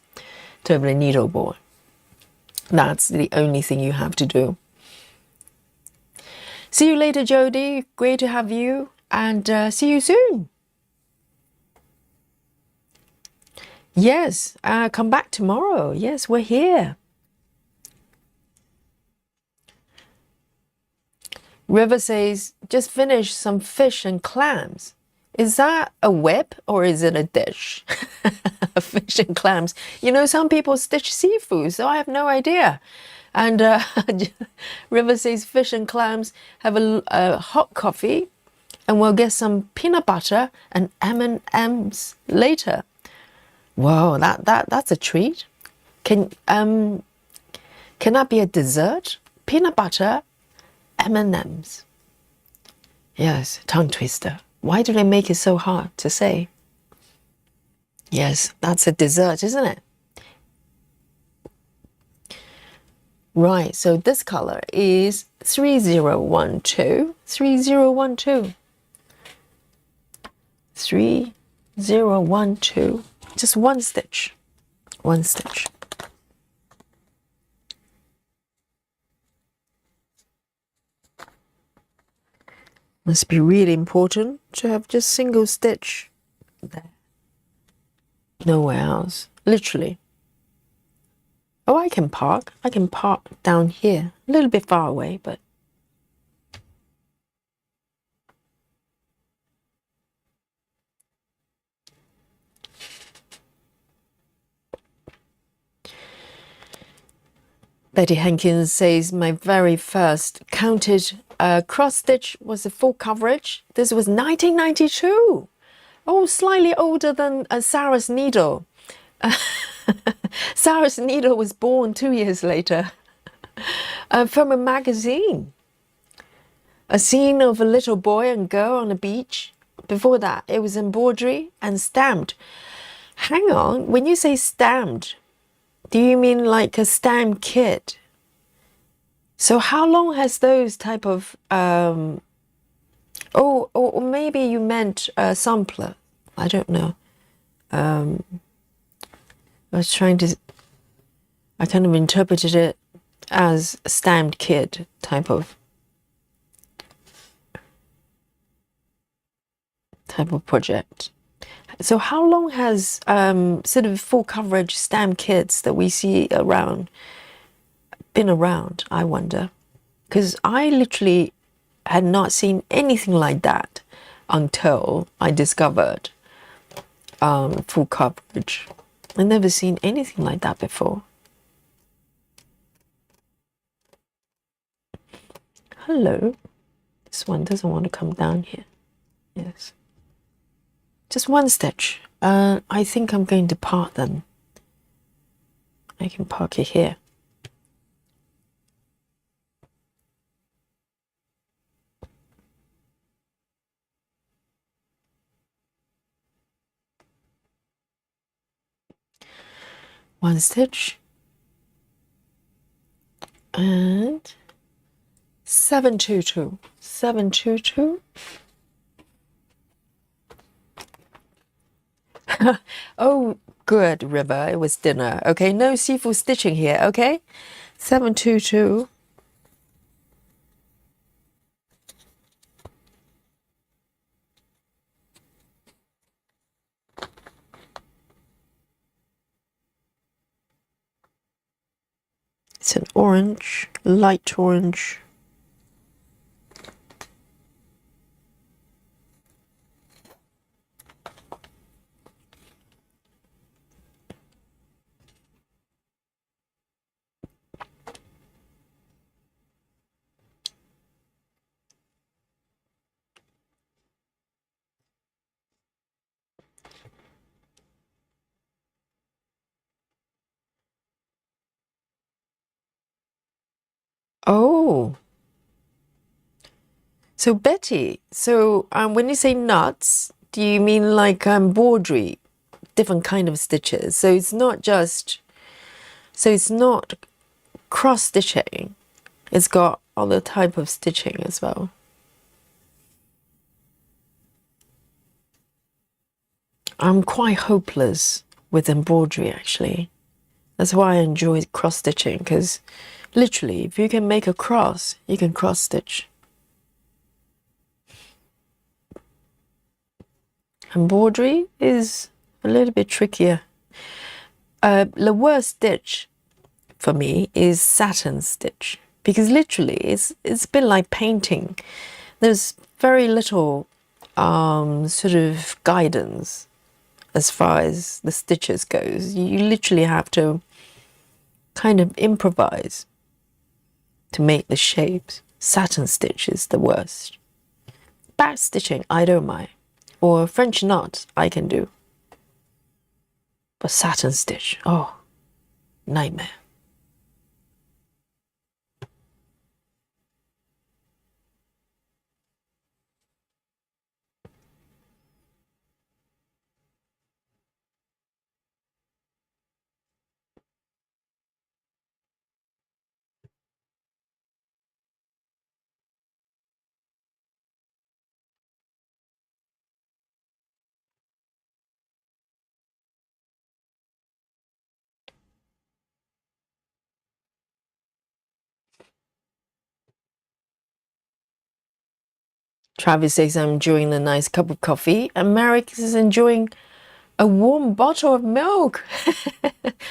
to have a needle board. That's the only thing you have to do. See you later, Jody. Great to have you, and see you soon. Yes, come back tomorrow. Yes, we're here. River says, just finished some fish and clams. Is that a whip or is it a dish? Fish and clams. You know, some people stitch seafood, so I have no idea. And River says fish and clams, have a hot coffee, and we'll get some peanut butter and M&Ms later. Whoa, that's a treat. Can that be a dessert? Peanut butter, M&Ms. Yes, tongue twister. Why do they make it so hard to say? Yes, that's a dessert, isn't it? Right, so this color is 3012. 3012. 3012. Just one stitch. One stitch. Must be really important to have just single stitch there. Nowhere else. Literally. Oh, I can park down here. A little bit far away, but Betty Hankins says, my very first counted cross stitch was a full coverage. This was 1992. Oh, slightly older than Sarah's needle. Sarah's needle was born 2 years later from a magazine. A scene of a little boy and girl on a beach. Before that, it was embroidery and stamped. Hang on, when you say stamped, do you mean like a stamp kit? So how long has those type of, or maybe you meant a sampler. I don't know. I was trying to, I kind of interpreted it as a stamped kit type of project. So how long has sort of full coverage stamp kits that we see around been around, I wonder? Because I literally had not seen anything like that until I discovered full coverage. I've never seen anything like that before. Hello. This one doesn't want to come down here. Yes. Just one stitch. I think I'm going to part them. I can park it here. One stitch. And 722. 722. Oh, good, River. It was dinner. Okay, no seafood stitching here. Okay, 722. It's an orange, light orange. Oh. So Betty, so when you say nuts, do you mean like embroidery, different kind of stitches? So it's not just, so it's not cross stitching. It's got other type of stitching as well. I'm quite hopeless with embroidery actually. That's why I enjoy cross stitching, because literally if you can make a cross, you can cross stitch. Embroidery is a little bit trickier. The worst stitch for me is satin stitch, because literally it's a bit like painting. There's very little sort of guidance as far as the stitches goes. You literally have to kind of improvise to make the shapes. Satin stitch is the worst. Back stitching, I don't mind. Or French knot, I can do. But satin stitch, oh, nightmare. Travis says I'm enjoying a nice cup of coffee, and Marek is enjoying a warm bottle of milk.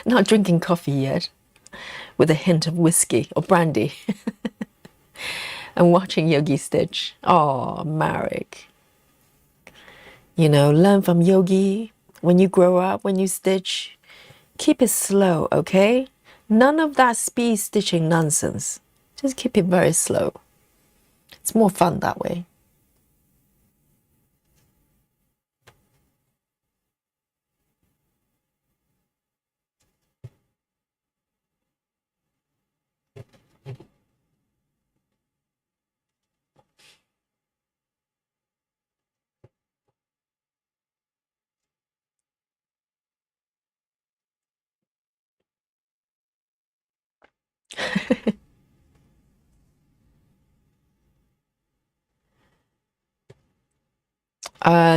Not drinking coffee yet, with a hint of whiskey or brandy. And watching Yogi stitch. Oh, Marek. You know, learn from Yogi. When you grow up, when you stitch, keep it slow, okay? None of that speed stitching nonsense. Just keep it very slow. It's more fun that way.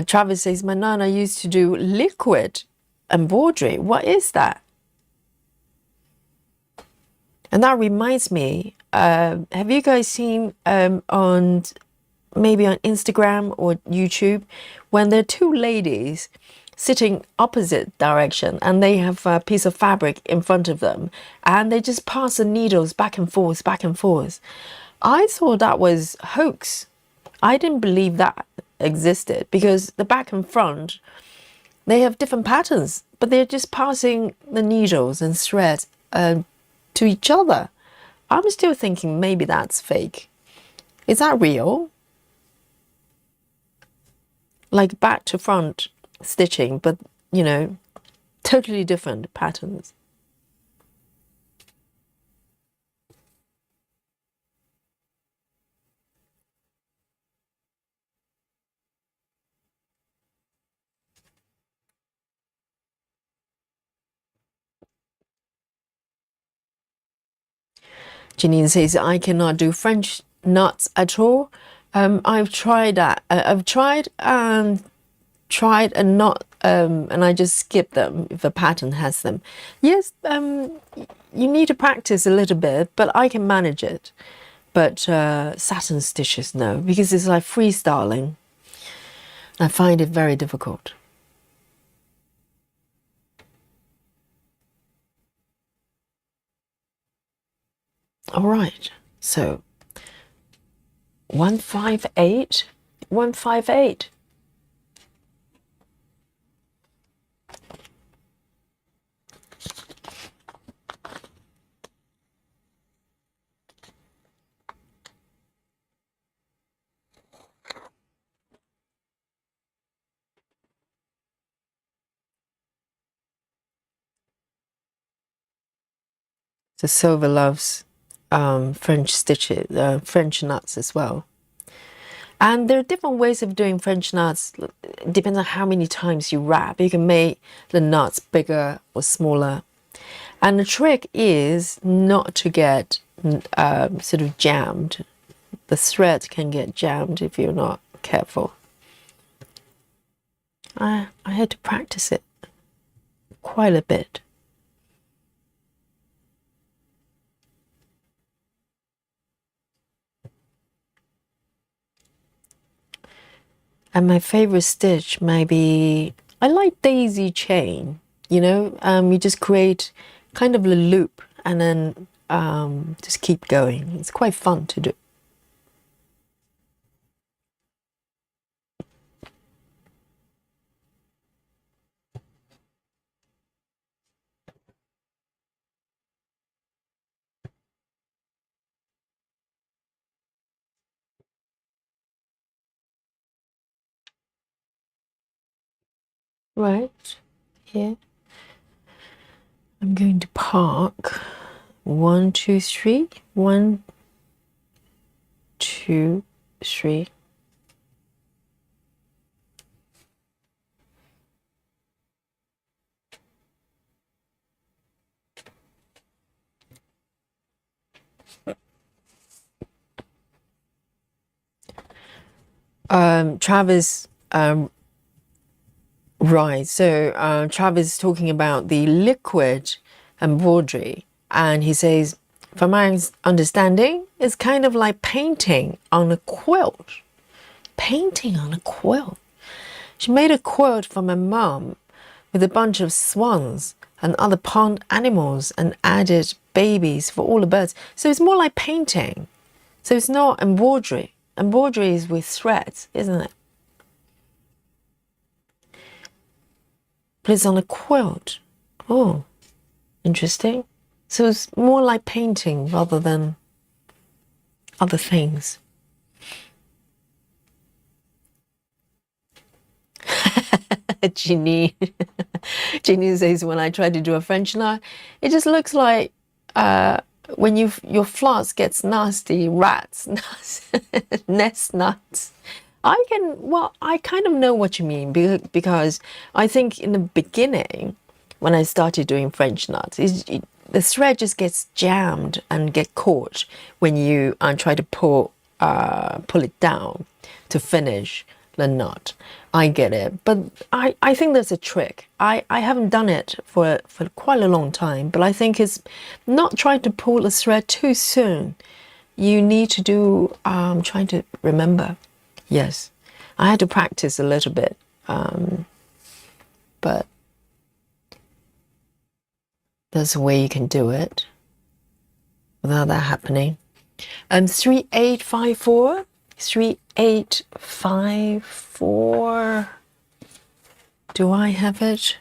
Travis says, my nana used to do liquid embroidery. What is that? And that reminds me, have you guys seen on maybe on Instagram or YouTube when there are two ladies sitting opposite direction and they have a piece of fabric in front of them and they just pass the needles back and forth, back and forth? I thought that was hoax. I didn't believe that existed because the back and front, they have different patterns, but they're just passing the needles and threads to each other. I'm still thinking maybe that's fake. Is that real? Like back to front stitching, but you know, totally different patterns. Janine says, I cannot do French knots at all. I've tried that. I've tried and not, and I just skip them if a pattern has them. Yes, you need to practice a little bit, but I can manage it. But satin stitches, no, because it's like freestyling. I find it very difficult. All right, so 158, 158. The Silver loves French stitches, French knots as well. And there are different ways of doing French knots. It depends on how many times you wrap. You can make the knots bigger or smaller. And the trick is not to get sort of jammed. The thread can get jammed if you're not careful. I had to practice it quite a bit. And my favorite stitch might be, I like daisy chain, you know, you just create kind of a loop and then just keep going. It's quite fun to do. Right here, I'm going to park 1, 2, 3, 1, 2, 3. Travis, right, so Travis is talking about the liquid embroidery, and he says, from my understanding, it's kind of like painting on a quilt. Painting on a quilt. She made a quilt for my mum with a bunch of swans and other pond animals and added babies for all the birds. So it's more like painting. So it's not embroidery. Embroidery is with threads, isn't it? But it's on a quilt. Oh, interesting. So it's more like painting rather than other things. Ginny. Ginny says, when I try to do a French knot, it just looks like when your floss gets nasty, rats, nest nuts. I kind of know what you mean because I think in the beginning, when I started doing French knots, the thread just gets jammed and get caught when you try to pull it down to finish the knot. I get it, but I think there's a trick. I haven't done it for quite a long time, but I think it's not trying to pull the thread too soon. You need to do, trying to remember. Yes, I had to practice a little bit, but there's a way you can do it without that happening. 3854, 3854. Do I have it?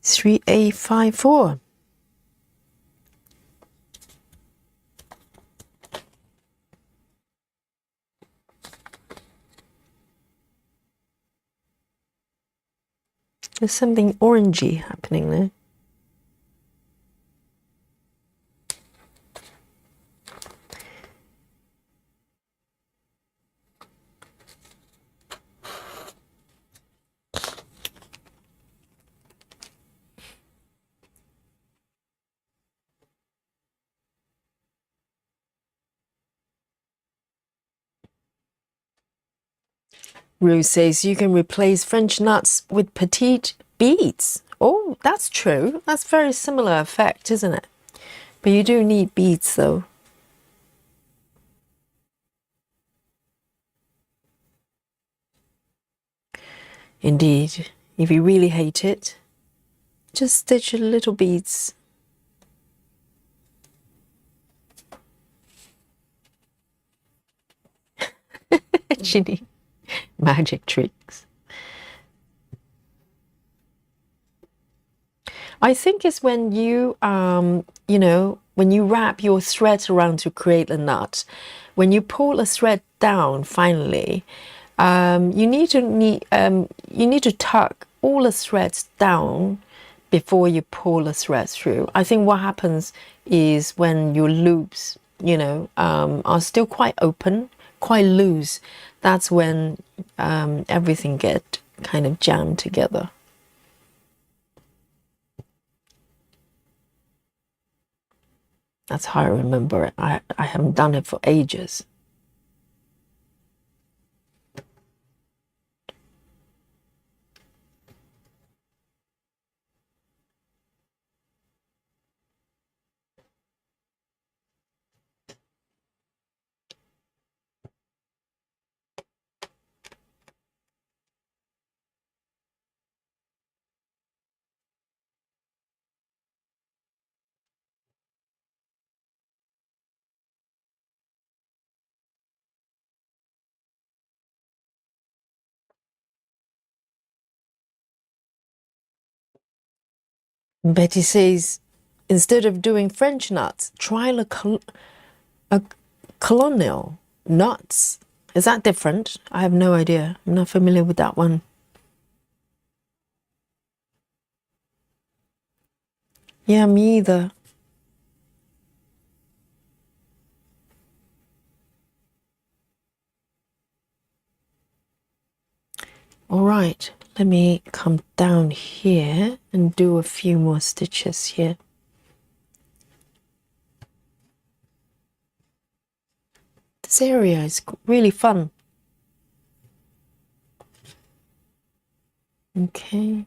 3854. There's something orangey happening there. Rue says you can replace French nuts with petite beads. Oh, that's true. That's very similar effect, isn't it? But you do need beads though. Indeed. If you really hate it, just stitch little beads. Ginny, magic tricks. I think it's when you, when you wrap your thread around to create a knot, when you pull a thread down finally, you need to tuck all the threads down before you pull the thread through. I think what happens is when your loops, are still quite open, quite loose, that's when everything get kind of jammed together. That's how I remember it. I haven't done it for ages. Betty says, instead of doing French nuts, try a colonial nuts. Is that different? I have no idea. I'm not familiar with that one. Yeah, me either. All right, let me come down here and do a few more stitches here. This area is really fun. Okay.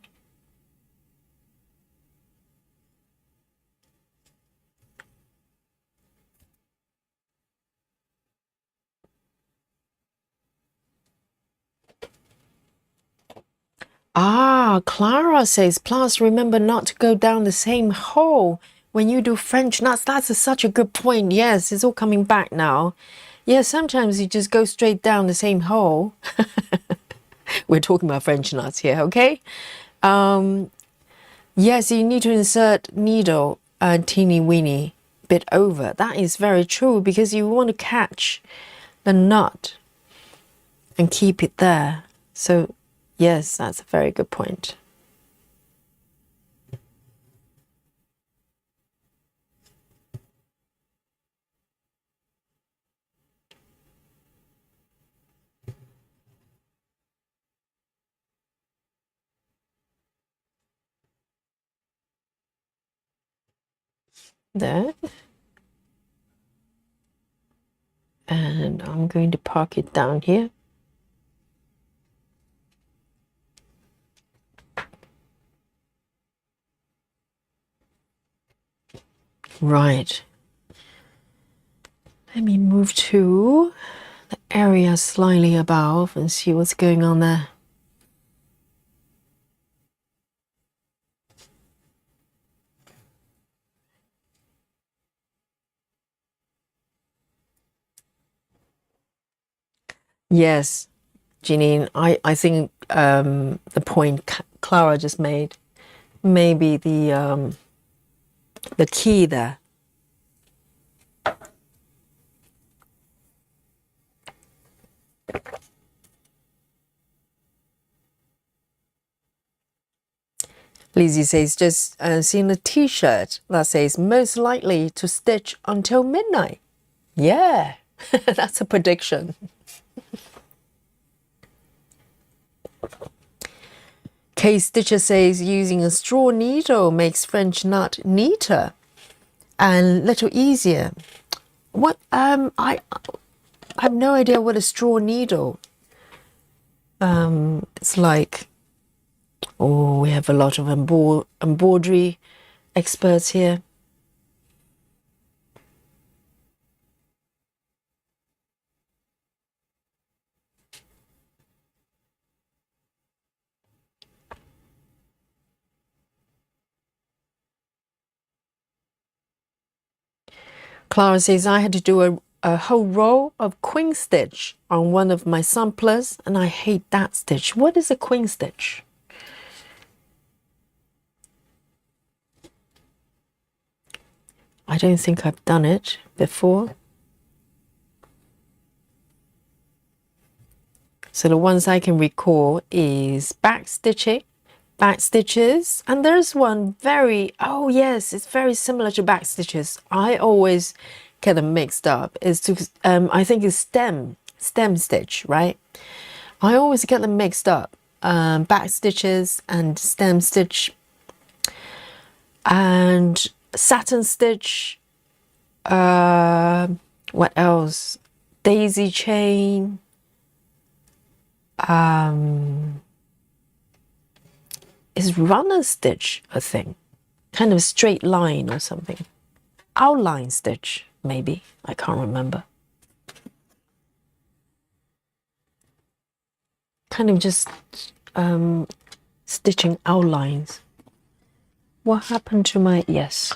Ah, Clara says, plus remember not to go down the same hole when you do French nuts. That's such a good point. Yes, it's all coming back now. Yeah, sometimes you just go straight down the same hole. We're talking about French nuts here, okay? Yes, you need to insert needle a teeny weeny bit over. That is very true because you want to catch the nut and keep it there. So yes, that's a very good point. there. And I'm going to park it down here. Right. Let me move to the area slightly above and see what's going on there. Yes, Jeanine, I think the point Clara just made may be the key there. Lizzie says, just seen a t-shirt that says most likely to stitch until midnight. Yeah, that's a prediction. Kay Stitcher says using a straw needle makes French knot neater and little easier. What I have no idea what a straw needle. It's like, oh, we have a lot of embroidery experts here. Clara says I had to do a whole row of queen stitch on one of my samplers, and I hate that stitch. What is a queen stitch? I don't think I've done it before. So the ones I can recall is back stitching, back stitches, and there's one very, oh yes, it's very similar to back stitches. I always get them mixed up. Is to I think it's stem stitch, right? I always get them mixed up. Back stitches and stem stitch and satin stitch. What else? Daisy chain. Is runner stitch a thing? Kind of straight line or something. Outline stitch, maybe. I can't remember. Kind of just stitching outlines. What happened to my, yes.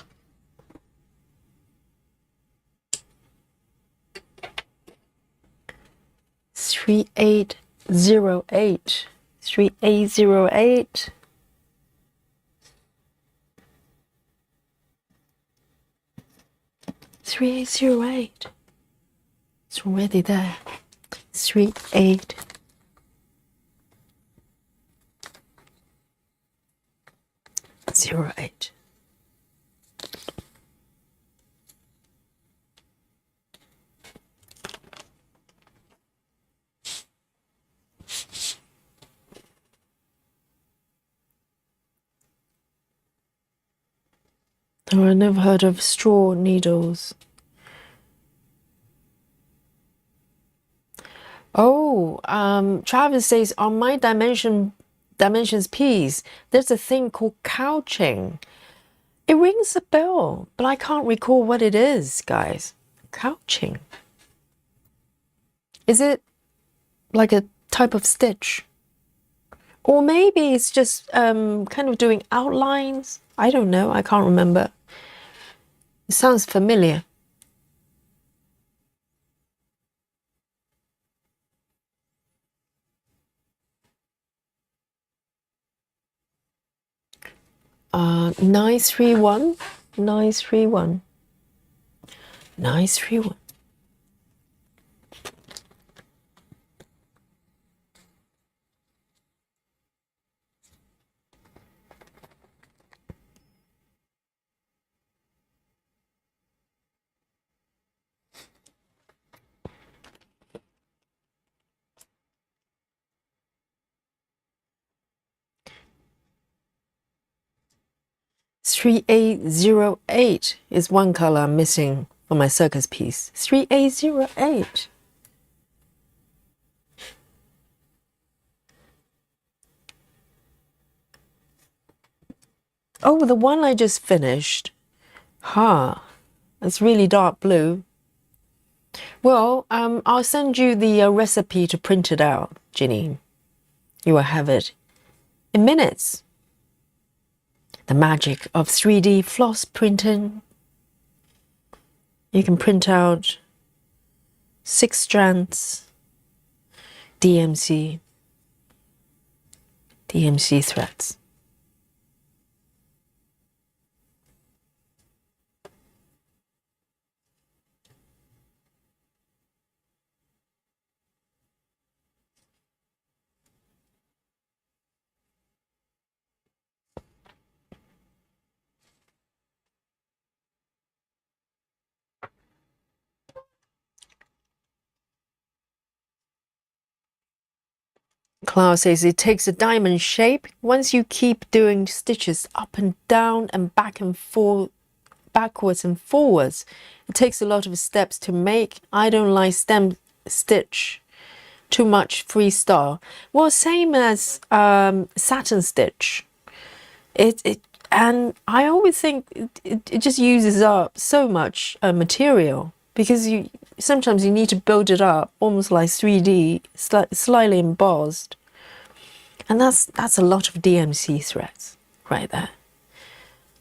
Three 3808. 3808. It's already there. 3808. Oh, I never heard of straw needles. Oh, Travis says on my dimensions piece, there's a thing called couching. It rings a bell, but I can't recall what it is, guys. Couching. Is it like a type of stitch? Or maybe it's just kind of doing outlines. I don't know. I can't remember. It sounds familiar. Uh, 931. 931. 931. 3808 is one color I'm missing on my circus piece. 3808. Oh, the one I just finished. Huh. It's really dark blue. Well, I'll send you the recipe to print it out, Ginny. You will have it in minutes. The magic of 3D floss printing. You can print out 6 strands DMC threads. Klaus says it takes a diamond shape. Once you keep doing stitches up and down and back and forth, backwards and forwards, it takes a lot of steps to make. I don't like stem stitch, too much freestyle. Well, same as satin stitch. And I always think it just uses up so much material, because sometimes you need to build it up almost like 3D, slightly embossed. And that's a lot of DMC threads right there.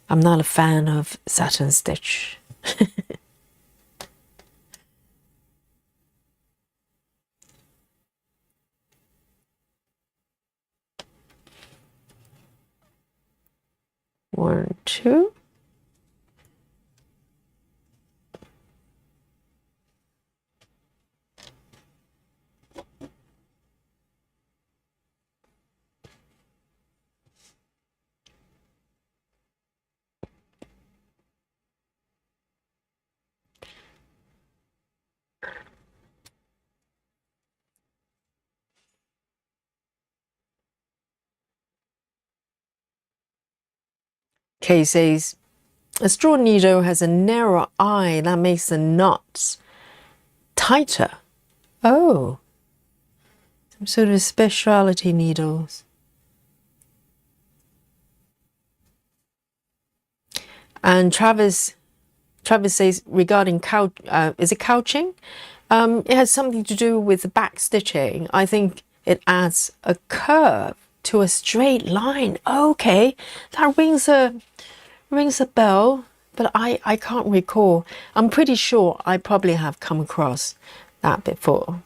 I'm not a fan of satin stitch. One, two. Kay says, a straw needle has a narrow eye that makes the knots tighter. Oh, some sort of specialty needles. And Travis says regarding is it couching? It has something to do with the back stitching. I think it adds a curve to a straight line. Okay, that rings a bell, but I can't recall. I'm pretty sure I probably have come across that before.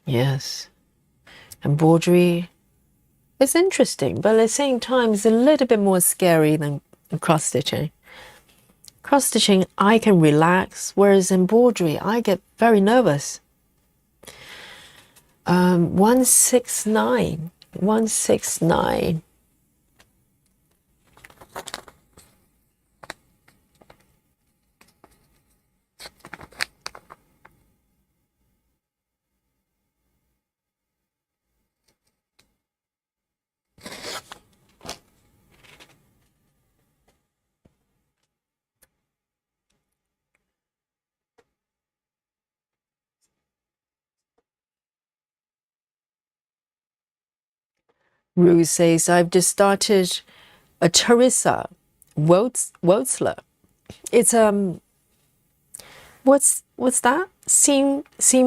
Yes, embroidery. It's interesting, but at the same time, it's a little bit more scary than cross stitching. Cross stitching, I can relax, whereas embroidery, I get very nervous. 169. 169. Rue says, I've just started a Teresa Wotzler. It's what's that? Seam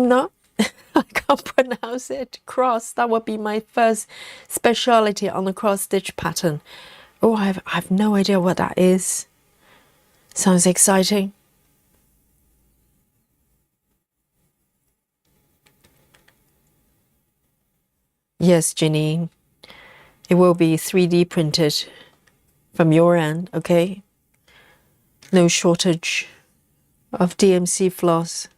knot? I can't pronounce it. Cross. That would be my first specialty on the cross stitch pattern. Oh, I've no idea what that is. Sounds exciting. Yes, Ginny. It will be 3D printed from your end, okay? No shortage of DMC floss.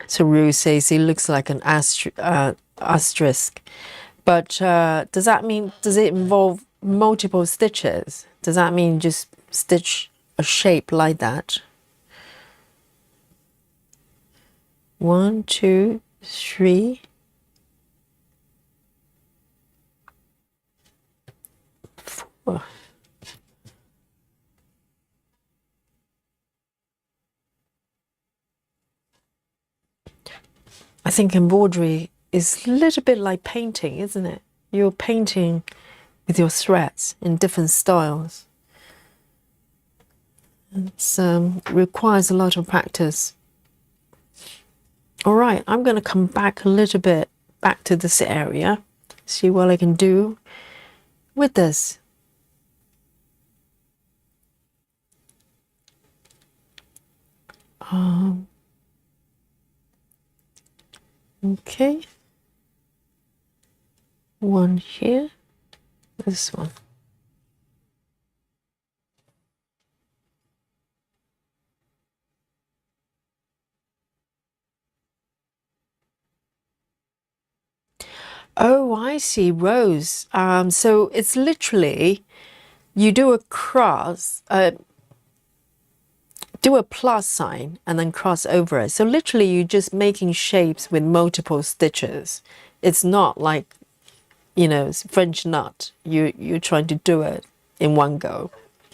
So Rue says it looks like an asterisk. But does that mean, does it involve multiple stitches? Does that mean just stitch a shape like that? 1, 2, 3, 4. I think embroidery is a little bit like painting, isn't it? You're painting with your threads in different styles. It requires a lot of practice. All right, I'm going to come back a little bit back to this area, see what I can do with this. Okay, one here, this one. Oh, I see, rows. So it's literally, you do a cross, do a plus sign and then cross over it. So literally you're just making shapes with multiple stitches. It's not like, you know, French knot. You're trying to do it in one go.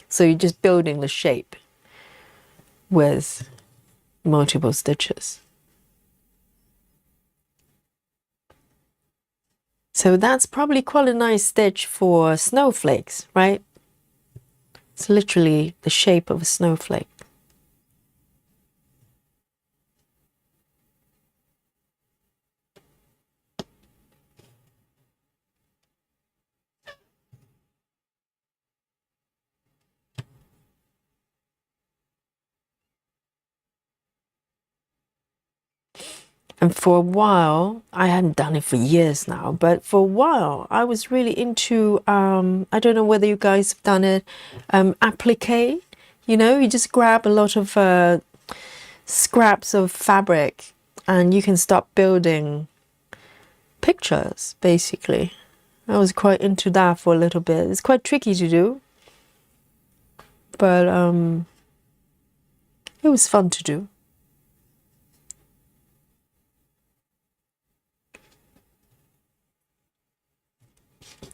So you're just building the shape with multiple stitches. So that's probably quite a nice stitch for snowflakes, right? It's literally the shape of a snowflake. And for a while, I hadn't done it for years now, but for a while, I was really into, I don't know whether you guys have done it, applique. You know, you just grab a lot of scraps of fabric and you can start building pictures, basically. I was quite into that for a little bit. It's quite tricky to do, but it was fun to do.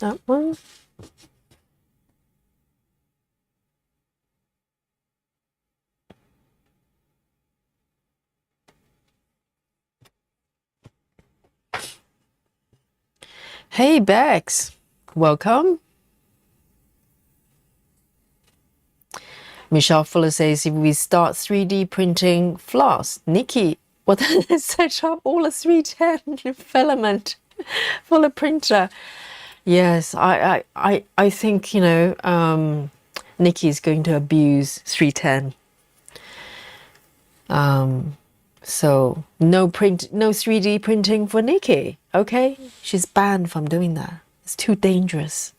That one. Hey Bex, welcome. Michelle Fuller says if we start 3D printing floss, Nikki, what set up all a 310 filament for a printer. Yes, I think, you know, Nikki is going to abuse 310. So no 3D printing for Nikki. Okay, she's banned from doing that. It's too dangerous.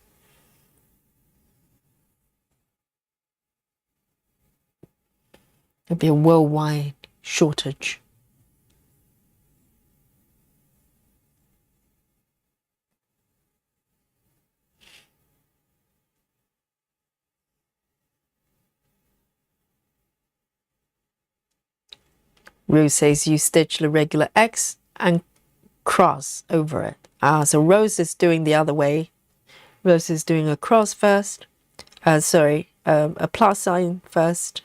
There'll be a worldwide shortage. Rose says you stitch the regular X and cross over it. So Rose is doing the other way. Rose is doing a cross first. A plus sign first.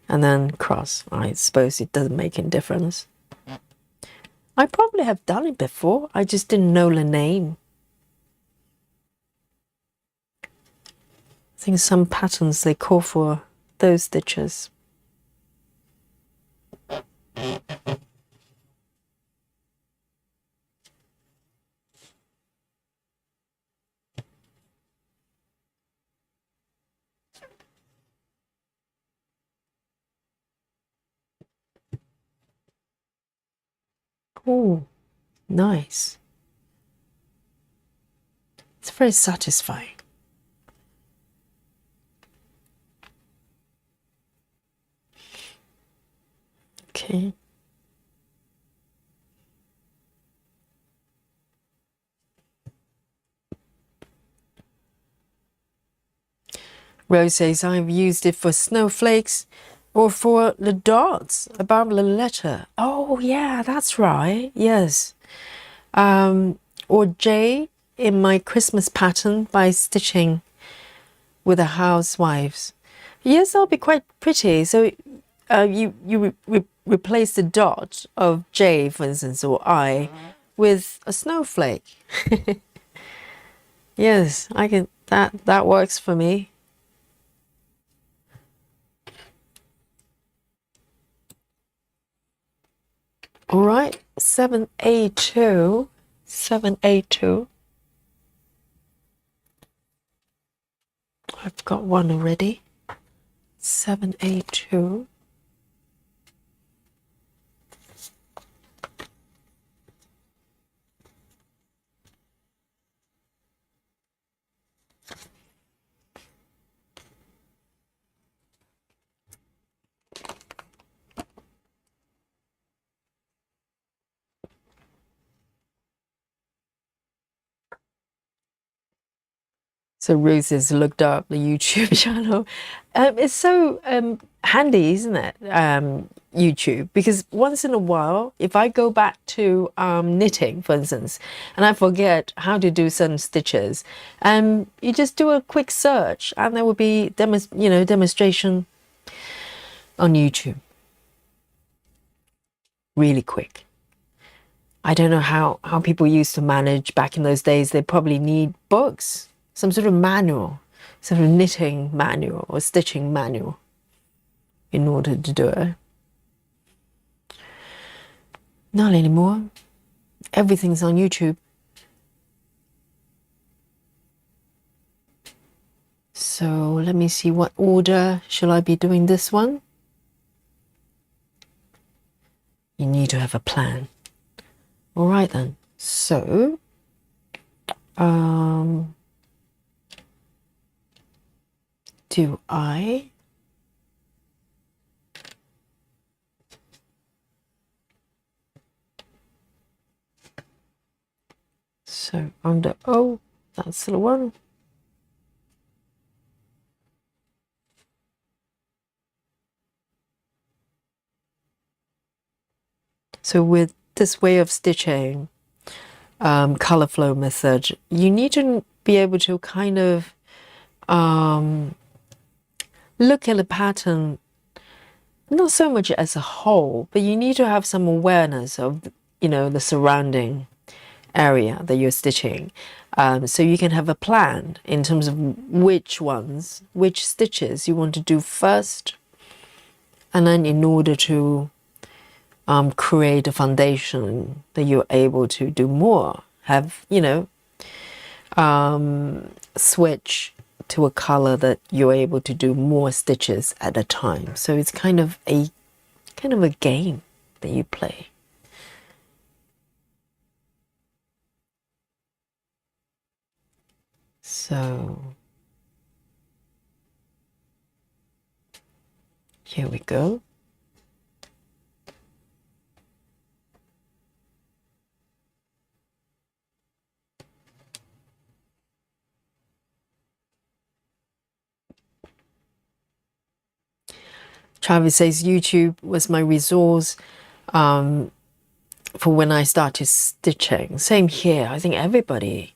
And then cross. I suppose it doesn't make any difference. I probably have done it before. I just didn't know the name. I think some patterns they call for those stitches. Oh, nice. It's very satisfying. Okay. Rose says, I've used it for snowflakes or for the dots above the letter. Oh, yeah, that's right. Yes. Or J in my Christmas pattern by stitching with the housewives. Yes, that'll be quite pretty. So you replace the dot of J, for instance, or I, with a snowflake. Yes, I can. That works for me. All right, 7A2, 7A2. I've got one already. 7A2. So Ruth has looked up the YouTube channel. It's so handy, isn't it? YouTube, because once in a while, if I go back to knitting, for instance, and I forget how to do certain stitches, you just do a quick search, and there will be demonstration on YouTube. Really quick. I don't know how people used to manage back in those days. They probably need books, some sort of manual, sort of knitting manual or stitching manual in order to do it. Not anymore. Everything's on YouTube. So let me see, what order shall I be doing this one? You need to have a plan. All right then. So do I so under O, that's the one. So with this way of stitching, color flow method, you need to be able to kind of look at the pattern not so much as a whole, but you need to have some awareness of the surrounding area that you're stitching, so you can have a plan in terms of which stitches you want to do first, and then in order to create a foundation that you're able to do more, have switch to a color that you're able to do more stitches at a time. So it's kind of a game that you play. So here we go. Travis says YouTube was my resource for when I started stitching. Same here. I think everybody,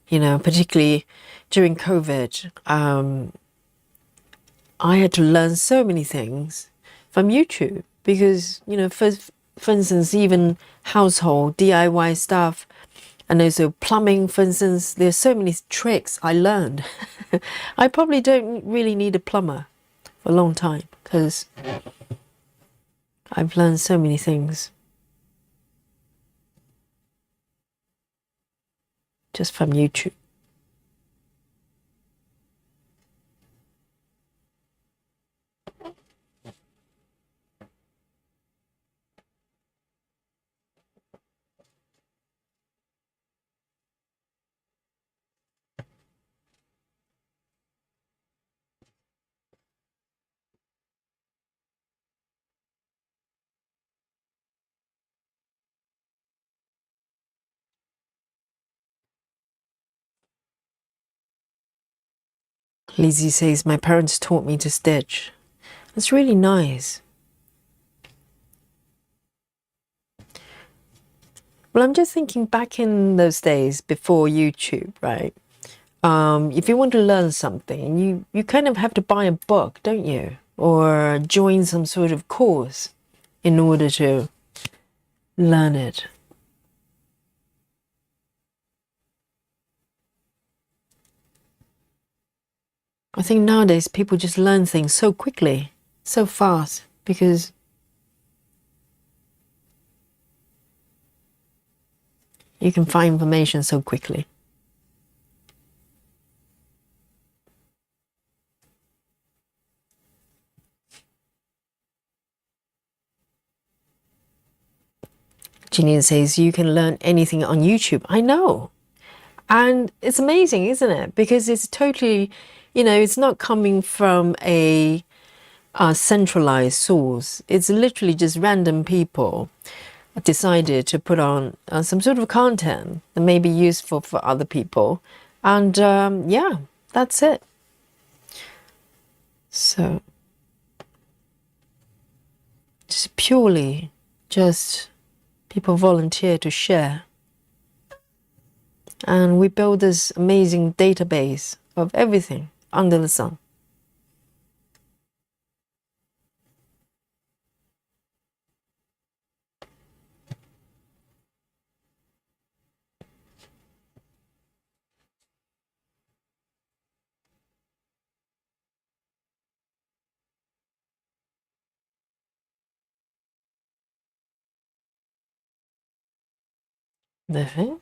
particularly during COVID, I had to learn so many things from YouTube because, for instance, even household DIY stuff, and also plumbing, for instance, there's so many tricks I learned. I probably don't really need a plumber for a long time because I've learned so many things just from YouTube. Lizzie says, my parents taught me to stitch. That's really nice. Well, I'm just thinking back in those days before YouTube, right? If you want to learn something, you kind of have to buy a book, don't you? Or join some sort of course in order to learn it. I think nowadays people just learn things so quickly, so fast, because you can find information so quickly. Janine says, you can learn anything on YouTube. I know. And it's amazing, isn't it? Because it's totally, it's not coming from a centralized source. It's literally just random people decided to put on some sort of content that may be useful for other people. And yeah, that's it. So, just purely just people volunteer to share. And we build this amazing database of everything under the sun. There.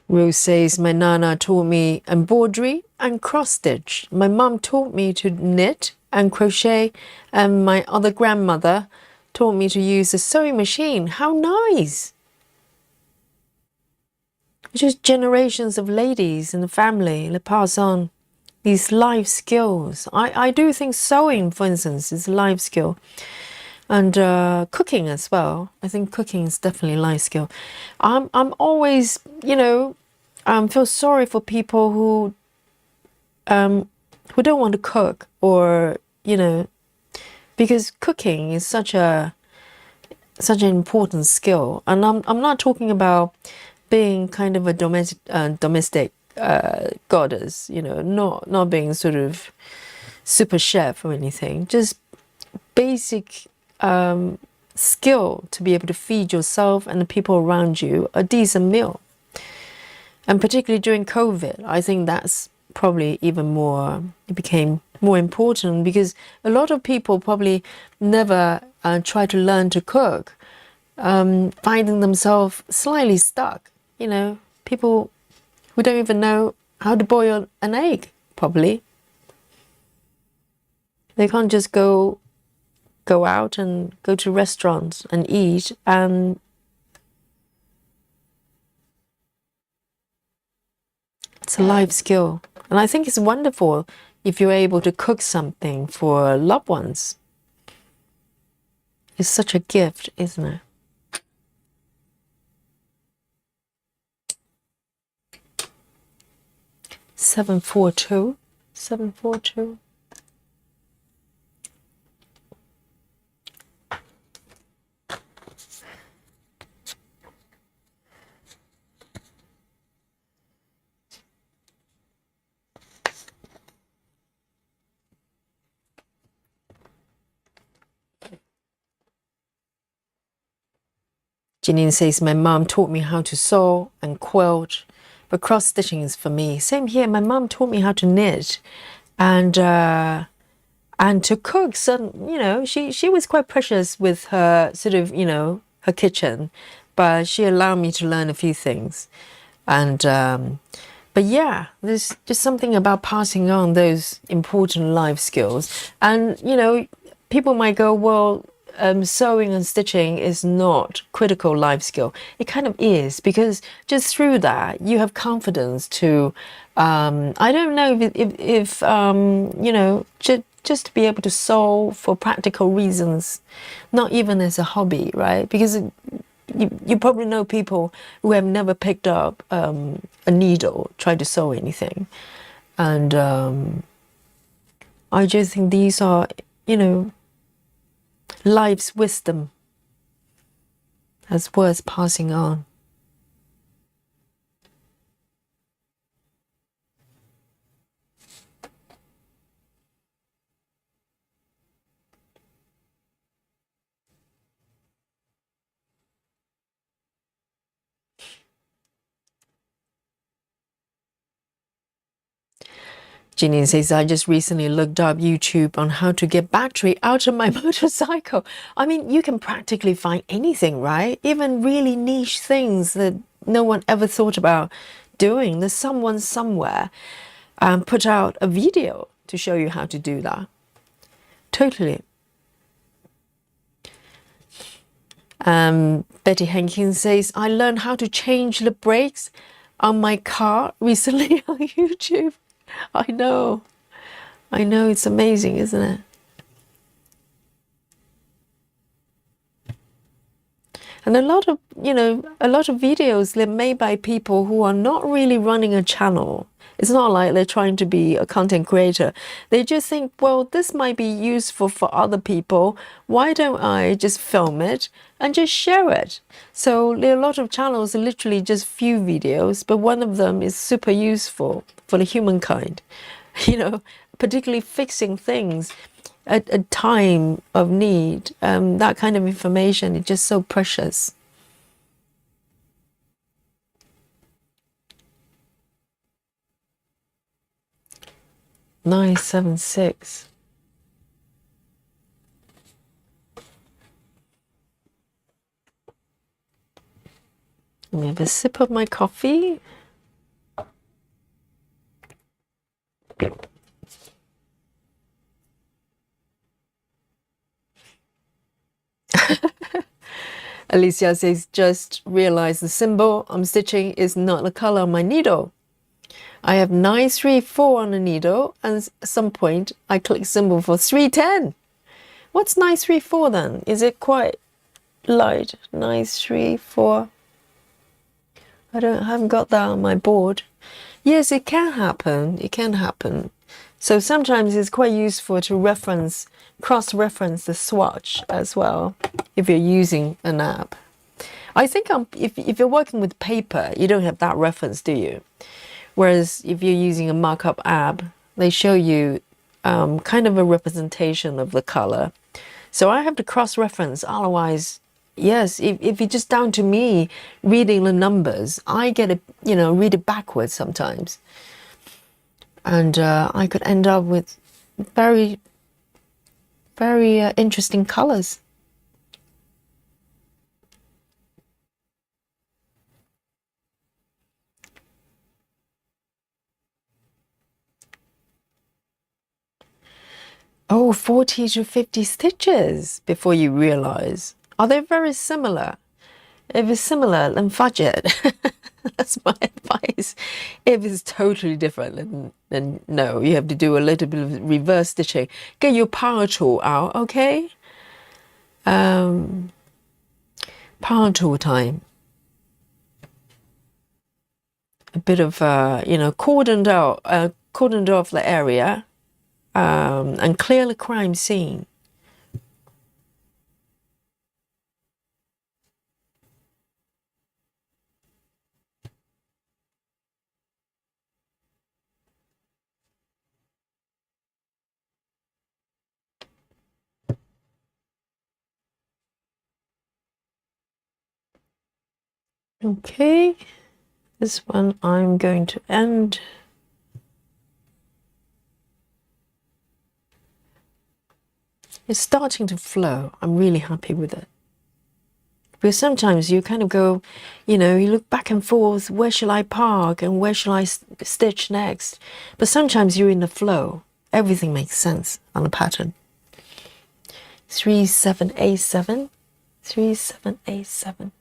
Rose says, my nana taught me embroidery and cross stitch. My mum taught me to knit and crochet, and my other grandmother taught me to use a sewing machine. How nice! Just generations of ladies in the family that pass on these life skills. I do think sewing, for instance, is a life skill. And cooking as well. I think cooking is definitely a life skill. I'm always, feel sorry for people who don't want to cook, or because cooking is such an important skill. And I'm not talking about being kind of a domestic goddess, not being sort of super chef or anything. Just basic skill to be able to feed yourself and the people around you a decent meal. And particularly during COVID, I think that's probably even more, it became more important, because a lot of people probably never try to learn to cook, finding themselves slightly stuck. People who don't even know how to boil an egg, probably. They can't just go out and go to restaurants and eat, and it's a life skill. And I think it's wonderful if you're able to cook something for loved ones. It's such a gift, isn't it? Seven, 4, 2. Janine says, my mom taught me how to sew and quilt, but cross stitching is for me. Same here. My mom taught me how to knit and to cook. So, she was quite precious with her sort of, her kitchen, but she allowed me to learn a few things. And, but yeah, there's just something about passing on those important life skills. And, people might go, well, sewing and stitching is not critical life skill. It kind of is, because just through that you have confidence to I don't know if you know, just to be able to sew for practical reasons, not even as a hobby, right? Because you probably know people who have never picked up a needle, tried to sew anything, and I just think these are, you know, life's wisdom that's worth passing on. Jeanine says, I just recently looked up YouTube on how to get battery out of my motorcycle. I mean, you can practically find anything, right? Even really niche things that no one ever thought about doing. There's someone somewhere put out a video to show you how to do that. Totally. Betty Hankins says, I learned how to change the brakes on my car recently on YouTube. I know, it's amazing, isn't it? And a lot of, you know, a lot of videos they're made by people who are not really running a channel. It's not like they're trying to be a content creator. They just think, well, this might be useful for other people. Why don't I just film it and just share it? So there are a lot of channels, literally just few videos, but one of them is super useful for the humankind. You know, particularly fixing things at a time of need. That kind of information is just so precious. Nice, 7-6. Let me have a sip of my coffee. Alicia says, just realized the symbol I'm stitching is not the color of my needle. I have 934 on the needle, and at some point I click symbol for 310. What's 934 then? Is it quite light? 934. I haven't got that on my board. Yes, it can happen. It can happen. So sometimes it's quite useful to cross-reference the swatch as well if you're using an app. I think if you're working with paper, you don't have that reference, do you? Whereas if you're using a markup app, they show you kind of a representation of the color. So I have to cross-reference, otherwise, yes, if it's just down to me reading the numbers, I get it, you know, read it backwards sometimes. And I could end up with very, very interesting colors. Oh, 40 to 50 stitches before you realize. Are they very similar? If it's similar, then fudge it. That's my advice. If it's totally different, then no, you have to do a little bit of reverse stitching. Get your power tool out, okay? Power tool time. A bit of, you know, cordoned off the area and clear the crime scene. Okay, this one I'm going to end. It's starting to flow. I'm really happy with it. Because sometimes you kind of go, you know, you look back and forth, where shall I park and where shall I stitch next? But sometimes you're in the flow. Everything makes sense on a pattern. 3787. 3787.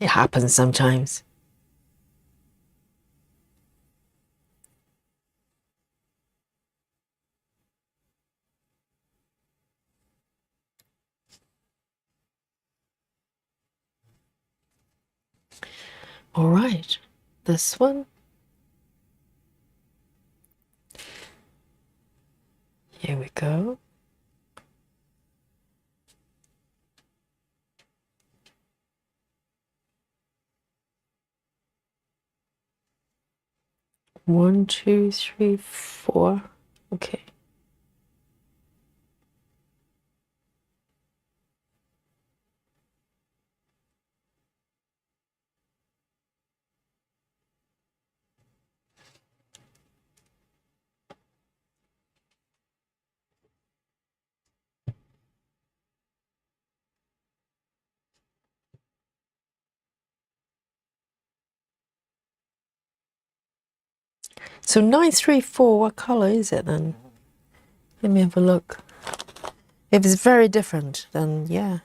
It happens sometimes. All right, this one. Here we go. One, two, three, four. Okay. So 934, what color is it then? Let me have a look. If it's very different, then yeah.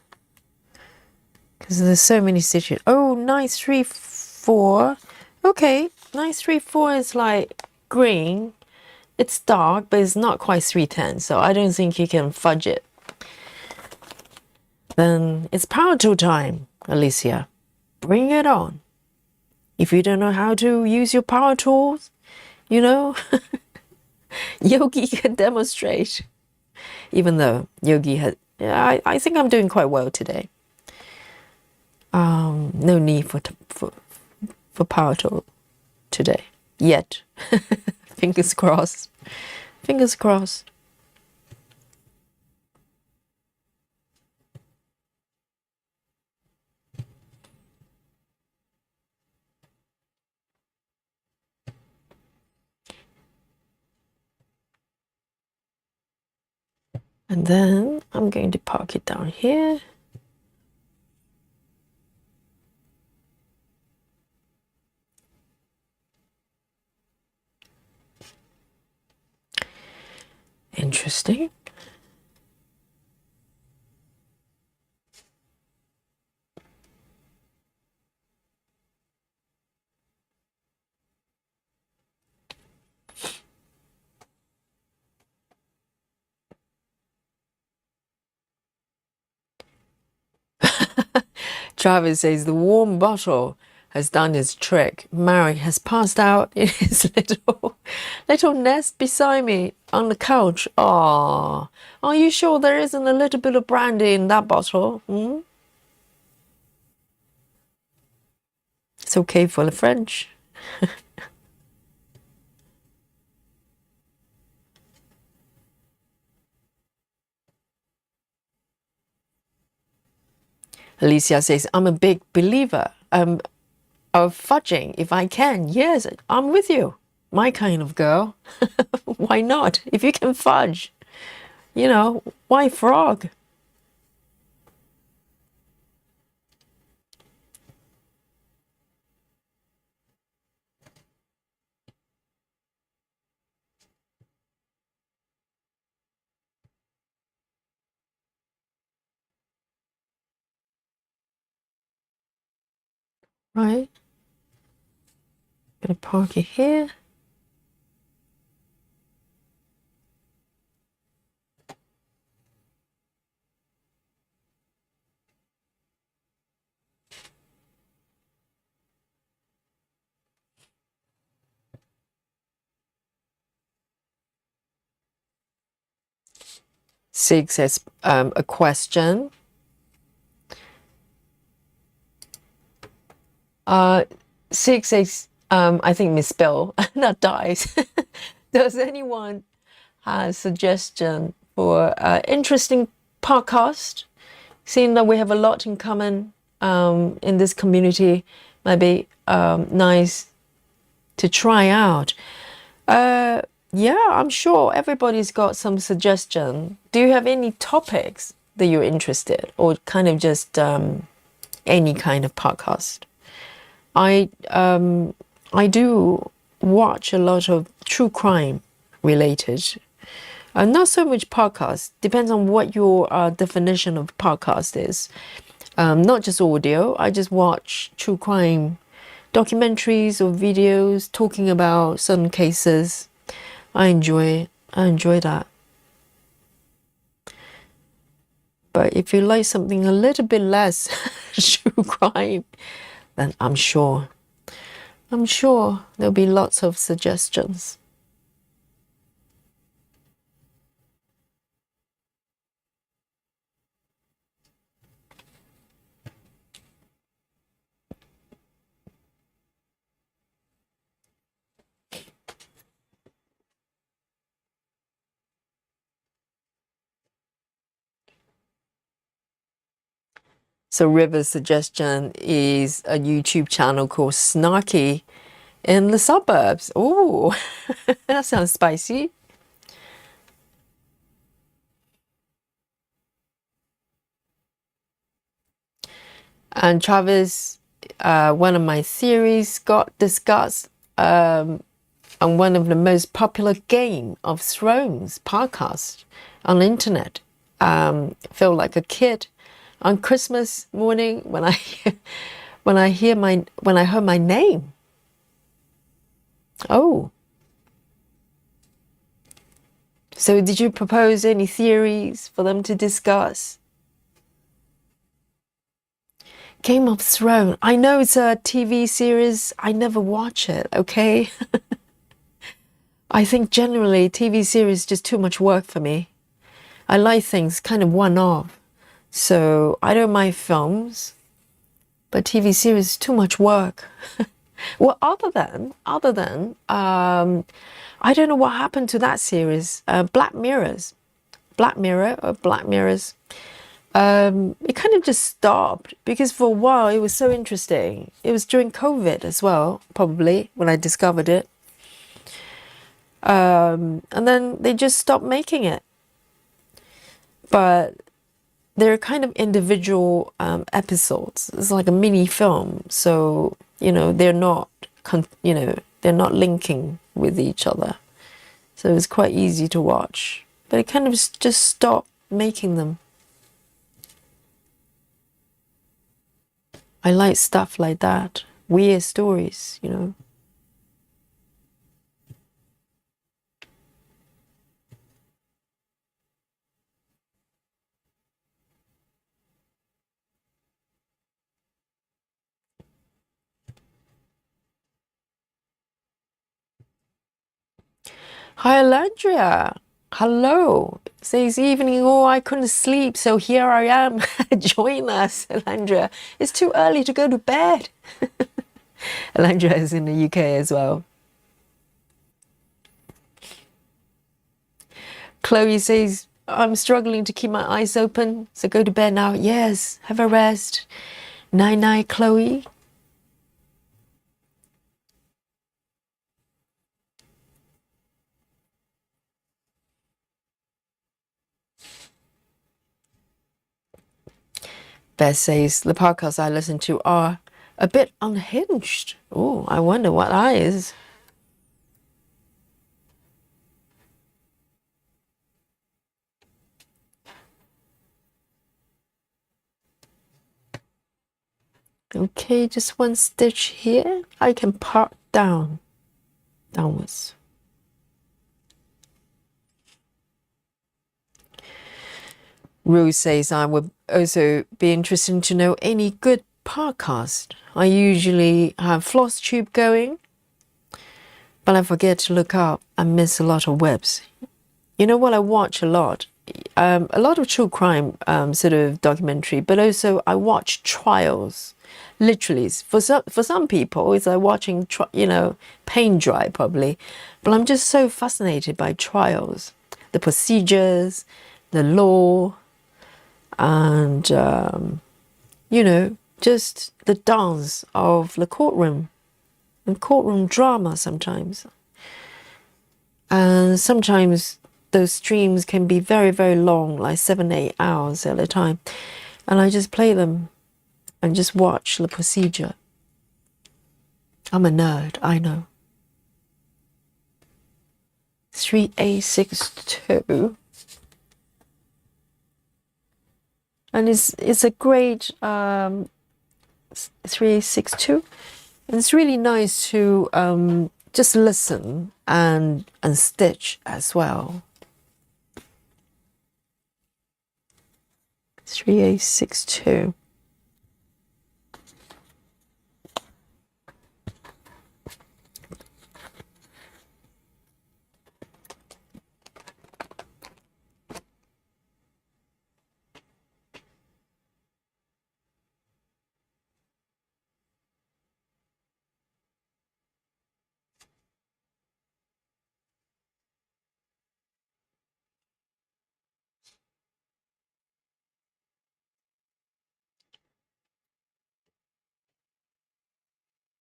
Because there's so many stitches. Oh, 934. Okay, 934 is like green. It's dark, but it's not quite 310, so I don't think you can fudge it. Then it's power tool time, Alicia. Bring it on. If you don't know how to use your power tools, you know, Yogi can demonstrate. Even though Yogi had, yeah, I think I'm doing quite well today. No need for power tool today yet. Fingers crossed. Fingers crossed. And then I'm going to park it down here. Interesting. Travis says the warm bottle has done its trick. Mary has passed out in his little nest beside me on the couch. Ah, are you sure there isn't a little bit of brandy in that bottle? Hmm? It's okay for the French. Alicia says, I'm a big believer of fudging if I can. Yes, I'm with you. My kind of girl. Why not? If you can fudge, you know, why frog? Right? Gonna park it here. Sig says a question. Sig says, I think misspell, not dies. Does anyone have a suggestion for interesting podcast? Seeing that we have a lot in common in this community might be nice to try out. Yeah, I'm sure everybody's got some suggestion. Do you have any topics that you're interested, or kind of just any kind of podcast? I do watch a lot of true crime related. Not so much podcast. Depends on what your definition of podcast is. Not just audio. I just watch true crime documentaries or videos talking about certain cases. I enjoy that. But if you like something a little bit less true crime, then I'm sure there'll be lots of suggestions. So River's suggestion is a YouTube channel called Snarky in the Suburbs. Oh, that sounds spicy. And Travis, one of my theories got discussed on one of the most popular Game of Thrones podcasts on the internet. Feel like a kid on Christmas morning when I heard my name. Oh. So did you propose any theories for them to discuss? Game of Thrones. I know it's a TV series. I never watch it, okay? I think generally TV series is just too much work for me. I like things kind of one-off. So I don't mind films, but TV series is too much work. Well, other than I don't know what happened to that series, Black Mirrors. It kind of just stopped because for a while it was so interesting. It was during COVID as well, probably, when I discovered it. And then they just stopped making it. But they're kind of individual episodes. It's like a mini film. So, they're not linking with each other. So it's quite easy to watch. But it kind of just stopped making them. I like stuff like that. Weird stories, Hi, Alandria. Hello. Says evening. Oh, I couldn't sleep, so here I am. Join us, Alandria. It's too early to go to bed. Alandria is in the UK as well. Chloe says, I'm struggling to keep my eyes open, so go to bed now. Yes, have a rest. Night-night, Chloe. Beth says, the podcasts I listen to are a bit unhinged. Oh, I wonder what that is. Okay, just one stitch here. I can part downwards. Rose says, I would also be interested to know any good podcast. I usually have floss tube going, but I forget to look up and miss a lot of webs. You know what I watch a lot? A lot of true crime sort of documentary, but also I watch trials. Literally, for some people, it's like watching, paint dry probably. But I'm just so fascinated by trials, the procedures, the law, and, just the dance of the courtroom and courtroom drama sometimes. And sometimes those streams can be very, very long, like 7, 8 hours at a time. And I just play them and just watch the procedure. I'm a nerd, I know. 3A62. And it's a great 3A62. And it's really nice to just listen and stitch as well. 3A62.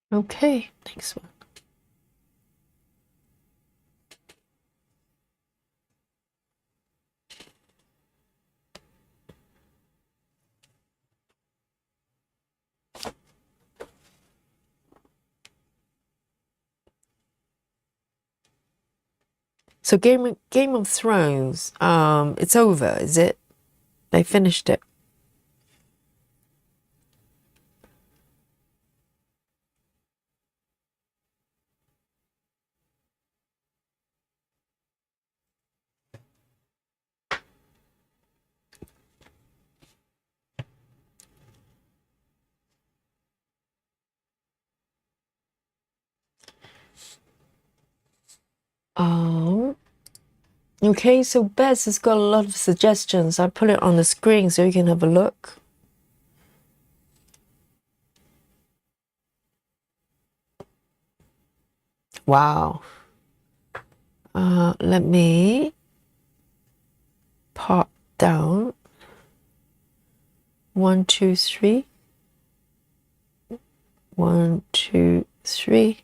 Okay, next one. So Game of Thrones, it's over, is it? They finished it. Okay, so Bez has got a lot of suggestions. I put it on the screen so you can have a look. Wow. Let me pop down. 1, 2, 3. 1, 2, 3,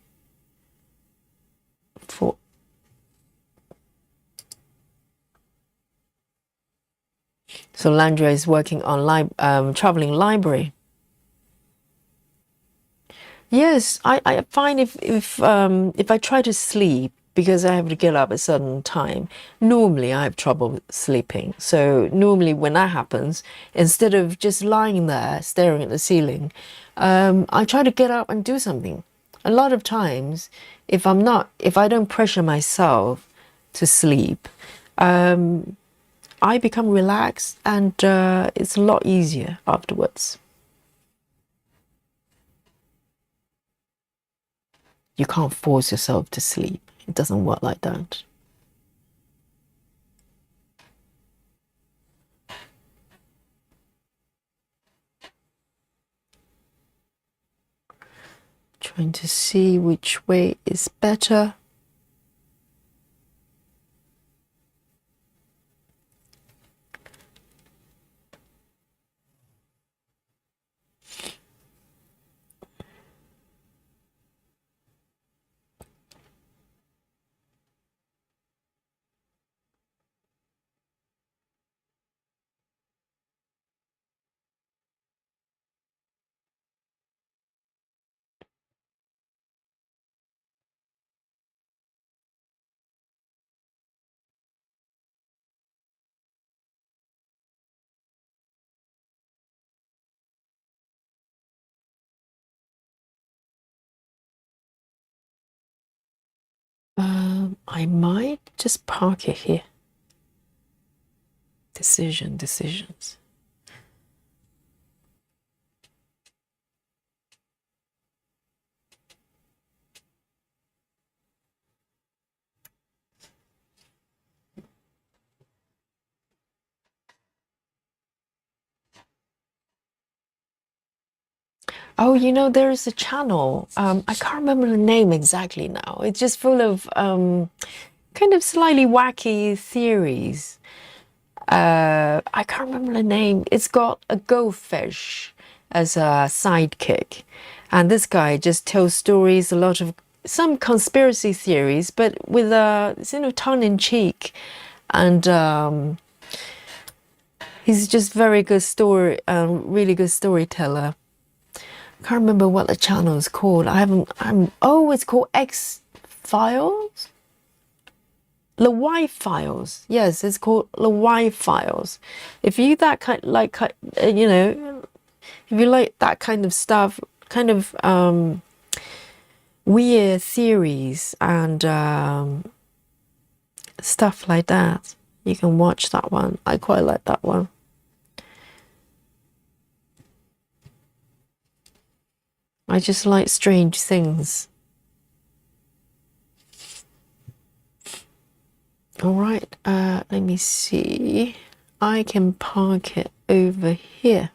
4. So Landra is working on traveling library. Yes, I find if I try to sleep because I have to get up at a certain time, normally I have trouble sleeping. So normally when that happens, instead of just lying there staring at the ceiling, I try to get up and do something. A lot of times, if I don't pressure myself to sleep, I become relaxed and it's a lot easier afterwards. You can't force yourself to sleep. It doesn't work like that. Trying to see which way is better. I might just park it here. Decisions. Oh, there is a channel. I can't remember the name exactly now. It's just full of kind of slightly wacky theories. I can't remember the name. It's got a goldfish as a sidekick. And this guy just tells stories, a lot of some conspiracy theories, but with a tongue in cheek. And he's just very good really good storyteller. I can't remember what the channel is called. It's called X Files? The Y Files. Yes, it's called the Y Files. If you if you like that kind of stuff, kind of weird theories and stuff like that, you can watch that one. I quite like that one. I just like strange things. All right, let me see. I can park it over here.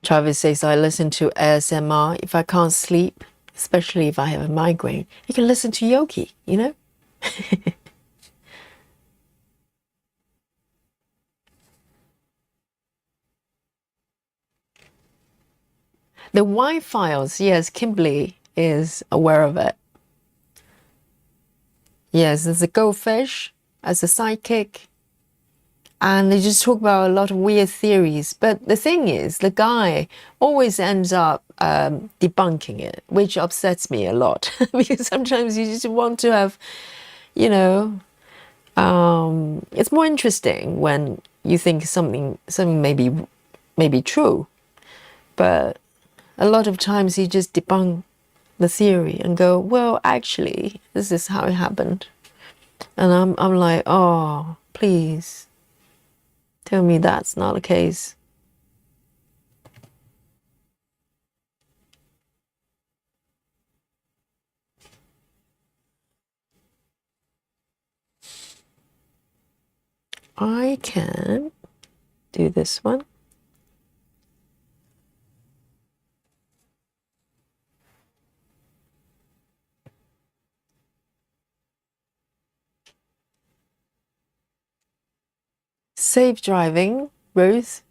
Travis says, I listen to ASMR if I can't sleep, especially if I have a migraine. You can listen to Yogi, you know? The Y Files, yes, Kimberly is aware of it. Yes, there's a goldfish as a sidekick. And they just talk about a lot of weird theories. But the thing is, the guy always ends up debunking it, which upsets me a lot. Because sometimes you just want to have, it's more interesting when you think something may be true. But a lot of times you just debunk the theory and go, well, actually, this is how it happened. And I'm like, oh, please. Tell me that's not the case. I can do this one. Safe driving, Ruth.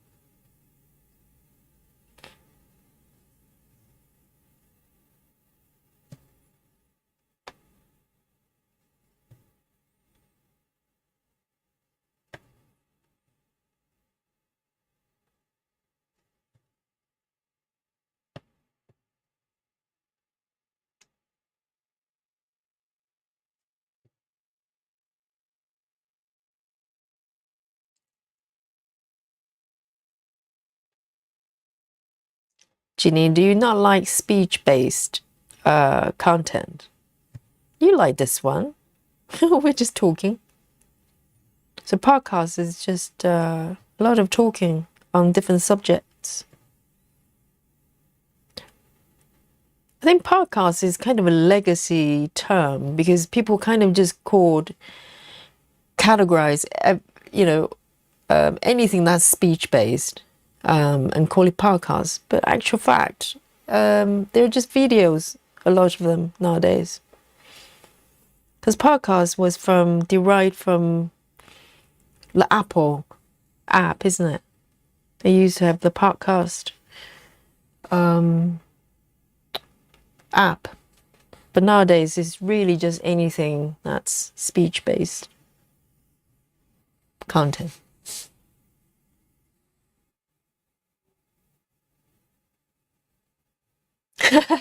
Janine, do you not like speech-based content? You like this one. We're just talking. So podcast is just a lot of talking on different subjects. I think podcast is kind of a legacy term because people kind of just categorize, anything that's speech-based and call it podcast. But actual fact, they're just videos, a lot of them nowadays. Because podcast was derived from the Apple app, isn't it? They used to have the podcast app. But nowadays, it's really just anything that's speech-based content.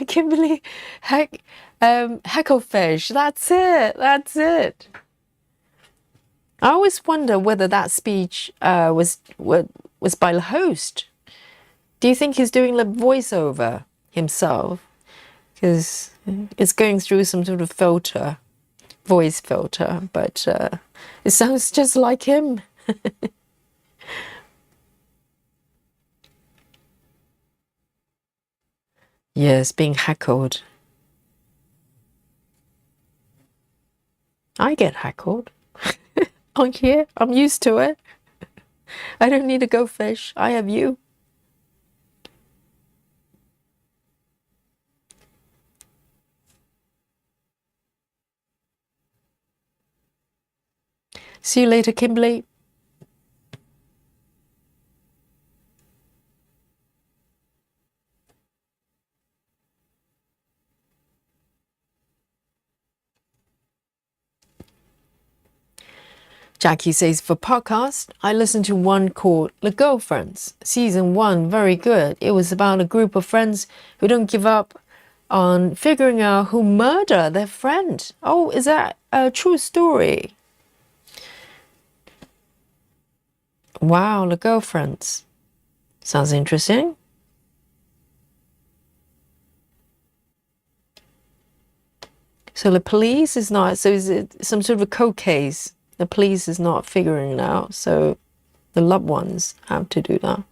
Kimberly, hecklefish. That's it. That's it. I always wonder whether that speech was by the host. Do you think he's doing the voiceover himself? Because it's going through some sort of filter, voice filter, but it sounds just like him. Yes, being heckled. I get heckled. On here, I'm used to it. I don't need to go fish. I have you. See you later, Kimberly. Jackie says, for podcast, I listened to one called The Girlfriends. Season 1, very good. It was about a group of friends who don't give up on figuring out who murdered their friend. Oh, is that a true story? Wow, The Girlfriends. Sounds interesting. So the police is not, so is it some sort of a cold case? The police is not figuring it out, so the loved ones have to do that.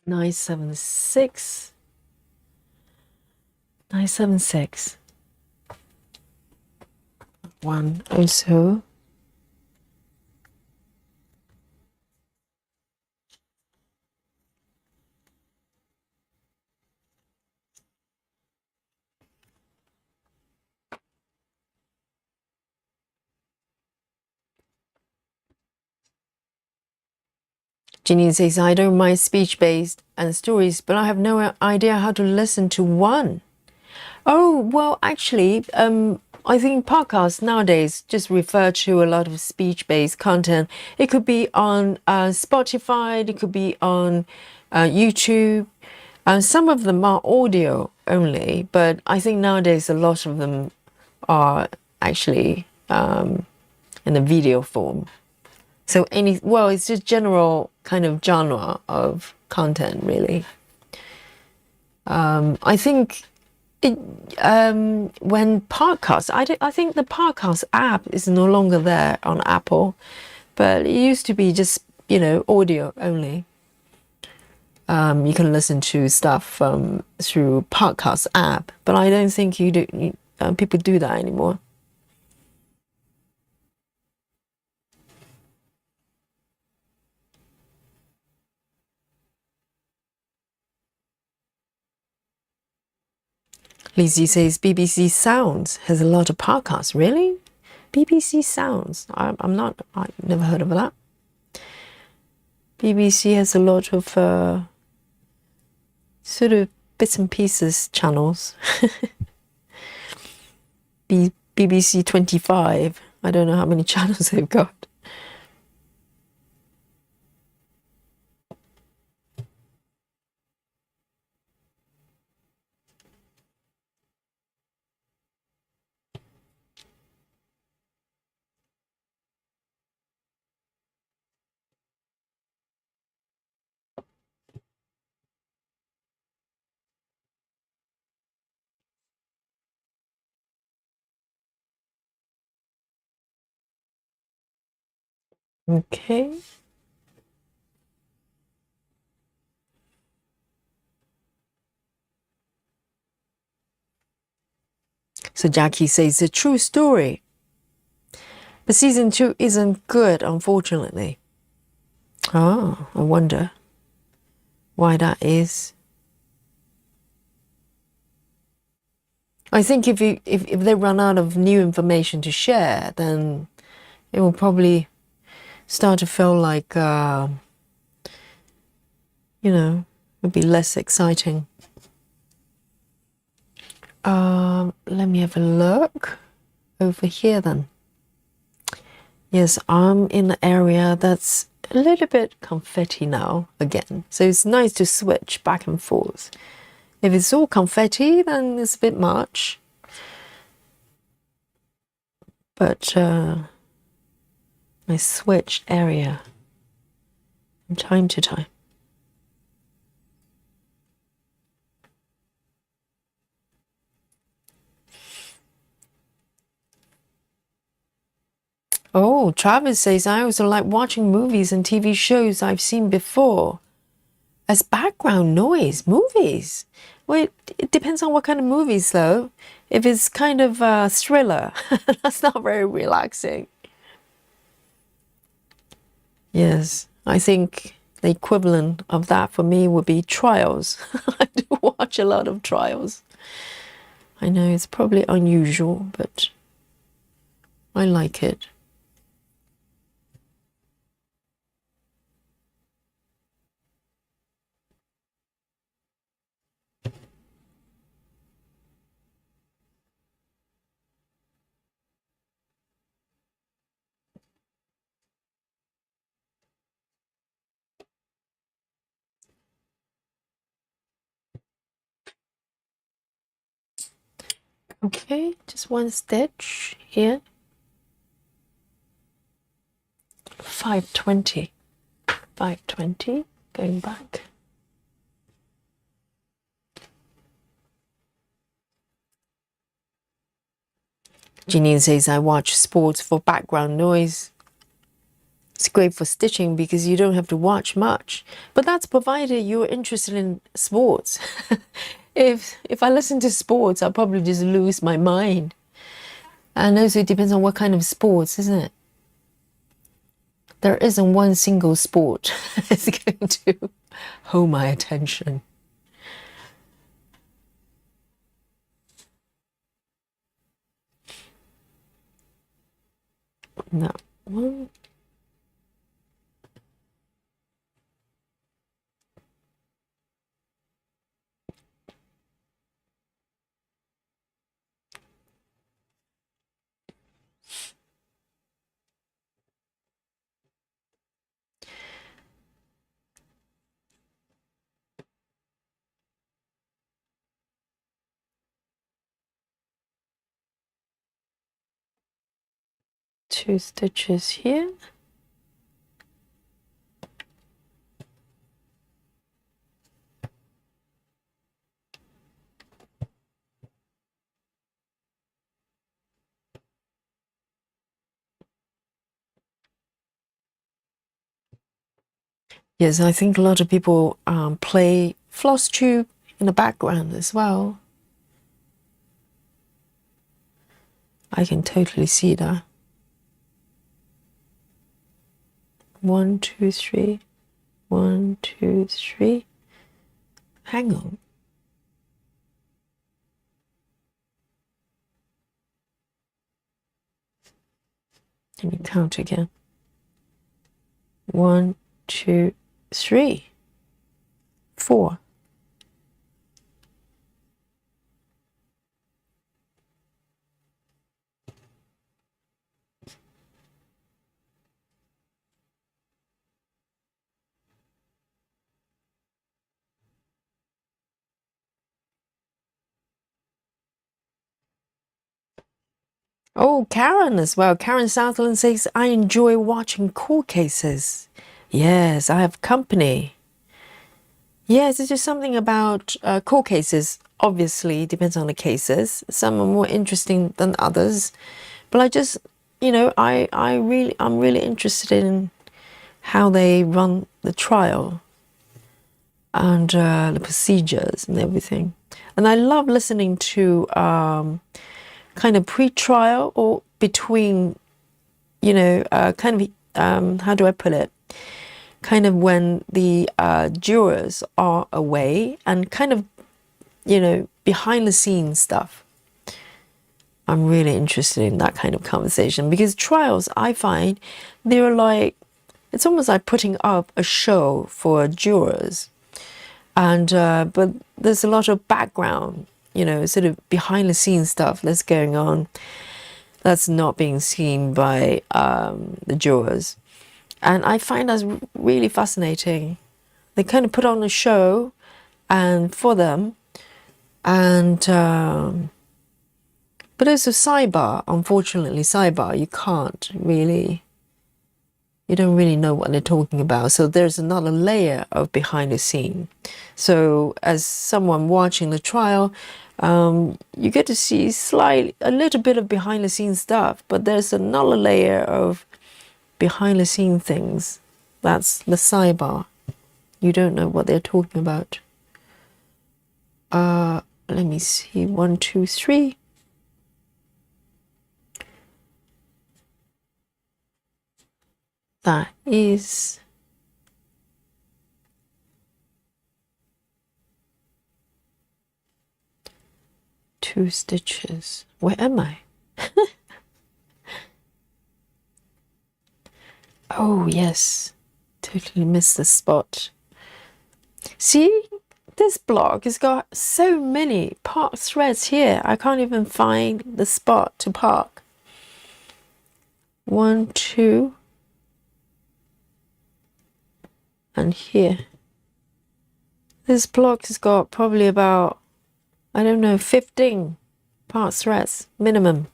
Nine seven six. 976. 1 also. Janine says, I don't mind speech-based and stories, but I have no idea how to listen to one. Oh, well, actually, I think podcasts nowadays just refer to a lot of speech-based content. It could be on Spotify, it could be on YouTube. Some of them are audio only, but I think nowadays a lot of them are actually in a video form. So it's just general kind of genre of content, really. I think when podcasts, I think the podcast app is no longer there on Apple, but it used to be just, audio only. You can listen to stuff through podcast app, but I don't think people do that anymore. Lizzie says BBC Sounds has a lot of podcasts. Really? BBC Sounds? I've never heard of that. BBC has a lot of sort of bits and pieces channels. BBC 25. I don't know how many channels they've got. Okay. So Jackie says, a true story. But season 2 isn't good, unfortunately. Oh, I wonder why that is. I think if they run out of new information to share, then it will probably start to feel like, it'll be less exciting. Let me have a look over here then. Yes, I'm in an area that's a little bit confetti now again. So it's nice to switch back and forth. If it's all confetti, then it's a bit much. but I switch area from time to time. Oh, Travis says, I also like watching movies and TV shows I've seen before as background noise. Movies? Well, it depends on what kind of movies, though. If it's kind of a thriller, that's not very relaxing. Yes, I think the equivalent of that for me would be trials. I do watch a lot of trials. I know it's probably unusual, but I like it. Okay, just one stitch here. 520. 520, going back. Janine says, I watch sports for background noise. It's great for stitching because you don't have to watch much. But that's provided you're interested in sports. If I listen to sports, I'll probably just lose my mind. And also it depends on what kind of sports, isn't it? There isn't one single sport that's going to hold my attention. No. One. Two stitches here. Yes, I think a lot of people play floss tube in the background as well. I can totally see that. 1, 2, 3. 1, 2, 3. Hang on. Let me count again. 1, 2, 3, 4. Oh, Karen as well. Karen Southland says, I enjoy watching court cases. Yes, I have company. Yes, it's just something about court cases. Obviously, depends on the cases. Some are more interesting than others. But I just, I'm really interested in how they run the trial and the procedures and everything. And I love listening to kind of pre-trial or between, kind of, how do I put it? Kind of when the jurors are away and kind of, behind the scenes stuff. I'm really interested in that kind of conversation because trials, I find, they're like, it's almost like putting up a show for jurors. And, but there's a lot of background, sort of behind the scenes stuff that's going on that's not being seen by the jurors. And I find that's really fascinating. They kind of put on a show and for them, and But as a sidebar, unfortunately, sidebar, you don't really know what they're talking about. So there's another layer of behind the scene. So as someone watching the trial, you get to see a little bit of behind the scenes stuff, but there's another layer of behind the scene things. That's the sidebar. You don't know what they're talking about. Let me see. 1, 2, 3. That is two stitches. Where am I? Oh, yes. Totally missed the spot. See, this block has got so many park threads here. I can't even find the spot to park. 1, 2, and here. This block has got probably about, I don't know, 15 park threads minimum.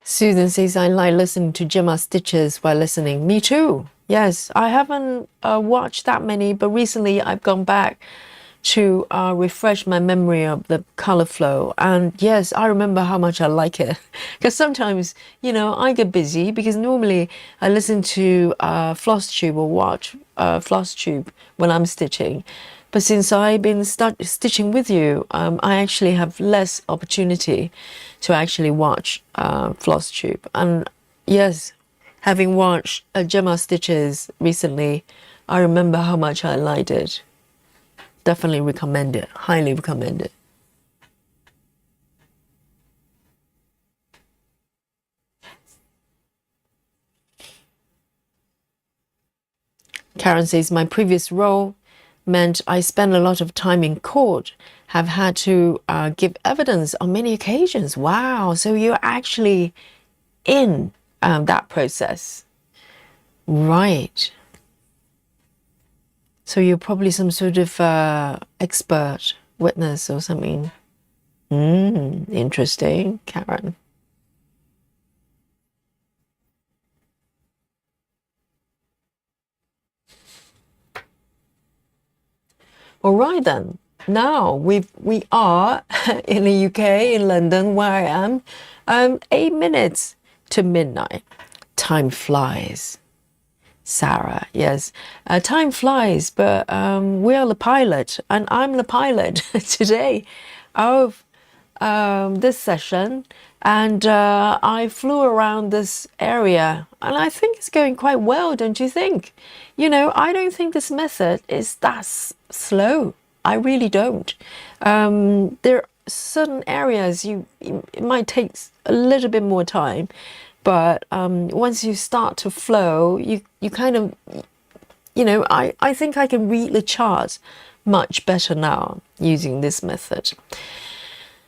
Susan says, I like listening to Gemma stitches while listening. Me too. Yes, I haven't watched that many, but recently I've gone back to refresh my memory of the color flow. And yes, I remember how much I like it. Because sometimes, you know, I get busy because normally I listen to floss tube or watch floss tube when I'm stitching. But since I've been stitching with you, I actually have less opportunity to actually watch floss tube. And yes, having watched Gemma stitches recently, I remember how much I liked it. Definitely recommend it. Highly recommend it. Karen says, my previous role meant I spent a lot of time in court, have had to give evidence on many occasions. Wow, so you're actually in that process. Right. So you're probably some sort of expert witness or something. Interesting, Karen. All right then. Now we are in the UK, in London, where I am. 8 minutes to midnight. Time flies. Sarah, yes. Time flies, but we are the pilot, and I'm the pilot today of this session. And I flew around this area, and I think it's going quite well, don't you think? You know, I don't think this method is that slow. I really don't. There are certain areas it might take a little bit more time, but once you start to flow, you kind of, you know, I think I can read the charts much better now using this method.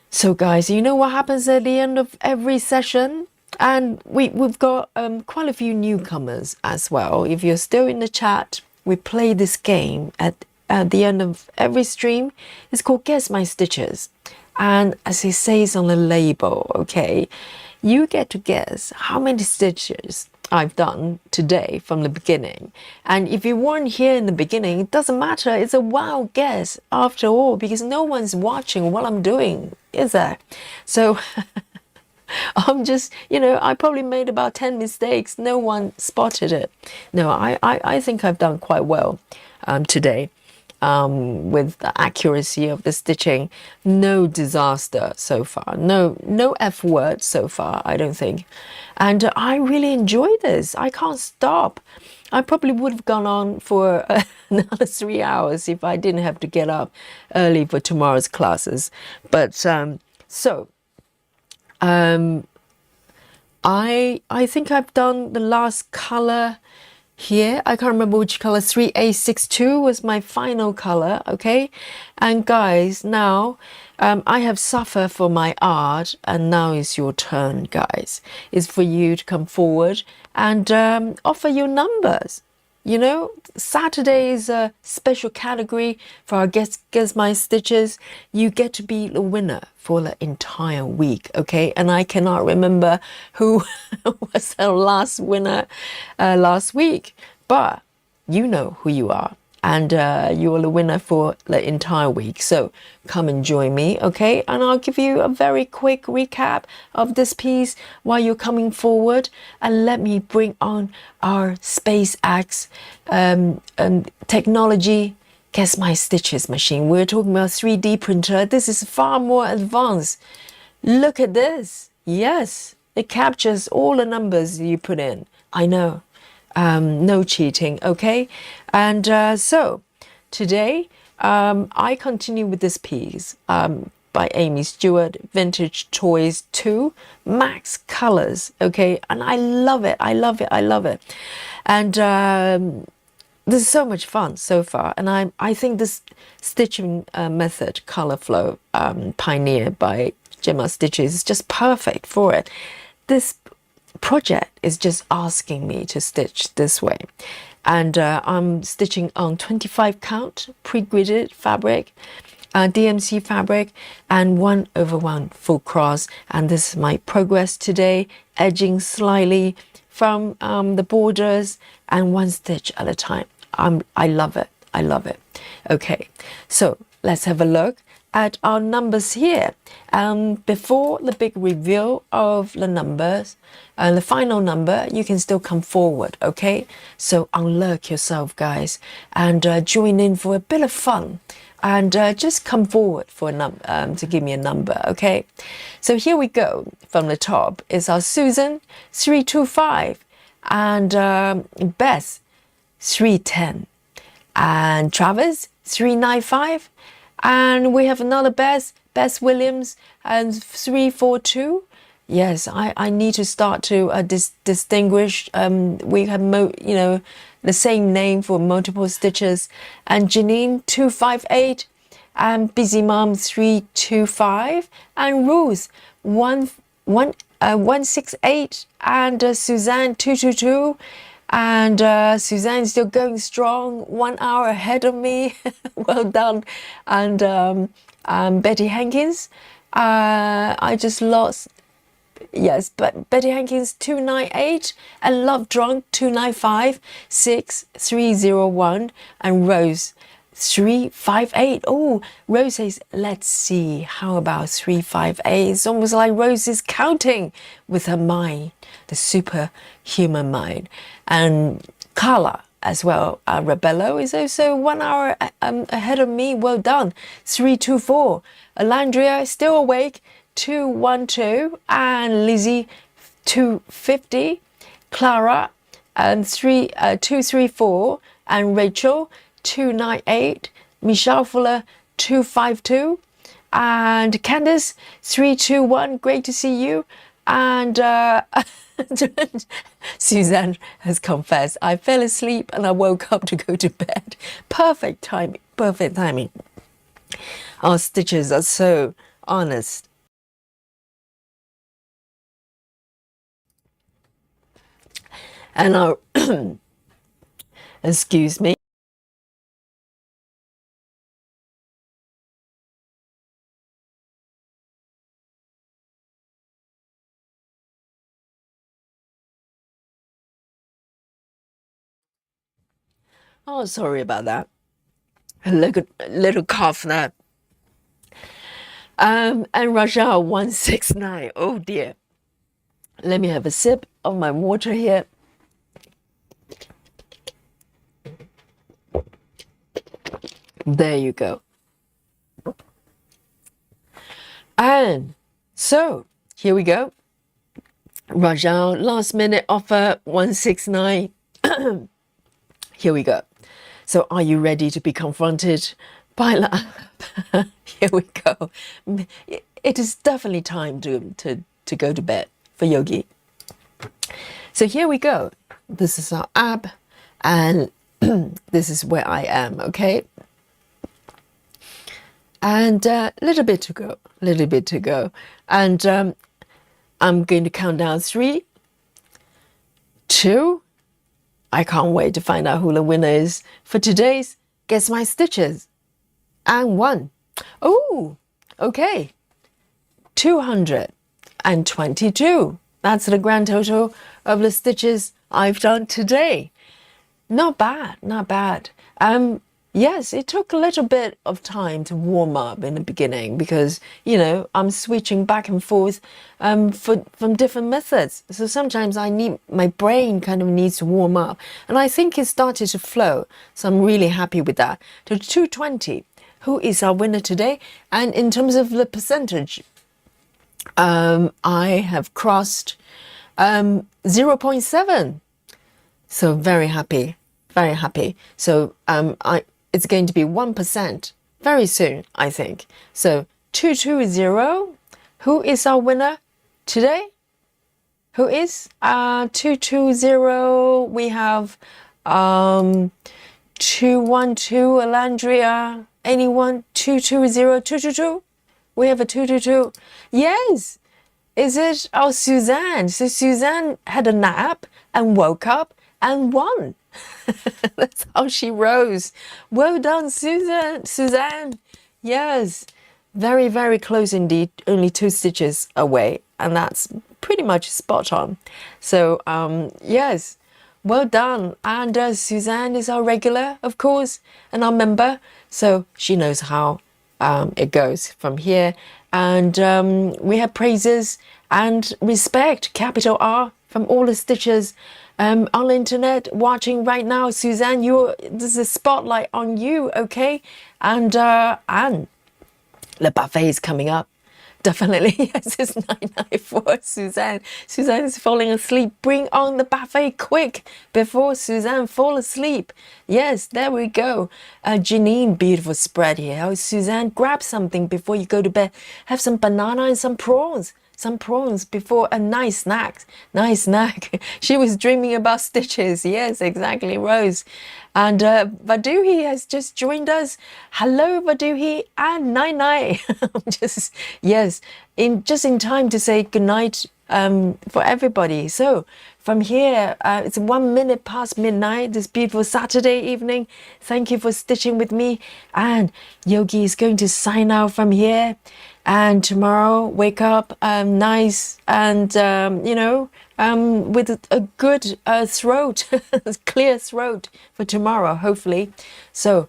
So guys, you know what happens at the end of every session? And we've got quite a few newcomers as well. If you're still in the chat, we play this game at the end of every stream. It's called Guess My Stitches. And as it says on the label, okay, you get to guess how many stitches I've done today from the beginning. And if you weren't here in the beginning, it doesn't matter. It's a wild guess after all, because no one's watching what I'm doing, is there? So I'm just, you know, I probably made about 10 mistakes. No one spotted it. No, I think I've done quite well today. With the accuracy of the stitching. No disaster so far. No F word so far, I don't think. And I really enjoy this. I can't stop. I probably would have gone on for another 3 hours if I didn't have to get up early for tomorrow's classes. But I think I've done the last color here. I can't remember which color. 3A62 was my final color, okay? And guys, now I have suffered for my art, and now it's your turn, guys. It's for you to come forward and offer your numbers. You know, Saturday is a special category for our Guess My Stitches. You get to be the winner for the entire week, okay? And I cannot remember who was our last winner last week, but you know who you are. And you are the winner for the entire week. So come and join me, okay? And I'll give you a very quick recap of this piece while you're coming forward. And let me bring on our SpaceX technology Guess My Stitches machine. We're talking about 3D printer. This is far more advanced. Look at this. Yes, it captures all the numbers you put in. I know. No cheating, okay? And so today I continue with this piece by Aimee Stewart, Vintage Toys 2, Max Colors, okay? And I love it, I love it, I love it. And this is so much fun so far. And I think this stitching method, Color Flow, pioneered by Gemma Stitches, is just perfect for it. This project is just asking me to stitch this way, and I'm stitching on 25 count pre-gridded fabric, DMC fabric, and 1/1 full cross. And this is my progress today, edging slightly from the borders and one stitch at a time. I love it, I love it. Okay, so let's have a look at our numbers here. Before the big reveal of the numbers, the final number, you can still come forward, okay? So unlurk yourself, guys, and join in for a bit of fun. And just come forward for to give me a number, okay? So here we go. From the top is our Susan, 325, and Beth, 310, and Travis, 395. And we have another Bess Williams, and 342. Yes, I need to start to distinguish. We have the same name for multiple stitches. And Janine 258, and Busy Mom 325, and Ruth 168, and Suzanne 222. And Suzanne's still going strong, 1 hour ahead of me. Well done. And Betty Hankins, I just lost. Yes, but Betty Hankins 298, and Love Drunk 295, 6301, and Rose 358. Oh, Rose says, let's see, how about 358? It's almost like Rose is counting with her mind, the superhuman mind. And Carla as well, Rebello is also 1 hour ahead of me. Well done. 324. Alandria still awake, 212, and Lizzie 250. Clara 234, and Rachel 298, Michelle Fuller 252, and Candace 321. Great to see you. And Suzanne has confessed, I fell asleep and I woke up to go to bed. Perfect timing, perfect timing. Our stitches are so honest. And our excuse me. Oh, sorry about that. A little cough there. And Rajal 169. Oh dear. Let me have a sip of my water here. There you go. And so here we go. Rajal last minute offer 169. Here we go. So are you ready to be confronted by Here we go. It is definitely time to go to bed for Yogi. So here we go. This is our app. And this is where I am, okay? And a little bit to go, little bit to go. And I'm going to count down 3, 2. I can't wait to find out who the winner is for today's Guess My Stitches. And 1. Oh, okay. 222. That's the grand total of the stitches I've done today. Not bad, not bad. Yes, it took a little bit of time to warm up in the beginning because, you know, I'm switching back and forth from different methods. So sometimes my brain kind of needs to warm up. And I think it started to flow. So I'm really happy with that. So 220, who is our winner today? And in terms of the percentage, I have crossed 0.7. So very happy, very happy. So it's going to be 1% very soon, I think. So 220, who is our winner today? Who is 220? We have 212, Alandria. Anyone? 220, 222? We have a 222. Yes. Is it? Oh, Suzanne. So Suzanne had a nap and woke up and won. That's how she rose. Well done, Suzanne. Suzanne. Yes. Very, very close indeed. Only 2 stitches away. And that's pretty much spot on. So, yes. Well done. And Suzanne is our regular, of course, and our member. So she knows how it goes from here. And we have praises and respect, capital R, from all the stitchers on the internet watching right now. Suzanne, there's a spotlight on you, okay? And the buffet is coming up. Definitely, yes, it's 994, Suzanne. Suzanne is falling asleep. Bring on the buffet quick before Suzanne fall asleep. Yes, there we go. Janine, beautiful spread here. Oh, Suzanne, grab something before you go to bed. Have some banana and some prawns. Some prawns before a nice snack. Nice snack. She was dreaming about stitches. Yes, exactly, Rose. And Vaduhi has just joined us. Hello, Vaduhi and Nai Nai. Yes, just in time to say good night for everybody. So from here, it's 1 minute past midnight this beautiful Saturday evening. Thank you for stitching with me. And Yogi is going to sign out from here. And tomorrow, wake up nice and, with a good throat, clear throat for tomorrow, hopefully. So,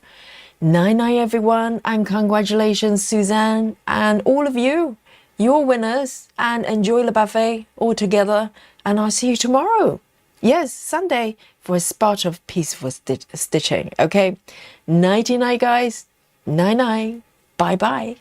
night everyone, and congratulations, Suzanne, and all of you. You're winners, and enjoy the buffet all together. And I'll see you tomorrow. Yes, Sunday, for a spot of peaceful stitching, okay? Nighty-night, guys. Night-night. Bye-bye.